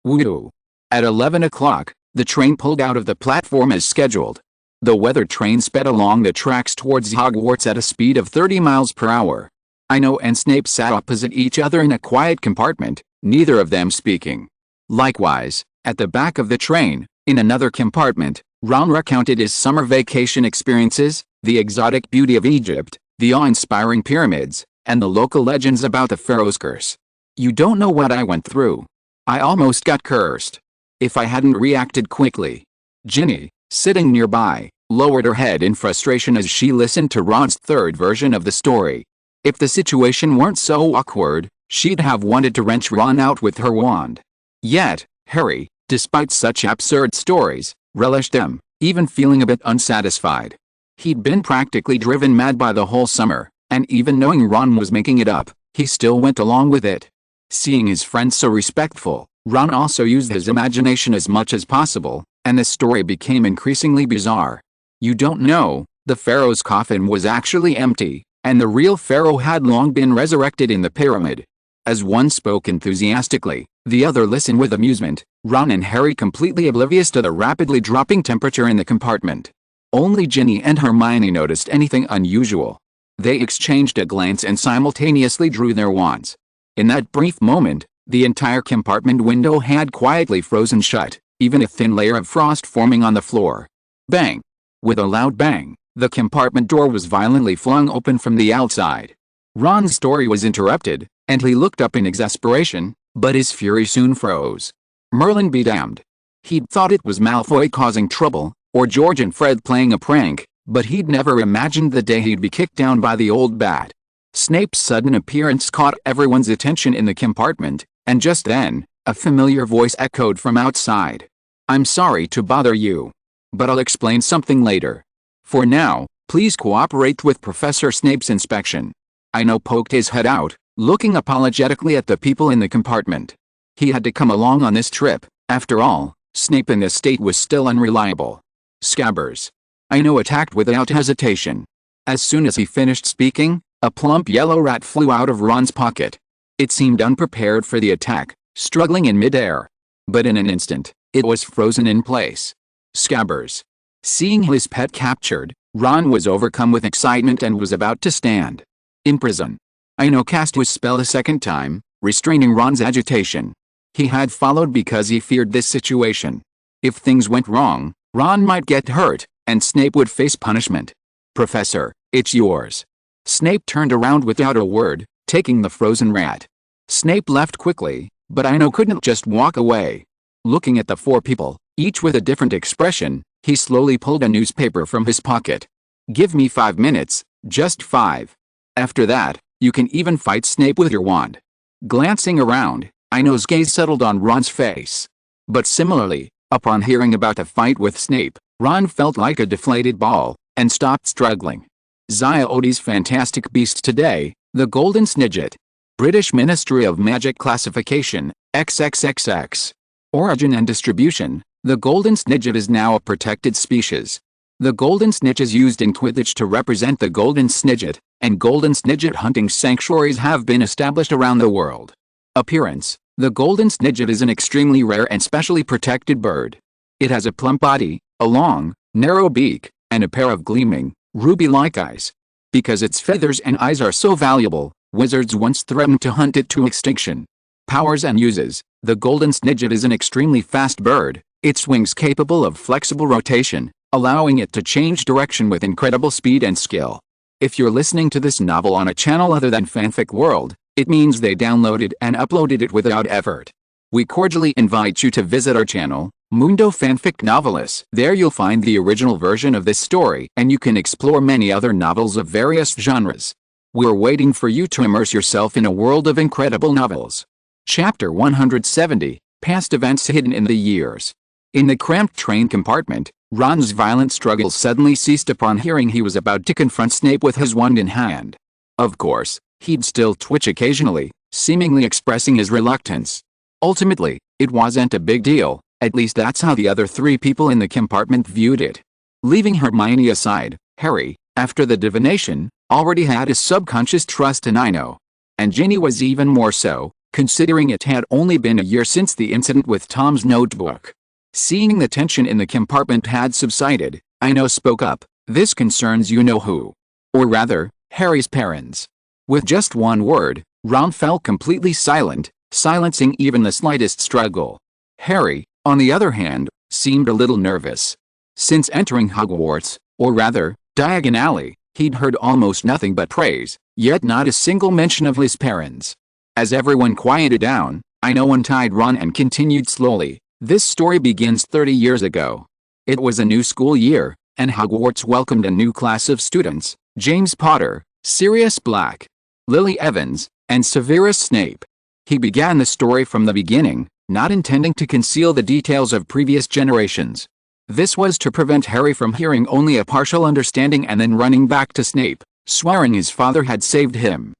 Speaker 1: Woo. At 11 o'clock, the train pulled out of the platform as scheduled. The weather train sped along the tracks towards Hogwarts at a speed of 30 miles per hour. Ino and Snape sat opposite each other in a quiet compartment, neither of them speaking. Likewise, at the back of the train, in another compartment, Ron recounted his summer vacation experiences, the exotic beauty of Egypt, the awe-inspiring pyramids, and the local legends about the Pharaoh's curse. You don't know what I went through. I almost got cursed. If I hadn't reacted quickly. Ginny, sitting nearby, lowered her head in frustration as she listened to Ron's third version of the story. If the situation weren't so awkward, she'd have wanted to wrench Ron out with her wand. Yet, Harry, despite such absurd stories, relished them, even feeling a bit unsatisfied. He'd been practically driven mad by the whole summer, and even knowing Ron was making it up, he still went along with it. Seeing his friend so respectful, Ron also used his imagination as much as possible, and the story became increasingly bizarre. You don't know, the pharaoh's coffin was actually empty, and the real pharaoh had long been resurrected in the pyramid. As one spoke enthusiastically, the other listened with amusement, Ron and Harry completely oblivious to the rapidly dropping temperature in the compartment. Only Ginny and Hermione noticed anything unusual. They exchanged a glance and simultaneously drew their wands. In that brief moment, the entire compartment window had quietly frozen shut, even a thin layer of frost forming on the floor. Bang! With a loud bang, the compartment door was violently flung open from the outside. Ron's story was interrupted, and he looked up in exasperation, but his fury soon froze. Merlin be damned. He'd thought it was Malfoy causing trouble, or George and Fred playing a prank, but he'd never imagined the day he'd be kicked down by the old bat. Snape's sudden appearance caught everyone's attention in the compartment, and just then, a familiar voice echoed from outside. I'm sorry to bother you. But I'll explain something later. For now, please cooperate with Professor Snape's inspection. Ino poked his head out, looking apologetically at the people in the compartment. He had to come along on this trip, after all, Snape in this state was still unreliable. Scabbers. Ino attacked without hesitation. As soon as he finished speaking, a plump yellow rat flew out of Ron's pocket. It seemed unprepared for the attack, struggling in midair. But in an instant, it was frozen in place. Scabbers. Seeing his pet captured, Ron was overcome with excitement and was about to stand. Imprison. Ino cast his spell a second time, restraining Ron's agitation. He had followed because he feared this situation. If things went wrong, Ron might get hurt, and Snape would face punishment. Professor, it's yours. Snape turned around without a word, taking the frozen rat. Snape left quickly, but Ino couldn't just walk away. Looking at the four people, each with a different expression, he slowly pulled a newspaper from his pocket. Give me 5 minutes, just 5. After that, you can even fight Snape with your wand. Glancing around, Ino's gaze settled on Ron's face. But similarly, upon hearing about a fight with Snape, Ron felt like a deflated ball, and stopped struggling. Ziodes Fantastic Beasts Today, The Golden Snidget. British Ministry of Magic Classification, XXXX. Origin and Distribution, the Golden Snidget is now a protected species. The Golden Snitch is used in Quidditch to represent the Golden Snidget, and Golden Snidget hunting sanctuaries have been established around the world. Appearance: the Golden Snidget is an extremely rare and specially protected bird. It has a plump body, a long, narrow beak, and a pair of gleaming, ruby-like eyes. Because its feathers and eyes are so valuable, Wizards once threatened to hunt it to extinction. Powers and uses. The golden snidget is an extremely fast bird, its wings capable of flexible rotation, allowing it to change direction with incredible speed and skill. If you're listening to this novel on a channel other than Fanfic World, it means they downloaded and uploaded it without effort. We cordially invite you to visit our channel, Mundo Fanfic Novelis. There you'll find the original version of this story, and you can explore many other novels of various genres. We're waiting for you to immerse yourself in a world of incredible novels. Chapter 170, Past Events Hidden in the Years. In the cramped train compartment, Ron's violent struggles suddenly ceased upon hearing he was about to confront Snape with his wand in hand. Of course, he'd still twitch occasionally, seemingly expressing his reluctance. Ultimately, it wasn't a big deal, at least that's how the other three people in the compartment viewed it. Leaving Hermione aside, Harry, after the divination, already had his subconscious trust in Ino. And Ginny was even more so, considering it had only been a year since the incident with Tom's notebook. Seeing the tension in the compartment had subsided, Ino spoke up, "This concerns you-know-who. Or rather, Harry's parents." With just one word, Ron fell completely silent, silencing even the slightest struggle. Harry, on the other hand, seemed a little nervous. Since entering Hogwarts, or rather, Diagon Alley, he'd heard almost nothing but praise, yet not a single mention of his parents. As everyone quieted down, Ino untied Ron and continued slowly. This story begins 30 years ago. It was a new school year, and Hogwarts welcomed a new class of students: James Potter, Sirius Black, Lily Evans, and Severus Snape. He began the story from the beginning, not intending to conceal the details of previous generations. This was to prevent Harry from hearing only a partial understanding and then running back to Snape, swearing his father had saved him.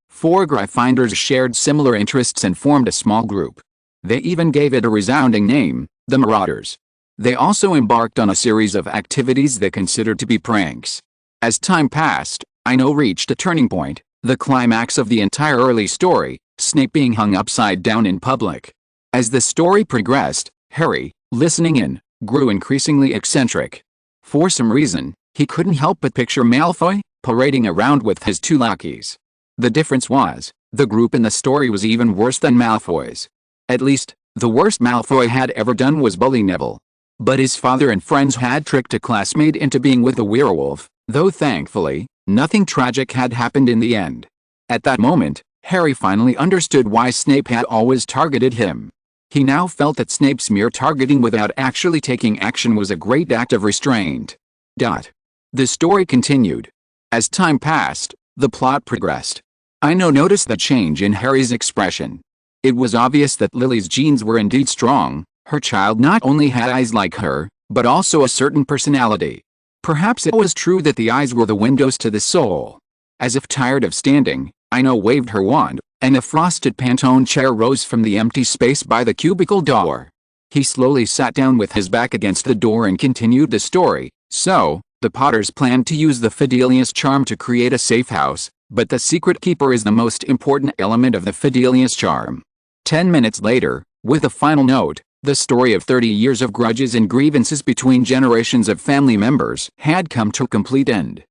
Speaker 1: 4 Gryffindors shared similar interests and formed a small group. They even gave it a resounding name, the Marauders. They also embarked on a series of activities they considered to be pranks. As time passed, Ino reached a turning point, the climax of the entire early story, Snape being hung upside down in public. As the story progressed, Harry, listening in, grew increasingly eccentric. For some reason, he couldn't help but picture Malfoy, parading around with his 2 lackeys. The difference was, the group in the story was even worse than Malfoy's. At least, the worst Malfoy had ever done was bully Neville. But his father and friends had tricked a classmate into being with a werewolf, though thankfully, nothing tragic had happened in the end. At that moment, Harry finally understood why Snape had always targeted him. He now felt that Snape's mere targeting without actually taking action was a great act of restraint. The story continued. As time passed, the plot progressed. Ino noticed the change in Harry's expression. It was obvious that Lily's genes were indeed strong. Her child not only had eyes like her, but also a certain personality. Perhaps it was true that the eyes were the windows to the soul. As if tired of standing, Ino waved her wand, and a frosted Pantone chair rose from the empty space by the cubicle door. He slowly sat down with his back against the door and continued the story. So, the Potters planned to use the Fidelius charm to create a safe house, but the secret keeper is the most important element of the Fidelius charm. 10 minutes later, with a final note, the story of 30 years of grudges and grievances between generations of family members had come to a complete end.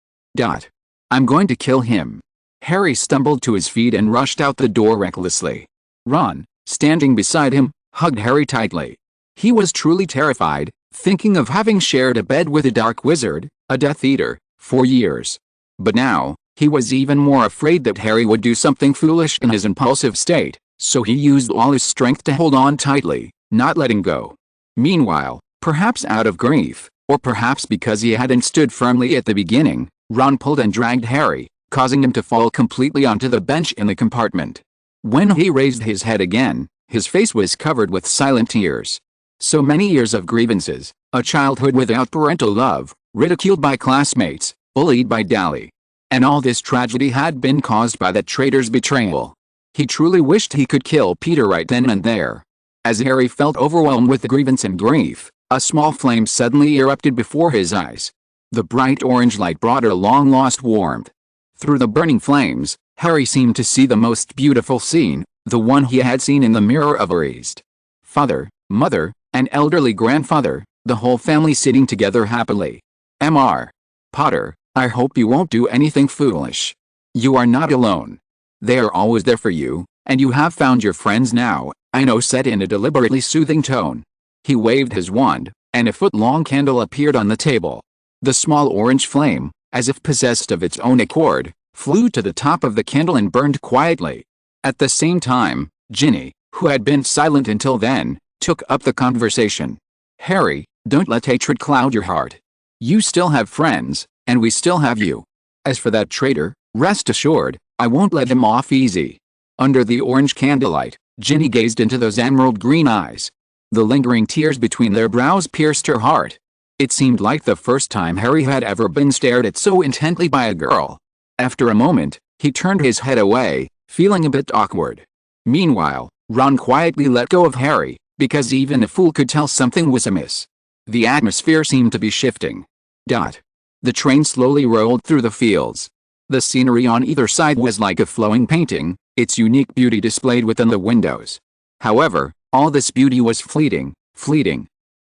Speaker 1: "I'm going to kill him." Harry stumbled to his feet and rushed out the door recklessly. Ron, standing beside him, hugged Harry tightly. He was truly terrified, thinking of having shared a bed with a dark wizard, a Death Eater, for years. But now, he was even more afraid that Harry would do something foolish in his impulsive state, so he used all his strength to hold on tightly, not letting go. Meanwhile, perhaps out of grief, or perhaps because he hadn't stood firmly at the beginning, Ron pulled and dragged Harry, causing him to fall completely onto the bench in the compartment. When he raised his head again, his face was covered with silent tears. So many years of grievances, a childhood without parental love, ridiculed by classmates, bullied by Dally. And all this tragedy had been caused by that traitor's betrayal. He truly wished he could kill Peter right then and there. As Harry felt overwhelmed with grievance and grief, a small flame suddenly erupted before his eyes. The bright orange light brought a long-lost warmth. Through the burning flames, Harry seemed to see the most beautiful scene, the one he had seen in the mirror of Erased. Father, mother, and elderly grandfather, the whole family sitting together happily. Mr. Potter, I hope you won't do anything foolish. You are not alone. They are always there for you, and you have found your friends now, Ino said in a deliberately soothing tone. He waved his wand, and a foot-long candle appeared on the table. The small orange flame, as if possessed of its own accord, flew to the top of the candle and burned quietly. At the same time, Ginny, who had been silent until then, took up the conversation. Harry, don't let hatred cloud your heart. You still have friends, and we still have you. As for that traitor, rest assured, I won't let him off easy. Under the orange candlelight, Ginny gazed into those emerald green eyes. The lingering tears between their brows pierced her heart. It seemed like the first time Harry had ever been stared at so intently by a girl. After a moment, he turned his head away, feeling a bit awkward. Meanwhile, Ron quietly let go of Harry, because even a fool could tell something was amiss. The atmosphere seemed to be shifting. The train slowly rolled through the fields. The scenery on either side was like a flowing painting, its unique beauty displayed within the windows. However, all this beauty was fleeting.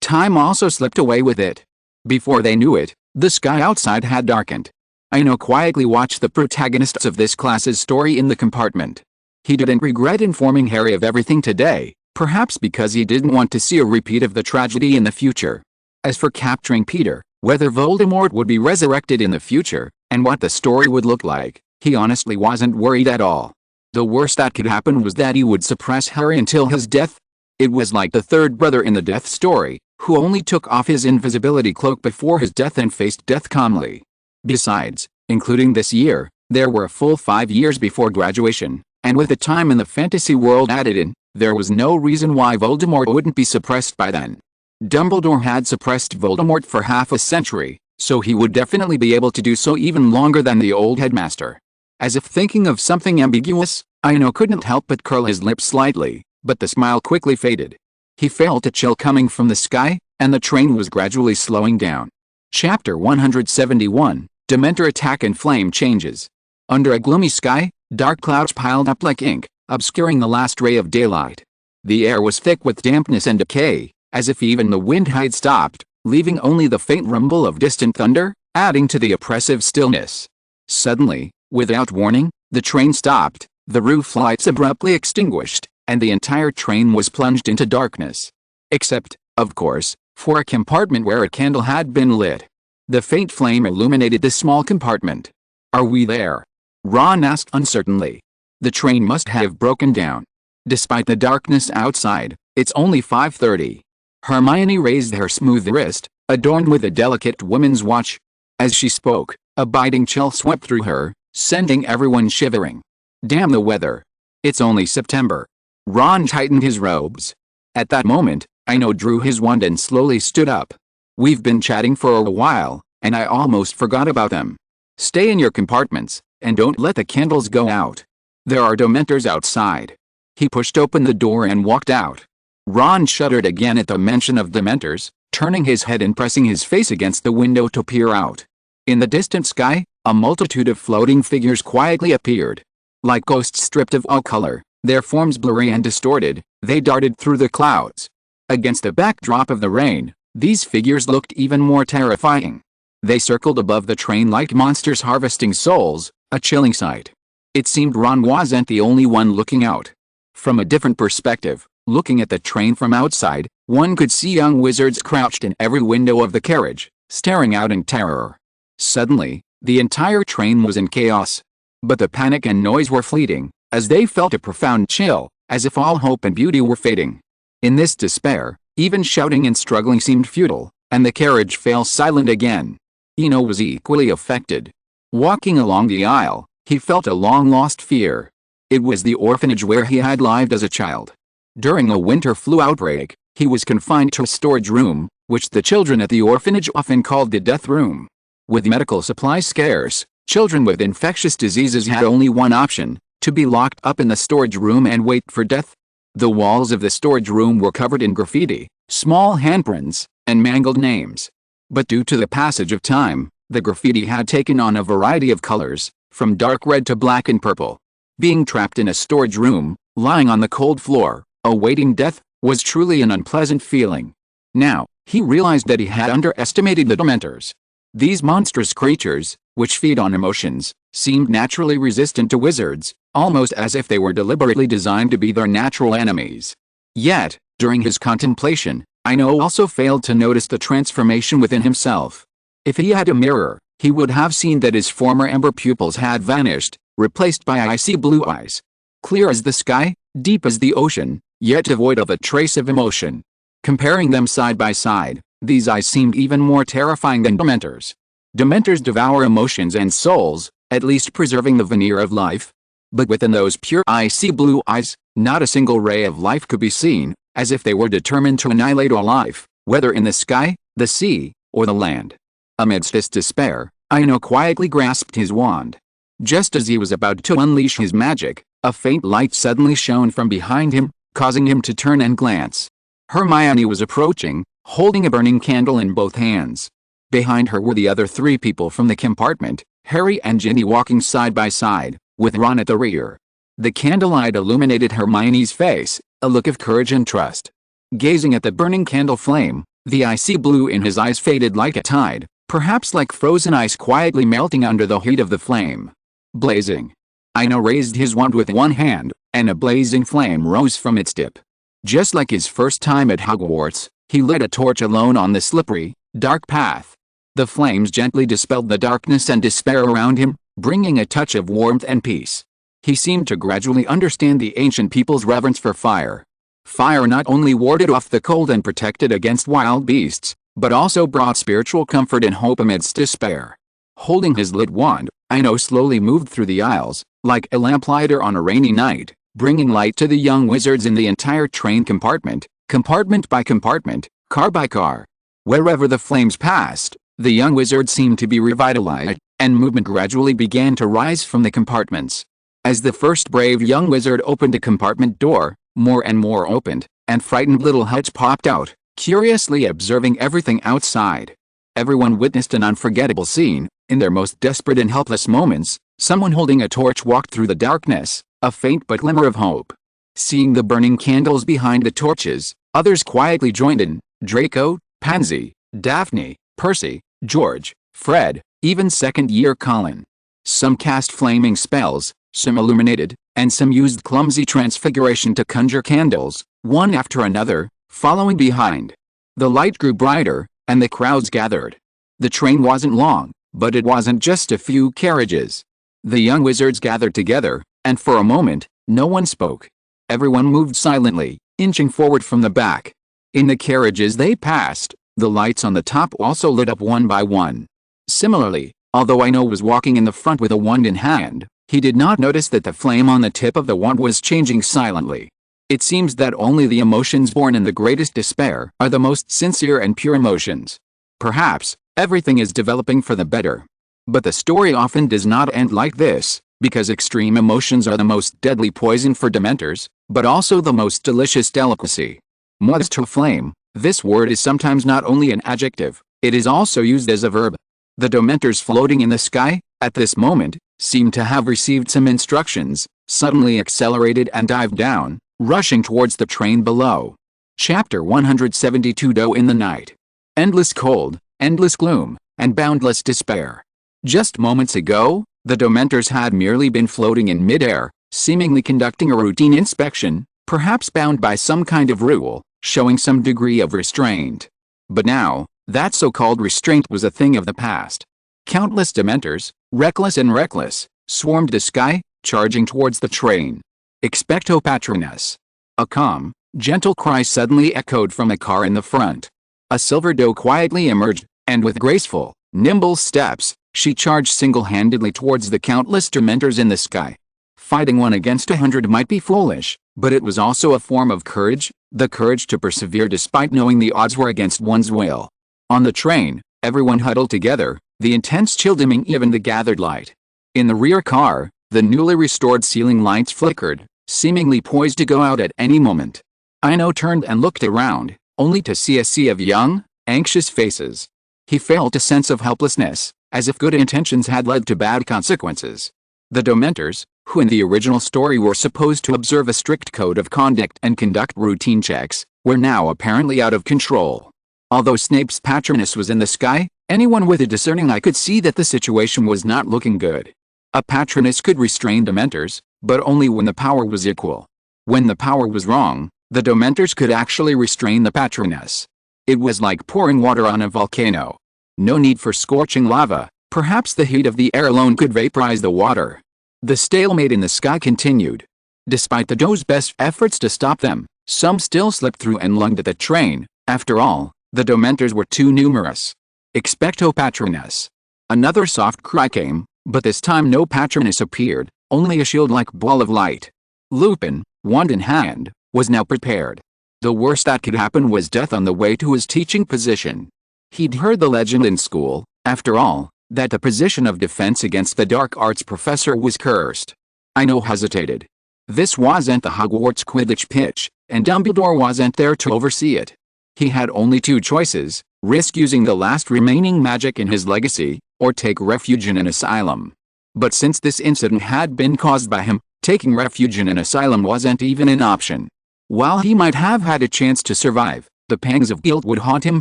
Speaker 1: Time also slipped away with it. Before they knew it, the sky outside had darkened. Ino quietly watched the protagonists of this class's story in the compartment. He didn't regret informing Harry of everything today, perhaps because he didn't want to see a repeat of the tragedy in the future. As for capturing Peter, whether Voldemort would be resurrected in the future, and what the story would look like, he honestly wasn't worried at all. The worst that could happen was that he would suppress Harry until his death. It was like the third brother in the death story, who only took off his invisibility cloak before his death and faced death calmly. Besides, including this year, there were a full 5 years before graduation, and with the time in the fantasy world added in, there was no reason why Voldemort wouldn't be suppressed by then. Dumbledore had suppressed Voldemort for half a century, so he would definitely be able to do so even longer than the old headmaster. As if thinking of something ambiguous, Ino couldn't help but curl his lips slightly, but the smile quickly faded. He felt a chill coming from the sky, and the train was gradually slowing down. Chapter 171, Dementor Attack and Flame Changes. Under a gloomy sky, dark clouds piled up like ink, obscuring the last ray of daylight. The air was thick with dampness and decay, as if even the wind had stopped, leaving only the faint rumble of distant thunder, adding to the oppressive stillness. Suddenly, without warning, the train stopped, the roof lights abruptly extinguished, and the entire train was plunged into darkness. Except, of course, for a compartment where a candle had been lit. The faint flame illuminated the small compartment. "Are we there?" Ron asked uncertainly. The train must have broken down. Despite the darkness outside, it's only 5:30. Hermione raised her smooth wrist, adorned with a delicate woman's watch. As she spoke, a biting chill swept through her, sending everyone shivering. Damn the weather. It's only September. Ron tightened his robes. At that moment, Ino drew his wand and slowly stood up. We've been chatting for a while, and I almost forgot about them. Stay in your compartments, and don't let the candles go out. There are Dementors outside. He pushed open the door and walked out. Ron shuddered again at the mention of Dementors, turning his head and pressing his face against the window to peer out. In the distant sky, a multitude of floating figures quietly appeared. Like ghosts stripped of all color, their forms blurry and distorted, they darted through the clouds. Against the backdrop of the rain, these figures looked even more terrifying. They circled above the train like monsters harvesting souls, a chilling sight. It seemed Ron wasn't the only one looking out. From a different perspective, looking at the train from outside, one could see young wizards crouched in every window of the carriage, staring out in terror. Suddenly, the entire train was in chaos. But the panic and noise were fleeting, as they felt a profound chill, as if all hope and beauty were fading. In this despair, even shouting and struggling seemed futile, and the carriage fell silent again. Ino was equally affected. Walking along the aisle, he felt a long-lost fear. It was the orphanage where he had lived as a child. During a winter flu outbreak, he was confined to a storage room, which the children at the orphanage often called the death room. With medical supplies scarce, children with infectious diseases had only one option: to be locked up in the storage room and wait for death. The walls of the storage room were covered in graffiti, small handprints, and mangled names. But due to the passage of time, the graffiti had taken on a variety of colors, from dark red to black and purple. Being trapped in a storage room, lying on the cold floor, awaiting death, was truly an unpleasant feeling. Now, he realized that he had underestimated the Dementors. These monstrous creatures, which feed on emotions, seemed naturally resistant to wizards, almost as if they were deliberately designed to be their natural enemies. Yet, during his contemplation, Ino also failed to notice the transformation within himself. If he had a mirror, he would have seen that his former amber pupils had vanished, replaced by icy blue eyes. Clear as the sky, deep as the ocean, yet devoid of a trace of emotion. Comparing them side by side, these eyes seemed even more terrifying than Dementors. Dementors devour emotions and souls, at least preserving the veneer of life. But within those pure icy blue eyes, not a single ray of life could be seen, as if they were determined to annihilate all life, whether in the sky, the sea, or the land. Amidst this despair, Ino quietly grasped his wand. Just as he was about to unleash his magic, a faint light suddenly shone from behind him, causing him to turn and glance. Hermione was approaching, holding a burning candle in both hands. Behind her were the other three people from the compartment, Harry and Ginny walking side by side, with Ron at the rear. The candlelight illuminated Hermione's face, a look of courage and trust. Gazing at the burning candle flame, the icy blue in his eyes faded like a tide, perhaps like frozen ice quietly melting under the heat of the flame. Blazing. Ino raised his wand with one hand, and a blazing flame rose from its tip. Just like his first time at Hogwarts, he lit a torch alone on the slippery, dark path. The flames gently dispelled the darkness and despair around him, bringing a touch of warmth and peace. He seemed to gradually understand the ancient people's reverence for fire. Fire not only warded off the cold and protected against wild beasts, but also brought spiritual comfort and hope amidst despair. Holding his lit wand, Ino slowly moved through the aisles, like a lamplighter on a rainy night, bringing light to the young wizards in the entire train compartment, compartment by compartment, car by car. Wherever the flames passed, the young wizards seemed to be revitalized, and movement gradually began to rise from the compartments. As the first brave young wizard opened a compartment door, more and more opened, and frightened little heads popped out, curiously observing everything outside. Everyone witnessed an unforgettable scene. In their most desperate and helpless moments, someone holding a torch walked through the darkness, a faint but glimmer of hope. Seeing the burning candles behind the torches, others quietly joined in: Draco, Pansy, Daphne, Percy, George, Fred, even second-year Colin. Some cast flaming spells, some illuminated, and some used clumsy transfiguration to conjure candles, one after another, following behind. The light grew brighter, and the crowds gathered. The train wasn't long, but it wasn't just a few carriages. The young wizards gathered together, and for a moment, no one spoke. Everyone moved silently, inching forward from the back. In the carriages they passed, the lights on the top also lit up one by one. Similarly, although Ino was walking in the front with a wand in hand, he did not notice that the flame on the tip of the wand was changing silently. It seems that only the emotions born in the greatest despair are the most sincere and pure emotions. Perhaps, everything is developing for the better. But the story often does not end like this, because extreme emotions are the most deadly poison for Dementors, but also the most delicious delicacy. Moist to flame, this word is sometimes not only an adjective, it is also used as a verb. The Dementors floating in the sky, at this moment, seemed to have received some instructions, suddenly accelerated and dived down, rushing towards the train below. Chapter 172. Doe in the night. Endless cold, endless gloom, and boundless despair. Just moments ago, the Dementors had merely been floating in midair, seemingly conducting a routine inspection, perhaps bound by some kind of rule, showing some degree of restraint. But now, that so-called restraint was a thing of the past. Countless Dementors, reckless, swarmed the sky, charging towards the train. Expecto Patronus. A calm, gentle cry suddenly echoed from a car in the front. A silver doe quietly emerged, and with graceful, nimble steps, she charged single-handedly towards the countless Dementors in the sky. Fighting 1 against 100 might be foolish, but it was also a form of courage, the courage to persevere despite knowing the odds were against one's will. On the train, everyone huddled together, the intense chill dimming even the gathered light. In the rear car, the newly restored ceiling lights flickered, seemingly poised to go out at any moment. Ino turned and looked around, only to see a sea of young, anxious faces. He felt a sense of helplessness, as if good intentions had led to bad consequences. The Dementors, who in the original story were supposed to observe a strict code of conduct and conduct routine checks, were now apparently out of control. Although Snape's Patronus was in the sky, anyone with a discerning eye could see that the situation was not looking good. A Patronus could restrain Dementors, but only when the power was equal. When the power was wrong, the Dementors could actually restrain the Patroness. It was like pouring water on a volcano. No need for scorching lava, perhaps the heat of the air alone could vaporize the water. The stalemate in the sky continued. Despite the Doe's best efforts to stop them, some still slipped through and lunged at the train. After all, the Dementors were too numerous. Expecto Patroness. Another soft cry came, but this time no Patroness appeared, only a shield-like ball of light. Lupin, wand in hand, was now prepared. The worst that could happen was death on the way to his teaching position. He'd heard the legend in school, after all, that the position of defense against the dark arts professor was cursed. Ino hesitated. This wasn't the Hogwarts Quidditch pitch, and Dumbledore wasn't there to oversee it. He had only two choices: risk using the last remaining magic in his legacy, or take refuge in an asylum. But since this incident had been caused by him, taking refuge in an asylum wasn't even an option. While he might have had a chance to survive, the pangs of guilt would haunt him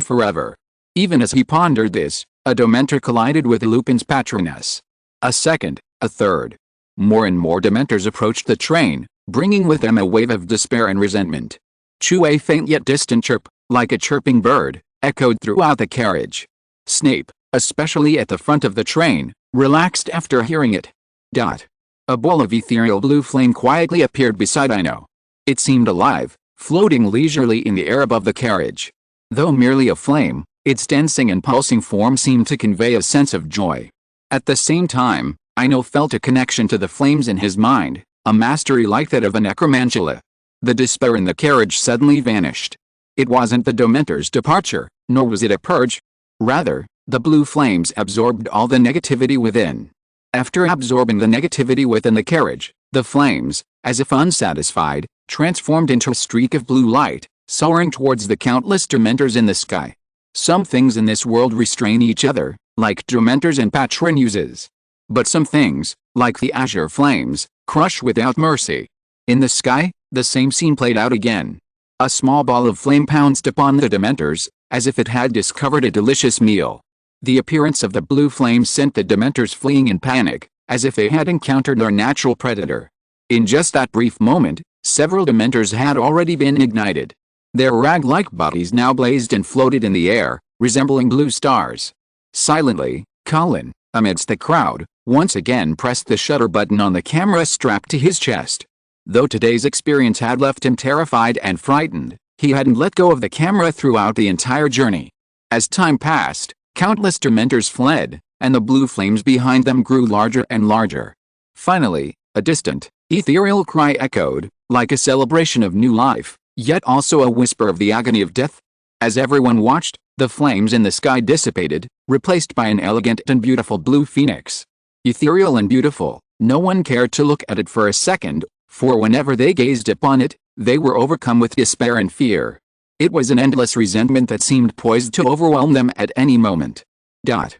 Speaker 1: forever. Even as he pondered this, a Dementor collided with Lupin's Patroness. A second, a third. More and more Dementors approached the train, bringing with them a wave of despair and resentment. A faint yet distant chirp, like a chirping bird, echoed throughout the carriage. Snape, especially at the front of the train, relaxed after hearing it. A ball of ethereal blue flame quietly appeared beside Ino. It seemed alive, floating leisurely in the air above the carriage. Though merely a flame, its dancing and pulsing form seemed to convey a sense of joy. At the same time, Ino felt a connection to the flames in his mind, a mastery like that of a necromantula. The despair in the carriage suddenly vanished. It wasn't the Dementor's departure, nor was it a purge. Rather, the blue flames absorbed all the negativity within. After absorbing the negativity within the carriage, the flames, as if unsatisfied, transformed into a streak of blue light, soaring towards the countless Dementors in the sky. Some things in this world restrain each other, like Dementors and Patronuses. But some things, like the azure flames, crush without mercy. In the sky, the same scene played out again. A small ball of flame pounced upon the Dementors, as if it had discovered a delicious meal. The appearance of the blue flames sent the Dementors fleeing in panic, as if they had encountered their natural predator. In just that brief moment, several Dementors had already been ignited. Their rag-like bodies now blazed and floated in the air, resembling blue stars. Silently, Colin, amidst the crowd, once again pressed the shutter button on the camera strapped to his chest. Though today's experience had left him terrified and frightened, he hadn't let go of the camera throughout the entire journey. As time passed, countless Dementors fled, and the blue flames behind them grew larger and larger. Finally, a distant, ethereal cry echoed, like a celebration of new life, yet also a whisper of the agony of death. As everyone watched, the flames in the sky dissipated, replaced by an elegant and beautiful blue phoenix. Ethereal and beautiful, no one cared to look at it for a second, for whenever they gazed upon it, they were overcome with despair and fear. It was an endless resentment that seemed poised to overwhelm them at any moment. The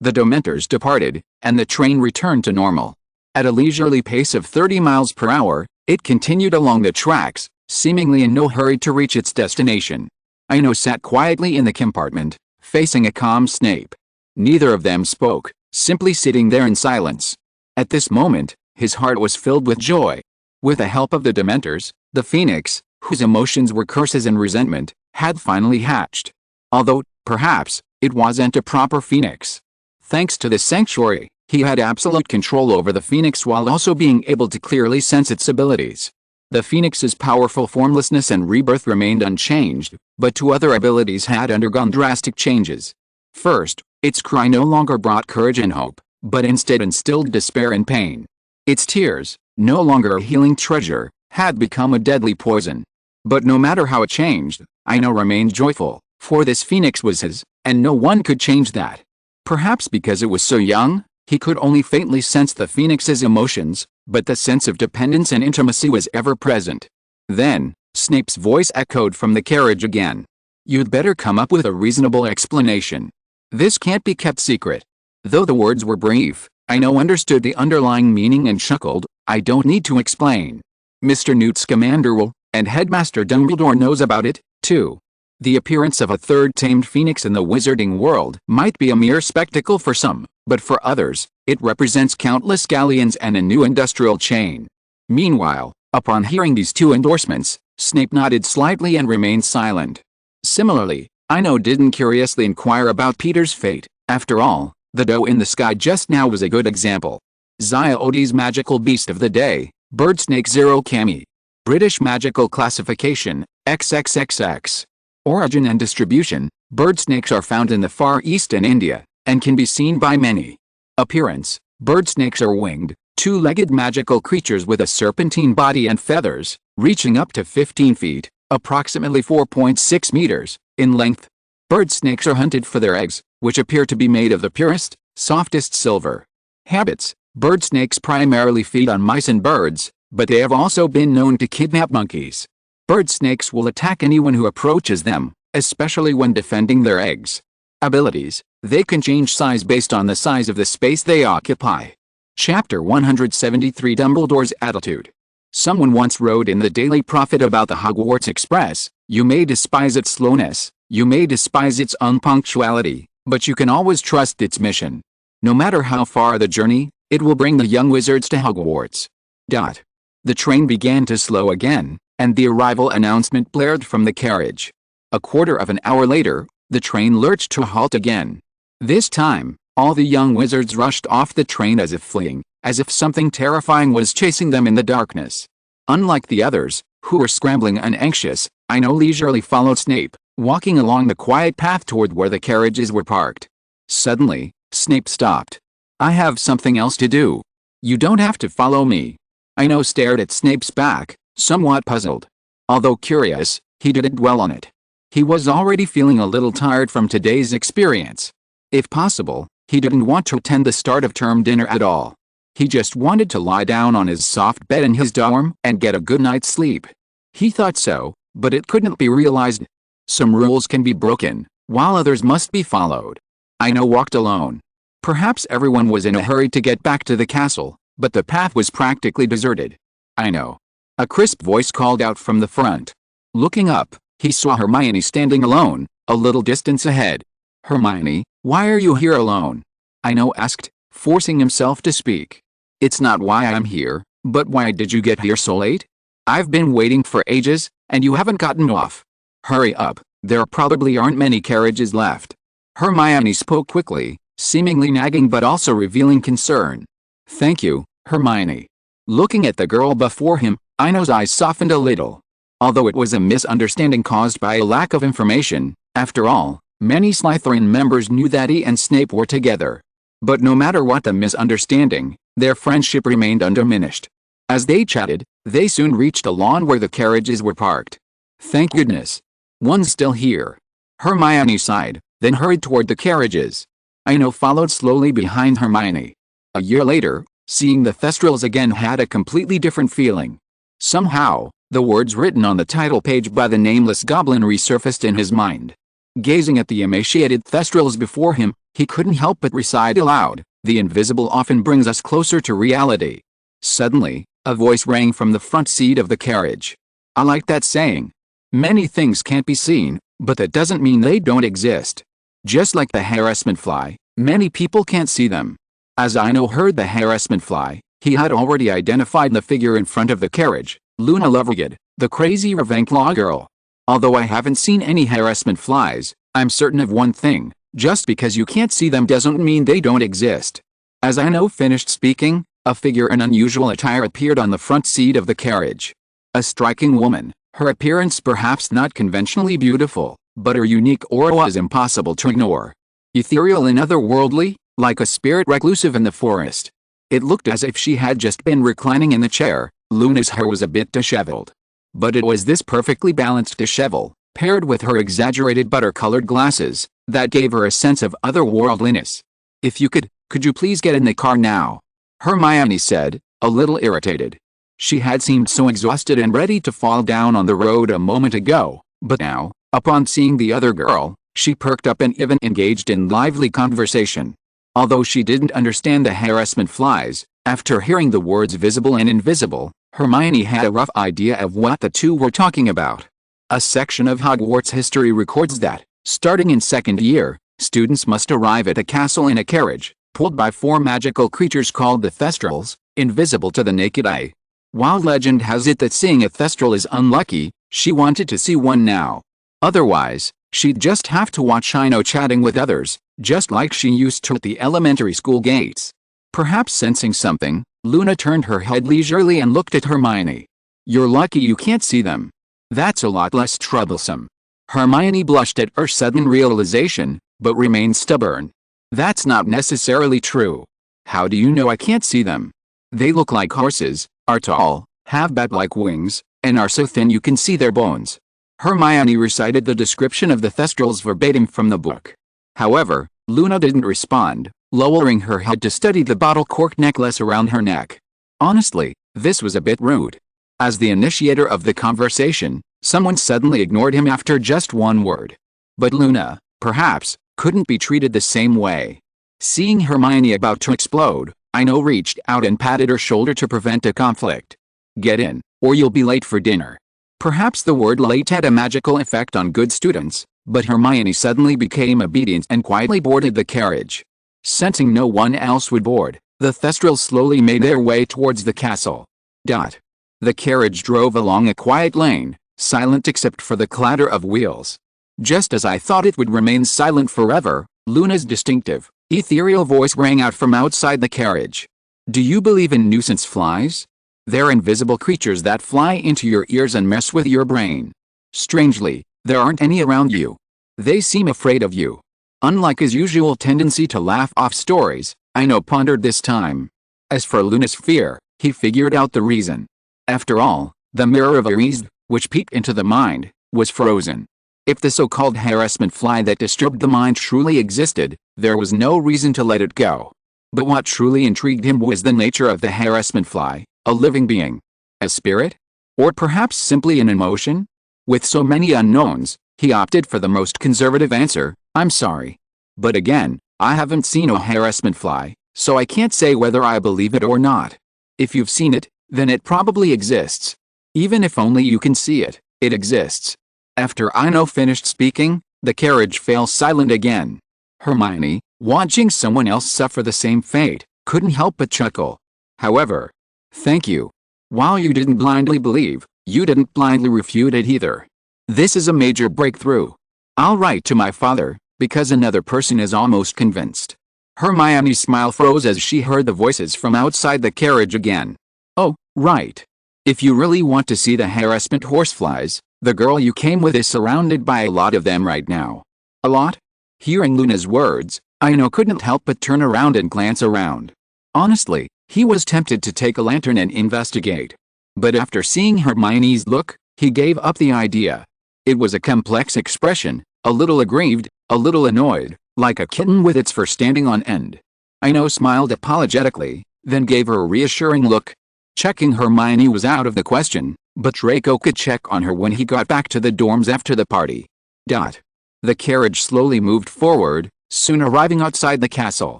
Speaker 1: Dementors departed, and the train returned to normal. At a leisurely pace of 30 miles per hour, it continued along the tracks, seemingly in no hurry to reach its destination. Ino sat quietly in the compartment, facing a calm Snape. Neither of them spoke, simply sitting there in silence. At this moment, his heart was filled with joy. With the help of the Dementors, the Phoenix, whose emotions were curses and resentment, had finally hatched. Although, perhaps, it wasn't a proper Phoenix. Thanks to the sanctuary, he had absolute control over the Phoenix while also being able to clearly sense its abilities. The Phoenix's powerful formlessness and rebirth remained unchanged, but two other abilities had undergone drastic changes. First, its cry no longer brought courage and hope, but instead instilled despair and pain. Its tears, no longer a healing treasure, had become a deadly poison. But no matter how it changed, Ino remained joyful, for this Phoenix was his, and no one could change that. Perhaps because it was so young, he could only faintly sense the Phoenix's emotions, but the sense of dependence and intimacy was ever present. Then, Snape's voice echoed from the carriage again. "You'd better come up with a reasonable explanation. This can't be kept secret." Though the words were brief, Ino understood the underlying meaning and chuckled. "I don't need to explain. Mr. Newt Scamander will, and Headmaster Dumbledore knows about it, too." The appearance of a third tamed phoenix in the wizarding world might be a mere spectacle for some, but for others, it represents countless galleons and a new industrial chain. Meanwhile, upon hearing these two endorsements, Snape nodded slightly and remained silent. Similarly, Ino didn't curiously inquire about Peter's fate. After all, the doe in the sky just now was a good example. Ziodes magical beast of the day, bird snake 0 Cami. British magical classification, XXXX. Origin and distribution, bird snakes are found in the Far East and India, and can be seen by many. Appearance, bird snakes are winged, two-legged magical creatures with a serpentine body and feathers, reaching up to 15 feet, approximately 4.6 meters, in length. Bird snakes are hunted for their eggs, which appear to be made of the purest, softest silver. Habits, bird snakes primarily feed on mice and birds, but they have also been known to kidnap monkeys. Bird snakes will attack anyone who approaches them, especially when defending their eggs. Abilities, they can change size based on the size of the space they occupy. Chapter 173 Dumbledore's Attitude. Someone once wrote in the Daily Prophet about the Hogwarts Express, "You may despise its slowness, you may despise its unpunctuality, but you can always trust its mission. No matter how far the journey, it will bring the young wizards to Hogwarts." The train began to slow again, and the arrival announcement blared from the carriage. A quarter of an hour later, the train lurched to a halt again. This time, all the young wizards rushed off the train as if fleeing, as if something terrifying was chasing them in the darkness. Unlike the others, who were scrambling and anxious, Ino leisurely followed Snape, walking along the quiet path toward where the carriages were parked. Suddenly, Snape stopped. "I have something else to do. You don't have to follow me." Ino stared at Snape's back, somewhat puzzled. Although curious, he didn't dwell on it. He was already feeling a little tired from today's experience. If possible, he didn't want to attend the start of term dinner at all. He just wanted to lie down on his soft bed in his dorm and get a good night's sleep. He thought so, but it couldn't be realized. Some rules can be broken, while others must be followed. Ino walked alone. Perhaps everyone was in a hurry to get back to the castle, but the path was practically deserted. "Ino." A crisp voice called out from the front. Looking up, he saw Hermione standing alone, a little distance ahead. "Hermione, why are you here alone?" Ino asked, forcing himself to speak. "It's not why I'm here, but why did you get here so late? I've been waiting for ages, and you haven't gotten off. Hurry up, there probably aren't many carriages left." Hermione spoke quickly, seemingly nagging but also revealing concern. "Thank you, Hermione." Looking at the girl before him, Ino's eyes softened a little. Although it was a misunderstanding caused by a lack of information, after all, many Slytherin members knew that he and Snape were together. But no matter what the misunderstanding, their friendship remained undiminished. As they chatted, they soon reached a lawn where the carriages were parked. "Thank goodness. One's still here." Hermione sighed, then hurried toward the carriages. Ino followed slowly behind Hermione. A year later, seeing the Thestrals again had a completely different feeling. Somehow, the words written on the title page by the nameless goblin resurfaced in his mind. Gazing at the emaciated Thestrals before him, he couldn't help but recite aloud, "The invisible often brings us closer to reality." Suddenly, a voice rang from the front seat of the carriage. "I like that saying. Many things can't be seen, but that doesn't mean they don't exist. Just like the harassment fly, many people can't see them." As Ino heard the harassment fly, he had already identified the figure in front of the carriage, Luna Lovegood, the crazy Ravenclaw girl. "Although I haven't seen any harassment flies, I'm certain of one thing, just because you can't see them doesn't mean they don't exist." As Ino finished speaking, a figure in unusual attire appeared on the front seat of the carriage. A striking woman, her appearance perhaps not conventionally beautiful, but her unique aura was impossible to ignore. Ethereal and otherworldly, like a spirit reclusive in the forest. It looked as if she had just been reclining in the chair. Luna's hair was a bit disheveled. But it was this perfectly balanced dishevel, paired with her exaggerated butter-colored glasses, that gave her a sense of otherworldliness. "If you could you please get in the car now?" Hermione said, a little irritated. She had seemed so exhausted and ready to fall down on the road a moment ago, but now, upon seeing the other girl, she perked up and even engaged in lively conversation. Although she didn't understand the harassment flies, after hearing the words visible and invisible, Hermione had a rough idea of what the two were talking about. A section of Hogwarts history records that, starting in second year, students must arrive at a castle in a carriage, pulled by 4 magical creatures called the Thestrals, invisible to the naked eye. While legend has it that seeing a thestral is unlucky, she wanted to see one now. Otherwise, she'd just have to watch Ino chatting with others, just like she used to at the elementary school gates. Perhaps sensing something, Luna turned her head leisurely and looked at Hermione. "You're lucky you can't see them. That's a lot less troublesome." Hermione blushed at her sudden realization, but remained stubborn. "That's not necessarily true. How do you know I can't see them? They look like horses, are tall, have bat-like wings, and are so thin you can see their bones." Hermione recited the description of the thestrals verbatim from the book. However, Luna didn't respond, lowering her head to study the bottle cork necklace around her neck. Honestly, this was a bit rude. As the initiator of the conversation, someone suddenly ignored him after just one word. But Luna, perhaps, couldn't be treated the same way. Seeing Hermione about to explode, Ino reached out and patted her shoulder to prevent a conflict. "Get in, or you'll be late for dinner." Perhaps the word late had a magical effect on good students, but Hermione suddenly became obedient and quietly boarded the carriage. Sensing no one else would board, the thestrals slowly made their way towards the castle. The carriage drove along a quiet lane, silent except for the clatter of wheels. Just as I thought it would remain silent forever, Luna's distinctive, ethereal voice rang out from outside the carriage. "Do you believe in nuisance flies? They're invisible creatures that fly into your ears and mess with your brain. Strangely, there aren't any around you. They seem afraid of you." Unlike his usual tendency to laugh off stories, Ino pondered this time. As for Luna's fear, he figured out the reason. After all, the mirror of Ares, which peeked into the mind, was frozen. If the so-called harassment fly that disturbed the mind truly existed, there was no reason to let it go. But what truly intrigued him was the nature of the harassment fly, a living being. A spirit? Or perhaps simply an emotion? With so many unknowns, he opted for the most conservative answer, "I'm sorry. But again, I haven't seen a harassment fly, so I can't say whether I believe it or not. If you've seen it, then it probably exists. Even if only you can see it, it exists." After Ino finished speaking, the carriage fell silent again. Hermione, watching someone else suffer the same fate, couldn't help but chuckle. However, "Thank you. While you didn't blindly believe, you didn't blindly refute it either. This is a major breakthrough. I'll write to my father, because another person is almost convinced." Hermione's smile froze as she heard the voices from outside the carriage again. "Oh, right. If you really want to see the harassment horseflies, the girl you came with is surrounded by a lot of them right now." "A lot?" Hearing Luna's words, Ino couldn't help but turn around and glance around. Honestly, he was tempted to take a lantern and investigate. But after seeing Hermione's look, he gave up the idea. It was a complex expression, a little aggrieved, a little annoyed, like a kitten with its fur standing on end. Ino smiled apologetically, then gave her a reassuring look. Checking Hermione was out of the question, but Draco could check on her when he got back to the dorms after the party. The carriage slowly moved forward, soon arriving outside the castle.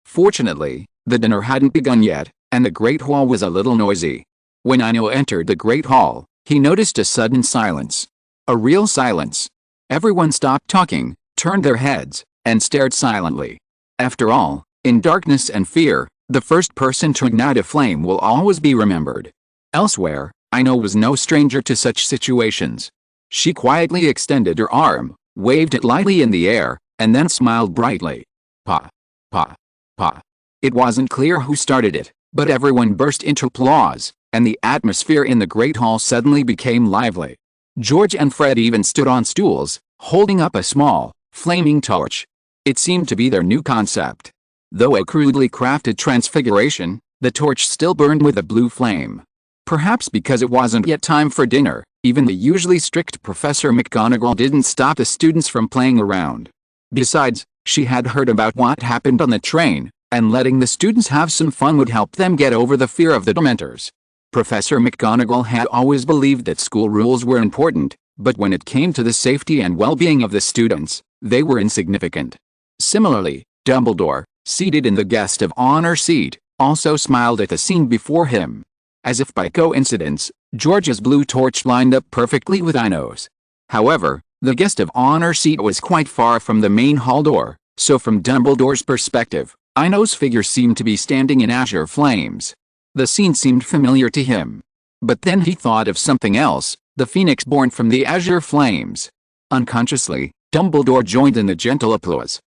Speaker 1: Fortunately, the dinner hadn't begun yet, and the Great Hall was a little noisy. When Ino entered the Great Hall, he noticed a sudden silence. A real silence. Everyone stopped talking, turned their heads, and stared silently. After all, in darkness and fear, the first person to ignite a flame will always be remembered. Elsewhere, Ino was no stranger to such situations. She quietly extended her arm, waved it lightly in the air, and then smiled brightly. Pa. Pa. Pa. It wasn't clear who started it, but everyone burst into applause, and the atmosphere in the Great Hall suddenly became lively. George and Fred even stood on stools, holding up a small, flaming torch. It seemed to be their new concept. Though a crudely crafted transfiguration, the torch still burned with a blue flame. Perhaps because it wasn't yet time for dinner, even the usually strict Professor McGonagall didn't stop the students from playing around. Besides, she had heard about what happened on the train, and letting the students have some fun would help them get over the fear of the Dementors. Professor McGonagall had always believed that school rules were important, but when it came to the safety and well-being of the students, they were insignificant. Similarly, Dumbledore, seated in the guest of honor seat, also smiled at the scene before him. As if by coincidence, George's blue torch lined up perfectly with Ino's. However, the guest of honor seat was quite far from the main hall door, so from Dumbledore's perspective, Ino's figure seemed to be standing in azure flames. The scene seemed familiar to him. But then he thought of something else, the phoenix born from the azure flames. Unconsciously, Dumbledore joined in the gentle applause.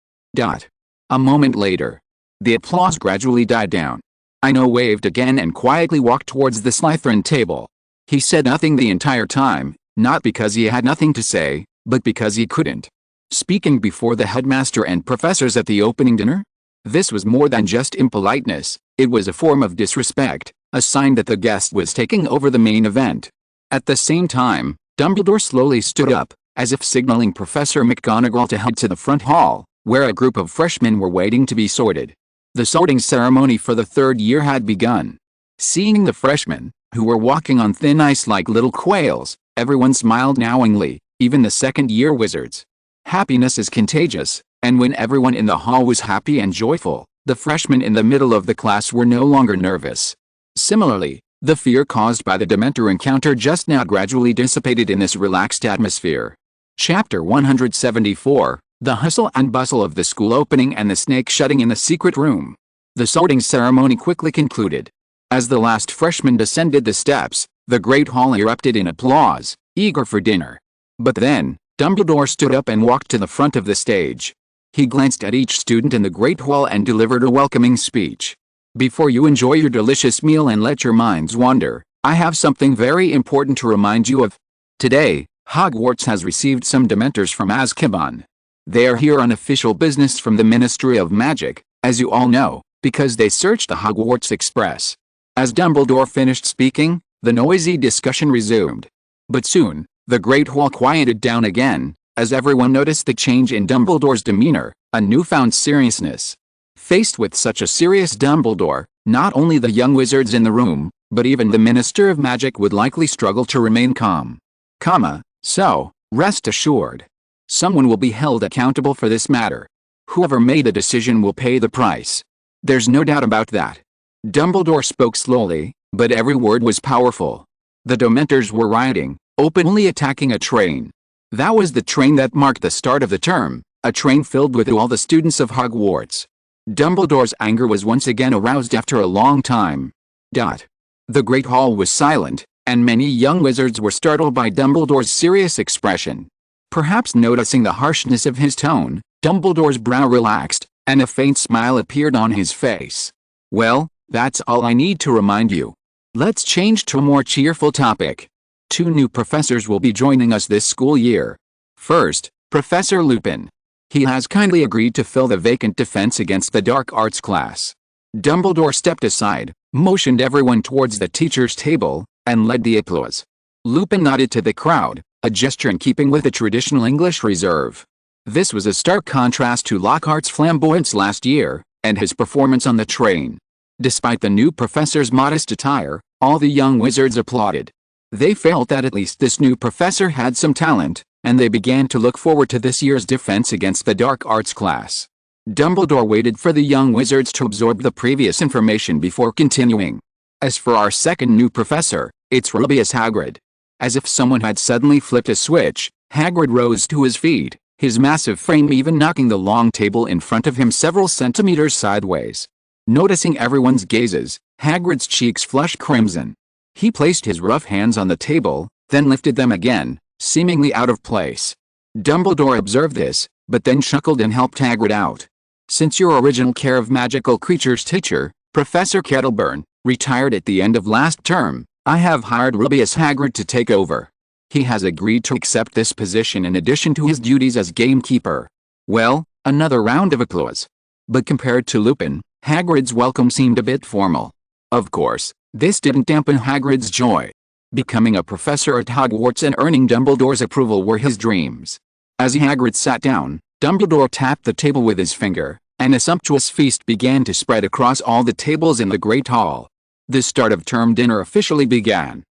Speaker 1: A moment later, the applause gradually died down. Ino waved again and quietly walked towards the Slytherin table. He said nothing the entire time, not because he had nothing to say, but because he couldn't. Speaking before the headmaster and professors at the opening dinner? This was more than just impoliteness, it was a form of disrespect, a sign that the guest was taking over the main event. At the same time, Dumbledore slowly stood up, as if signaling Professor McGonagall to head to the front hall, where a group of freshmen were waiting to be sorted. The sorting ceremony for the third year had begun. Seeing the freshmen, who were walking on thin ice like little quails, everyone smiled knowingly, even the second-year wizards. Happiness is contagious, and when everyone in the hall was happy and joyful, the freshmen in the middle of the class were no longer nervous. Similarly, the fear caused by the Dementor encounter just now gradually dissipated in this relaxed atmosphere. Chapter 174, The Hustle and Bustle of the School Opening and the Snake Shutting in the Secret Room. The sorting ceremony quickly concluded. As the last freshman descended the steps, the Great Hall erupted in applause, eager for dinner. But then, Dumbledore stood up and walked to the front of the stage. He glanced at each student in the Great Hall and delivered a welcoming speech. Before you enjoy your delicious meal and let your minds wander, I have something very important to remind you of. Today, Hogwarts has received some Dementors from Azkaban. They are here on official business from the Ministry of Magic, as you all know, because they searched the Hogwarts Express. As Dumbledore finished speaking, the noisy discussion resumed. But soon, the Great Hall quieted down again, as everyone noticed the change in Dumbledore's demeanor, a newfound seriousness. Faced with such a serious Dumbledore, not only the young wizards in the room, but even the Minister of Magic would likely struggle to remain calm. So, rest assured. Someone will be held accountable for this matter. Whoever made the decision will pay the price. There's no doubt about that. Dumbledore spoke slowly, but every word was powerful. The Dementors were rioting, openly attacking a train. That was the train that marked the start of the term, a train filled with all the students of Hogwarts. Dumbledore's anger was once again aroused after a long time. The Great Hall was silent, and many young wizards were startled by Dumbledore's serious expression. Perhaps noticing the harshness of his tone, Dumbledore's brow relaxed, and a faint smile appeared on his face. Well, that's all I need to remind you. Let's change to a more cheerful topic. 2 new professors will be joining us this school year. First, Professor Lupin. He has kindly agreed to fill the vacant Defense Against the Dark Arts class. Dumbledore stepped aside, motioned everyone towards the teacher's table, and led the applause. Lupin nodded to the crowd, a gesture in keeping with the traditional English reserve. This was a stark contrast to Lockhart's flamboyance last year, and his performance on the train. Despite the new professor's modest attire, all the young wizards applauded. They felt that at least this new professor had some talent, and they began to look forward to this year's Defense Against the Dark Arts class. Dumbledore waited for the young wizards to absorb the previous information before continuing. As for our second new professor, it's Rubius Hagrid. As if someone had suddenly flipped a switch, Hagrid rose to his feet, his massive frame even knocking the long table in front of him several centimeters sideways. Noticing everyone's gazes, Hagrid's cheeks flushed crimson. He placed his rough hands on the table, then lifted them again, seemingly out of place. Dumbledore observed this, but then chuckled and helped Hagrid out. Since your original Care of Magical Creatures teacher, Professor Kettleburn, retired at the end of last term, I have hired Rubius Hagrid to take over. He has agreed to accept this position in addition to his duties as gamekeeper. Well, another round of applause. But compared to Lupin, Hagrid's welcome seemed a bit formal. Of course, this didn't dampen Hagrid's joy. Becoming a professor at Hogwarts and earning Dumbledore's approval were his dreams. As Hagrid sat down, Dumbledore tapped the table with his finger, and a sumptuous feast began to spread across all the tables in the Great Hall. The start of term dinner officially began.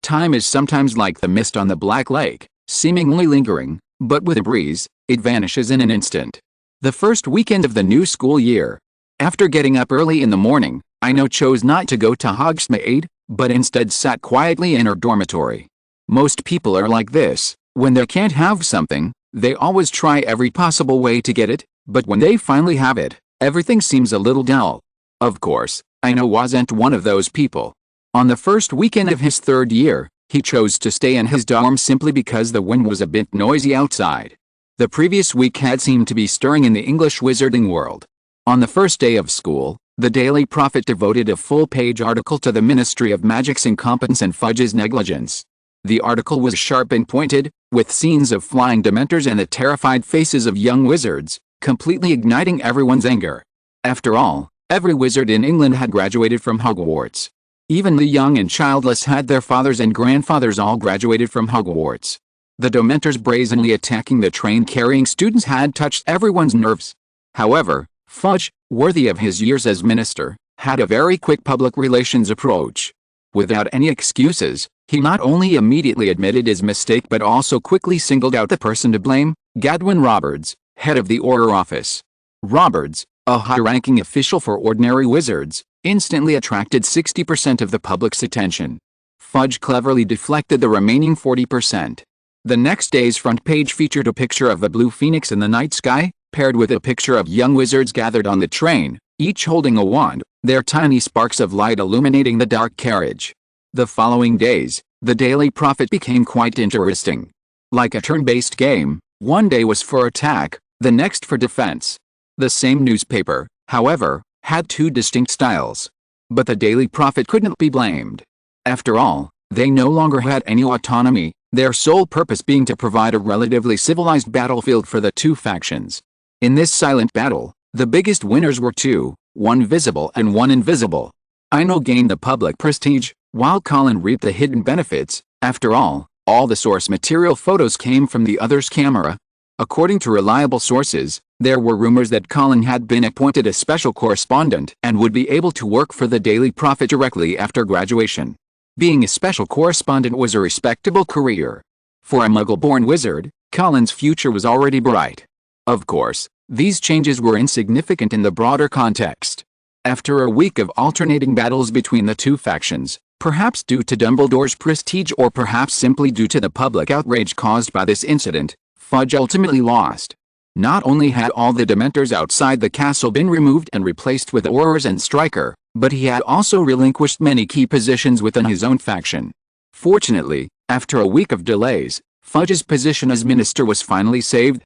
Speaker 1: Time is sometimes like the mist on the Black Lake, seemingly lingering, but with a breeze, it vanishes in an instant. The first weekend of the new school year. After getting up early in the morning, Ino chose not to go to Hogsmeade, but instead sat quietly in her dormitory. Most people are like this. When they can't have something, they always try every possible way to get it, but when they finally have it, everything seems a little dull. Of course, Ino wasn't one of those people. On the first weekend of his third year, he chose to stay in his dorm simply because the wind was a bit noisy outside. The previous week had seemed to be stirring in the English wizarding world. On the first day of school, the Daily Prophet devoted a full-page article to the Ministry of Magic's incompetence and Fudge's negligence. The article was sharp and pointed, with scenes of flying dementors and the terrified faces of young wizards, completely igniting everyone's anger. After all, every wizard in England had graduated from Hogwarts. Even the young and childless had their fathers and grandfathers all graduated from Hogwarts. The dementors brazenly attacking the train-carrying students had touched everyone's nerves. However, Fudge, worthy of his years as minister, had a very quick public relations approach. Without any excuses, he not only immediately admitted his mistake but also quickly singled out the person to blame, Gadwin Robards, head of the Order Office. Robards, a high-ranking official for ordinary wizards, instantly attracted 60% of the public's attention. Fudge cleverly deflected the remaining 40%. The next day's front page featured a picture of a blue phoenix in the night sky, paired with a picture of young wizards gathered on the train, each holding a wand, their tiny sparks of light illuminating the dark carriage. The following days, the Daily Prophet became quite interesting. Like a turn-based game, one day was for attack, the next for defense. The same newspaper, however, had two distinct styles. But the Daily Prophet couldn't be blamed. After all, they no longer had any autonomy, their sole purpose being to provide a relatively civilized battlefield for the two factions. In this silent battle, the biggest winners were two, one visible and one invisible. Ino gained the public prestige, while Colin reaped the hidden benefits. After all the source material photos came from the other's camera. According to reliable sources, there were rumors that Colin had been appointed a special correspondent and would be able to work for the Daily Prophet directly after graduation. Being a special correspondent was a respectable career. For a Muggle-born wizard, Colin's future was already bright. Of course, these changes were insignificant in the broader context. After a week of alternating battles between the two factions, perhaps due to Dumbledore's prestige or perhaps simply due to the public outrage caused by this incident, Fudge ultimately lost. Not only had all the Dementors outside the castle been removed and replaced with Aurors and Striker, but he had also relinquished many key positions within his own faction. Fortunately, after a week of delays, Fudge's position as minister was finally saved.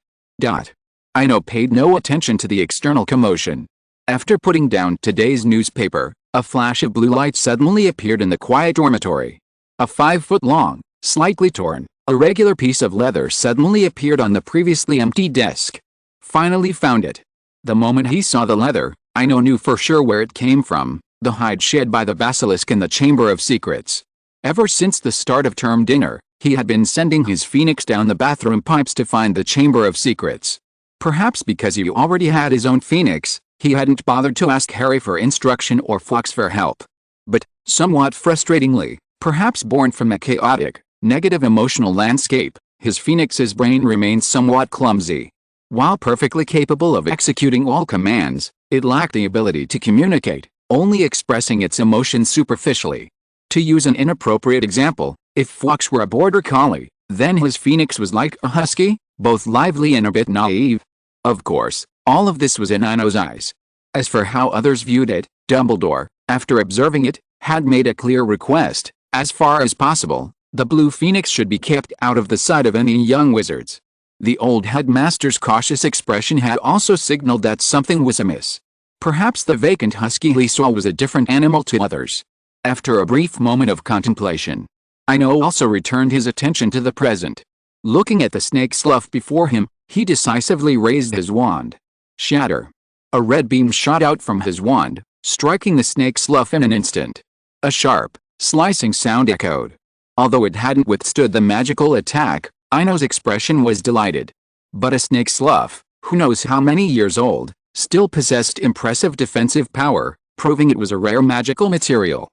Speaker 1: Ino paid no attention to the external commotion. After putting down today's newspaper, a flash of blue light suddenly appeared in the quiet dormitory. A 5-foot-long, slightly torn, irregular piece of leather suddenly appeared on the previously empty desk. Finally found it. The moment he saw the leather, Ino knew for sure where it came from, the hide shed by the basilisk in the Chamber of Secrets. Ever since the start of term dinner, he had been sending his phoenix down the bathroom pipes to find the Chamber of Secrets. Perhaps because he already had his own phoenix, he hadn't bothered to ask Harry for instruction or Fawkes for help. But, somewhat frustratingly, perhaps born from a chaotic, negative emotional landscape, his phoenix's brain remained somewhat clumsy. While perfectly capable of executing all commands, it lacked the ability to communicate, only expressing its emotions superficially. To use an inappropriate example, if Fawkes were a border collie, then his phoenix was like a husky, both lively and a bit naive. Of course, all of this was in Ino's eyes. As for how others viewed it, Dumbledore, after observing it, had made a clear request: as far as possible, the blue phoenix should be kept out of the sight of any young wizards. The old headmaster's cautious expression had also signaled that something was amiss. Perhaps the vacant husky he saw was a different animal to others. After a brief moment of contemplation, Ino also returned his attention to the present. Looking at the snake slough before him, he decisively raised his wand. Shatter. A red beam shot out from his wand, striking the snake slough in an instant. A sharp, slicing sound echoed. Although it hadn't withstood the magical attack, Ino's expression was delighted. But a snake slough, who knows how many years old, still possessed impressive defensive power, proving it was a rare magical material.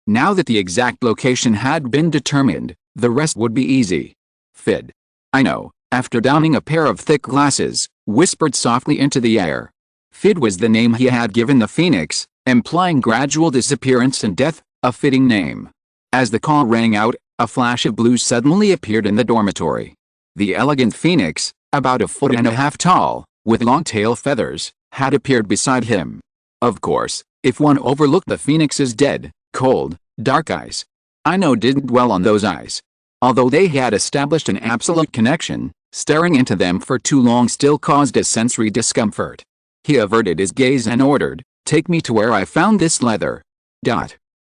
Speaker 1: Now that the exact location had been determined, the rest would be easy. Fid. Ino, after downing a pair of thick glasses, whispered softly into the air. Fid was the name he had given the phoenix, implying gradual disappearance and death, a fitting name. As the call rang out, a flash of blue suddenly appeared in the dormitory. The elegant phoenix, about 1.5 feet tall, with long tail feathers, had appeared beside him. Of course, if one overlooked the phoenix's dead, Cold, dark eyes. Ino didn't dwell on those eyes. Although they had established an absolute connection, staring into them for too long still caused a sensory discomfort. He averted his gaze and ordered, "Take me to where I found this leather."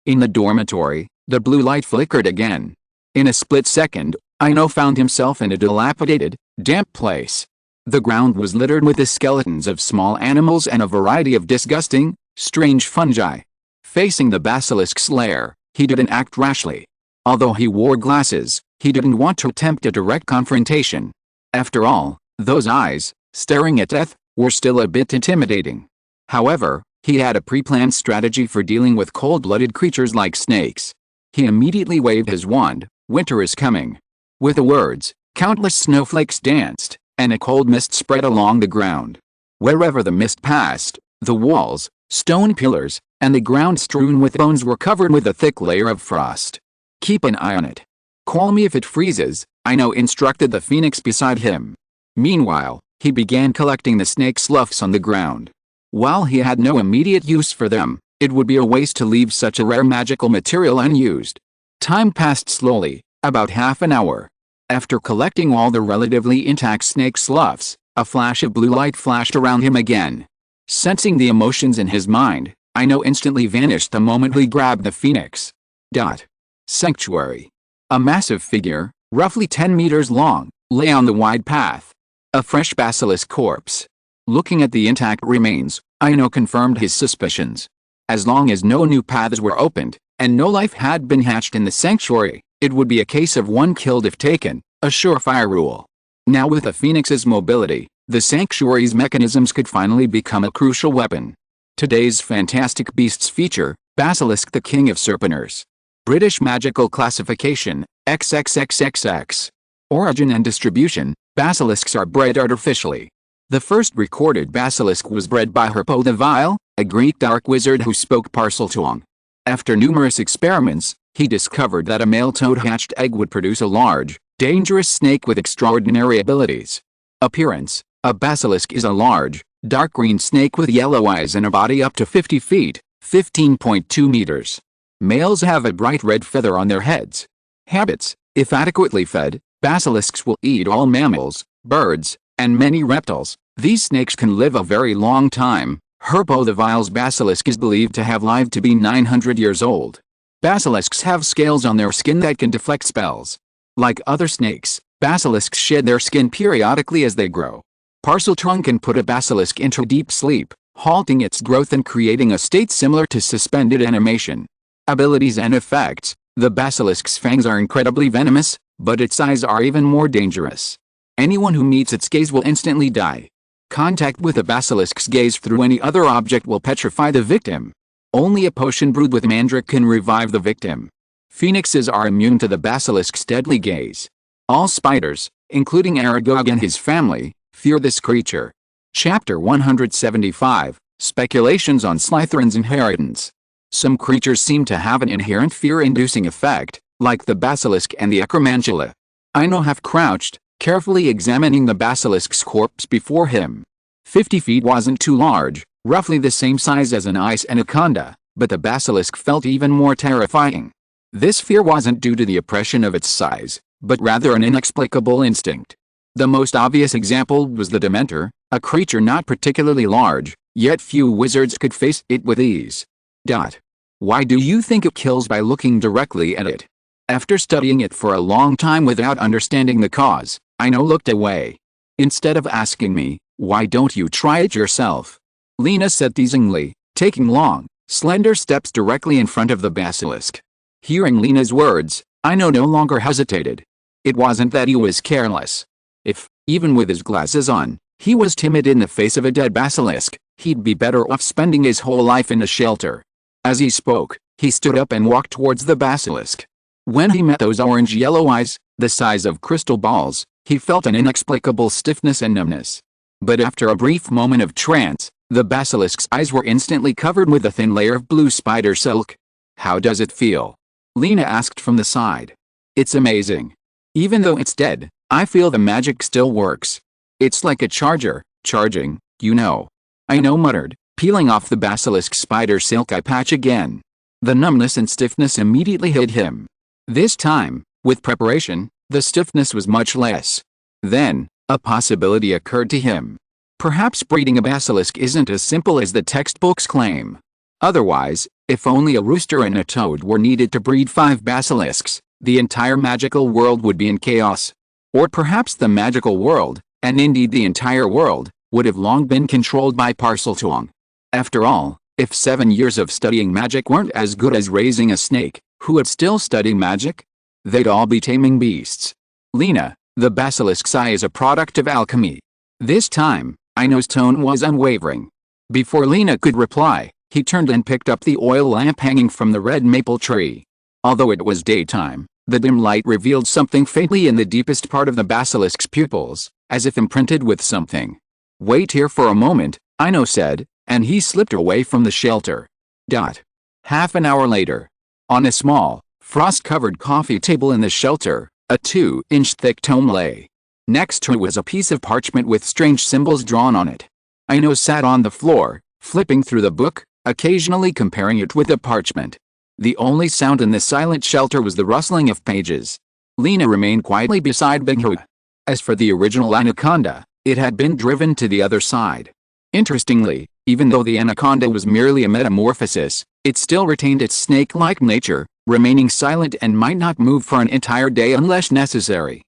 Speaker 1: In the dormitory, the blue light flickered again. In a split second, Ino found himself in a dilapidated, damp place. The ground was littered with the skeletons of small animals and a variety of disgusting, strange fungi. Facing the basilisk's lair, he didn't act rashly. Although he wore glasses, he didn't want to attempt a direct confrontation. After all, those eyes, staring at death, were still a bit intimidating. However, he had a pre-planned strategy for dealing with cold-blooded creatures like snakes. He immediately waved his wand. "Winter is coming." With the words, countless snowflakes danced, and a cold mist spread along the ground. Wherever the mist passed, the walls, stone pillars, and the ground strewn with bones were covered with a thick layer of frost. "Keep an eye on it. Call me if it freezes," Ino instructed the phoenix beside him. Meanwhile, he began collecting the snake sloughs on the ground. While he had no immediate use for them, it would be a waste to leave such a rare magical material unused. Time passed slowly, about half an hour. After collecting all the relatively intact snake sloughs, a flash of blue light flashed around him again. Sensing the emotions in his mind, Ino instantly vanished the moment he grabbed the phoenix. Sanctuary. A massive figure, roughly 10 meters long, lay on the wide path. A fresh basilisk corpse. Looking at the intact remains, Ino confirmed his suspicions. As long as no new paths were opened, and no life had been hatched in the sanctuary, it would be a case of one killed if taken, a surefire rule. Now with the phoenix's mobility, the sanctuary's mechanisms could finally become a crucial weapon. Today's Fantastic Beasts feature, Basilisk the King of Serpenters. British Magical Classification, XXXXX. Origin and distribution, basilisks are bred artificially. The first recorded basilisk was bred by Herpo the Vile, a Greek dark wizard who spoke Parseltongue. After numerous experiments, he discovered that a male toad-hatched egg would produce a large, dangerous snake with extraordinary abilities. Appearance: a basilisk is a large, dark green snake with yellow eyes and a body up to 50 feet, 15.2 meters. Males have a bright red feather on their heads. Habits: if adequately fed, basilisks will eat all mammals, birds, and many reptiles. These snakes can live a very long time. Herpo the Vile's basilisk is believed to have lived to be 900 years old. Basilisks have scales on their skin that can deflect spells. Like other snakes, basilisks shed their skin periodically as they grow. Parseltongue can put a basilisk into deep sleep, halting its growth and creating a state similar to suspended animation. Abilities and effects: the basilisk's fangs are incredibly venomous, but its eyes are even more dangerous. Anyone who meets its gaze will instantly die. Contact with a basilisk's gaze through any other object will petrify the victim. Only a potion brewed with mandrake can revive the victim. Phoenixes are immune to the basilisk's deadly gaze. All spiders, including Aragog and his family, fear this creature. Chapter 175, Speculations on Slytherin's Inheritance. Some creatures seem to have an inherent fear-inducing effect, like the basilisk and the acromantula. Ino half-crouched, carefully examining the basilisk's corpse before him. 50 feet wasn't too large, roughly the same size as an ice anaconda, but the basilisk felt even more terrifying. This fear wasn't due to the oppression of its size, but rather an inexplicable instinct. The most obvious example was the Dementor, a creature not particularly large, yet few wizards could face it with ease. Why do you think it kills by looking directly at it? After studying it for a long time without understanding the cause, Ino looked away. Instead of asking me, "Why don't you try it yourself?" Lena said teasingly, taking long, slender steps directly in front of the basilisk. Hearing Lena's words, Ino no longer hesitated. It wasn't that he was careless. If, even with his glasses on, he was timid in the face of a dead basilisk, he'd be better off spending his whole life in a shelter. As he spoke, he stood up and walked towards the basilisk. When he met those orange-yellow eyes, the size of crystal balls, he felt an inexplicable stiffness and numbness. But after a brief moment of trance, the basilisk's eyes were instantly covered with a thin layer of blue spider silk. "How does it feel?" Lena asked from the side. "It's amazing. Even though it's dead, I feel the magic still works. It's like a charger, charging, you know." Ino muttered, peeling off the basilisk spider silk eye patch again. The numbness and stiffness immediately hit him. This time, with preparation, the stiffness was much less. Then, a possibility occurred to him. Perhaps breeding a basilisk isn't as simple as the textbooks claim. Otherwise, if only a rooster and a toad were needed to breed 5 basilisks, the entire magical world would be in chaos. Or perhaps the magical world, and indeed the entire world, would have long been controlled by Parseltongue. After all, if 7 years of studying magic weren't as good as raising a snake, who would still study magic? They'd all be taming beasts. Lena, the basilisk's eye is a product of alchemy. This time, Ino's tone was unwavering. Before Lena could reply, he turned and picked up the oil lamp hanging from the red maple tree. Although it was daytime, the dim light revealed something faintly in the deepest part of the basilisk's pupils, as if imprinted with something. "Wait here for a moment," Ino said, and he slipped away from the shelter. Half an hour later. On a small, frost-covered coffee table in the shelter, a 2-inch thick tome lay. Next to it was a piece of parchment with strange symbols drawn on it. Ino sat on the floor, flipping through the book, occasionally comparing it with the parchment. The only sound in the silent shelter was the rustling of pages. Lena remained quietly beside Big Hua. As for the original anaconda, it had been driven to the other side. Interestingly, even though the anaconda was merely a metamorphosis, it still retained its snake-like nature, remaining silent and might not move for an entire day unless necessary.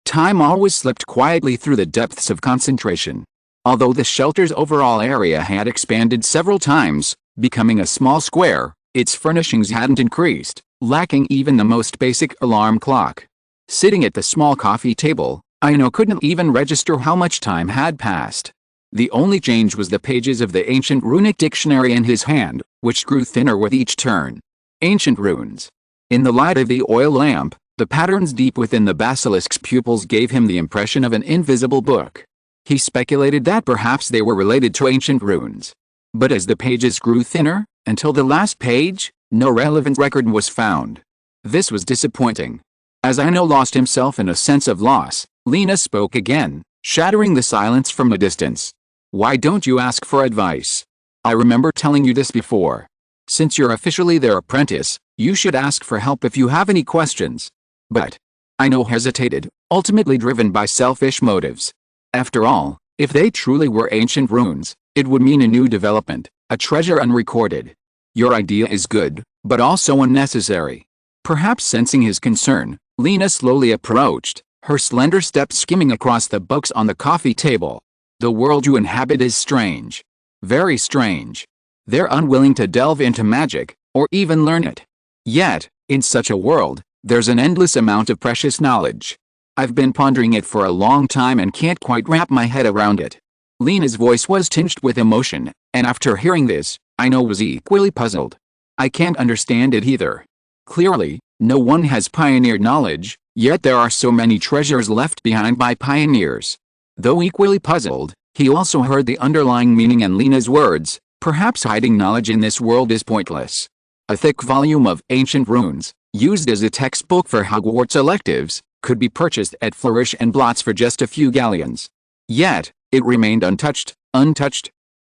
Speaker 1: Time always slipped quietly through the depths of concentration. Although the shelter's overall area had expanded several times, becoming a small square, its furnishings hadn't increased, lacking even the most basic alarm clock. Sitting at the small coffee table, Ino couldn't even register how much time had passed. The only change was the pages of the ancient runic dictionary in his hand, which grew thinner with each turn. Ancient runes. In the light of the oil lamp, the patterns deep within the basilisk's pupils gave him the impression of an invisible book. He speculated that perhaps they were related to ancient runes. But as the pages grew thinner, until the last page, no relevant record was found. This was disappointing. As Ino lost himself in a sense of loss, Lena spoke again, shattering the silence from a distance. "Why don't you ask for advice? I remember telling you this before. Since you're officially their apprentice, you should ask for help if you have any questions." But Ino hesitated, ultimately driven by selfish motives. After all, if they truly were ancient runes, it would mean a new development, a treasure unrecorded. "Your idea is good, but also unnecessary." Perhaps sensing his concern, Lena slowly approached, her slender steps skimming across the books on the coffee table. "The world you inhabit is strange. Very strange. They're unwilling to delve into magic, or even learn it. Yet, in such a world, there's an endless amount of precious knowledge. I've been pondering it for a long time and can't quite wrap my head around it." Lena's voice was tinged with emotion, and after hearing this, Ino was equally puzzled. "I can't understand it either. Clearly, no one has pioneered knowledge, yet there are so many treasures left behind by pioneers." Though equally puzzled, he also heard the underlying meaning in Lena's words. Perhaps hiding knowledge in this world is pointless. A thick volume of ancient runes, used as a textbook for Hogwarts electives, could be purchased at Flourish and Blots for just a few galleons. Yet, it remained untouched.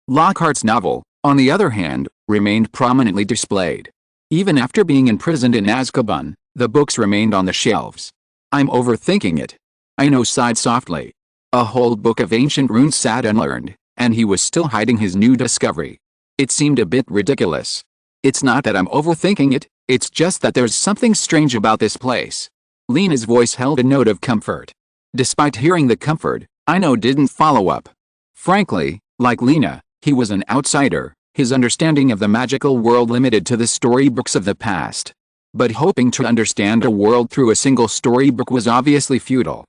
Speaker 1: Lockhart's novel, on the other hand, remained prominently displayed. Even after being imprisoned in Azkaban, the books remained on the shelves. "I'm overthinking it." Ino sighed softly. A whole book of ancient runes sat unlearned, and he was still hiding his new discovery. It seemed a bit ridiculous. "It's not that I'm overthinking it, it's just that there's something strange about this place." Lena's voice held a note of comfort. Despite hearing the comfort, Ino didn't follow up. Frankly, like Lena, he was an outsider, his understanding of the magical world limited to the storybooks of the past. But hoping to understand a world through a single storybook was obviously futile.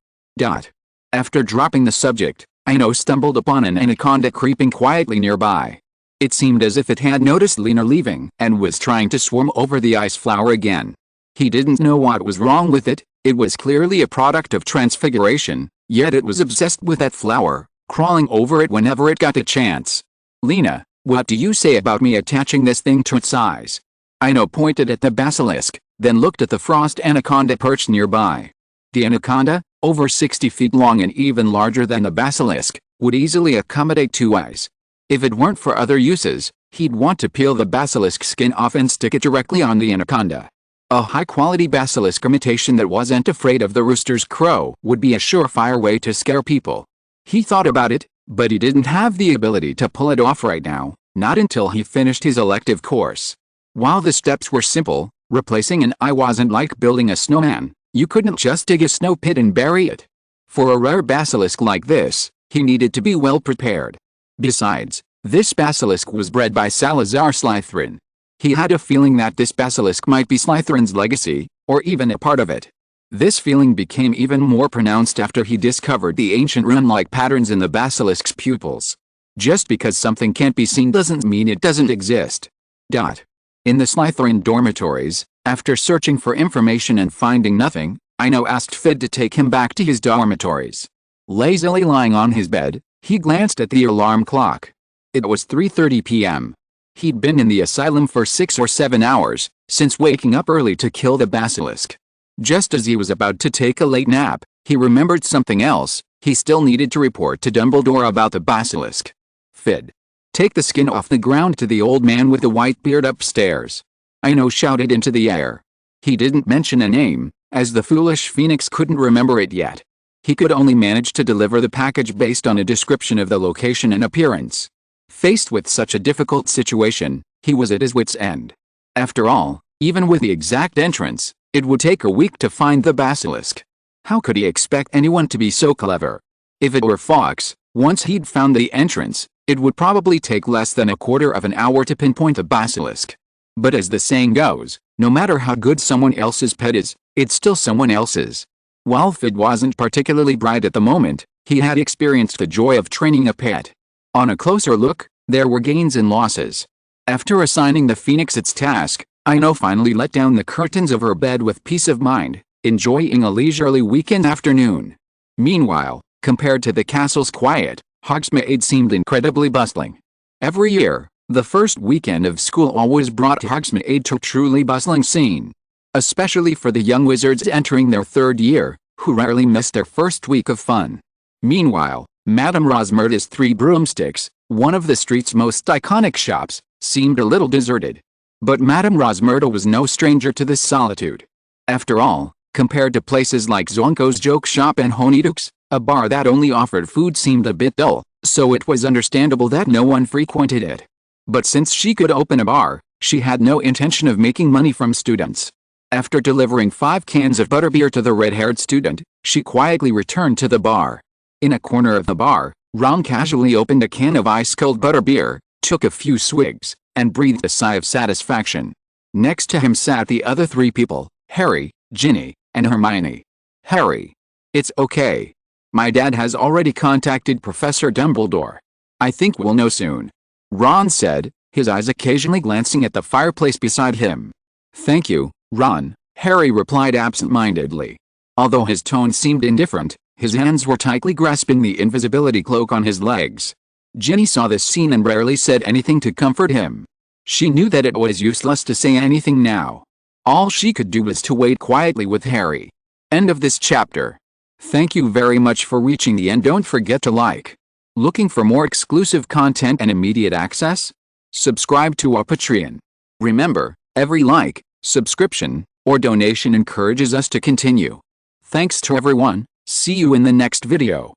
Speaker 1: After dropping the subject, Ino stumbled upon an anaconda creeping quietly nearby. It seemed as if it had noticed Lena leaving and was trying to swarm over the ice flower again. He didn't know what was wrong with it. It was clearly a product of transfiguration, yet it was obsessed with that flower, crawling over it whenever it got a chance. "Lena, what do you say about me attaching this thing to its eyes?" Ino pointed at the basilisk, then looked at the frost anaconda perched nearby. The anaconda, over 60 feet long and even larger than the basilisk, would easily accommodate 2 eyes. If it weren't for other uses, He'd want to peel the basilisk skin off and stick it directly on the anaconda. A high-quality basilisk imitation that wasn't afraid of the rooster's crow would be a surefire way to scare people. He thought about it, but he didn't have the ability to pull it off right now, not until he finished his elective course. While the steps were simple, replacing an eye wasn't like building a snowman. You couldn't just dig a snow pit and bury it. For a rare basilisk like this, he needed to be well prepared. Besides, this basilisk was bred by Salazar Slytherin. He had a feeling that this basilisk might be Slytherin's legacy, or even a part of it. This feeling became even more pronounced after he discovered the ancient rune-like patterns in the basilisk's pupils. Just because something can't be seen doesn't mean it doesn't exist. In the Slytherin dormitories, after searching for information and finding nothing, Ino asked Fid to take him back to his dormitories. Lazily lying on his bed, he glanced at the alarm clock. It was 3:30 p.m. He'd been in the asylum for 6 or 7 hours, since waking up early to kill the basilisk. Just as he was about to take a late nap, he remembered something else. He still needed to report to Dumbledore about the basilisk. Fid, take the skin off the ground to the old man with the white beard upstairs. Ino shouted into the air. He didn't mention a name, as the foolish phoenix couldn't remember it yet. He could only manage to deliver the package based on a description of the location and appearance. Faced with such a difficult situation, he was at his wit's end. After all, even with the exact entrance, it would take a week to find the basilisk. How could he expect anyone to be so clever? If it were Fawkes, once he'd found the entrance, it would probably take less than a quarter of an hour to pinpoint the basilisk. But as the saying goes, no matter how good someone else's pet is, it's still someone else's. While Fid wasn't particularly bright at the moment, he had experienced the joy of training a pet. On a closer look, there were gains and losses. After assigning the phoenix its task, Ino finally let down the curtains of her bed with peace of mind, enjoying a leisurely weekend afternoon. Meanwhile, compared to the castle's quiet, Hogsmeade seemed incredibly bustling. Every year, the first weekend of school always brought Hogsmeade to a truly bustling scene. Especially for the young wizards entering their 3rd year, who rarely missed their first week of fun. Meanwhile, Madame Rosmerta's Three Broomsticks, one of the street's most iconic shops, seemed a little deserted. But Madame Rosmerta was no stranger to this solitude. After all, compared to places like Zonko's Joke Shop and Honeyduke's, a bar that only offered food seemed a bit dull, so it was understandable that no one frequented it. But since she could open a bar, she had no intention of making money from students. After delivering 5 cans of butterbeer to the red-haired student, she quietly returned to the bar. In a corner of the bar, Ron casually opened a can of ice-cold butterbeer, took a few swigs, and breathed a sigh of satisfaction. Next to him sat the other 3 people, Harry, Ginny, and Hermione. Harry. It's okay. My dad has already contacted Professor Dumbledore. I think we'll know soon. Ron said, his eyes occasionally glancing at the fireplace beside him. Thank you, Ron, Harry replied absent-mindedly. Although his tone seemed indifferent, his hands were tightly grasping the invisibility cloak on his legs. Ginny saw this scene and rarely said anything to comfort him. She knew that it was useless to say anything now. All she could do was to wait quietly with Harry. End of this chapter. Thank you very much for reaching the end. Don't forget to like. Looking for more exclusive content and immediate access? Subscribe to our Patreon. Remember, every like, subscription, or donation encourages us to continue. Thanks to everyone. See you in the next video.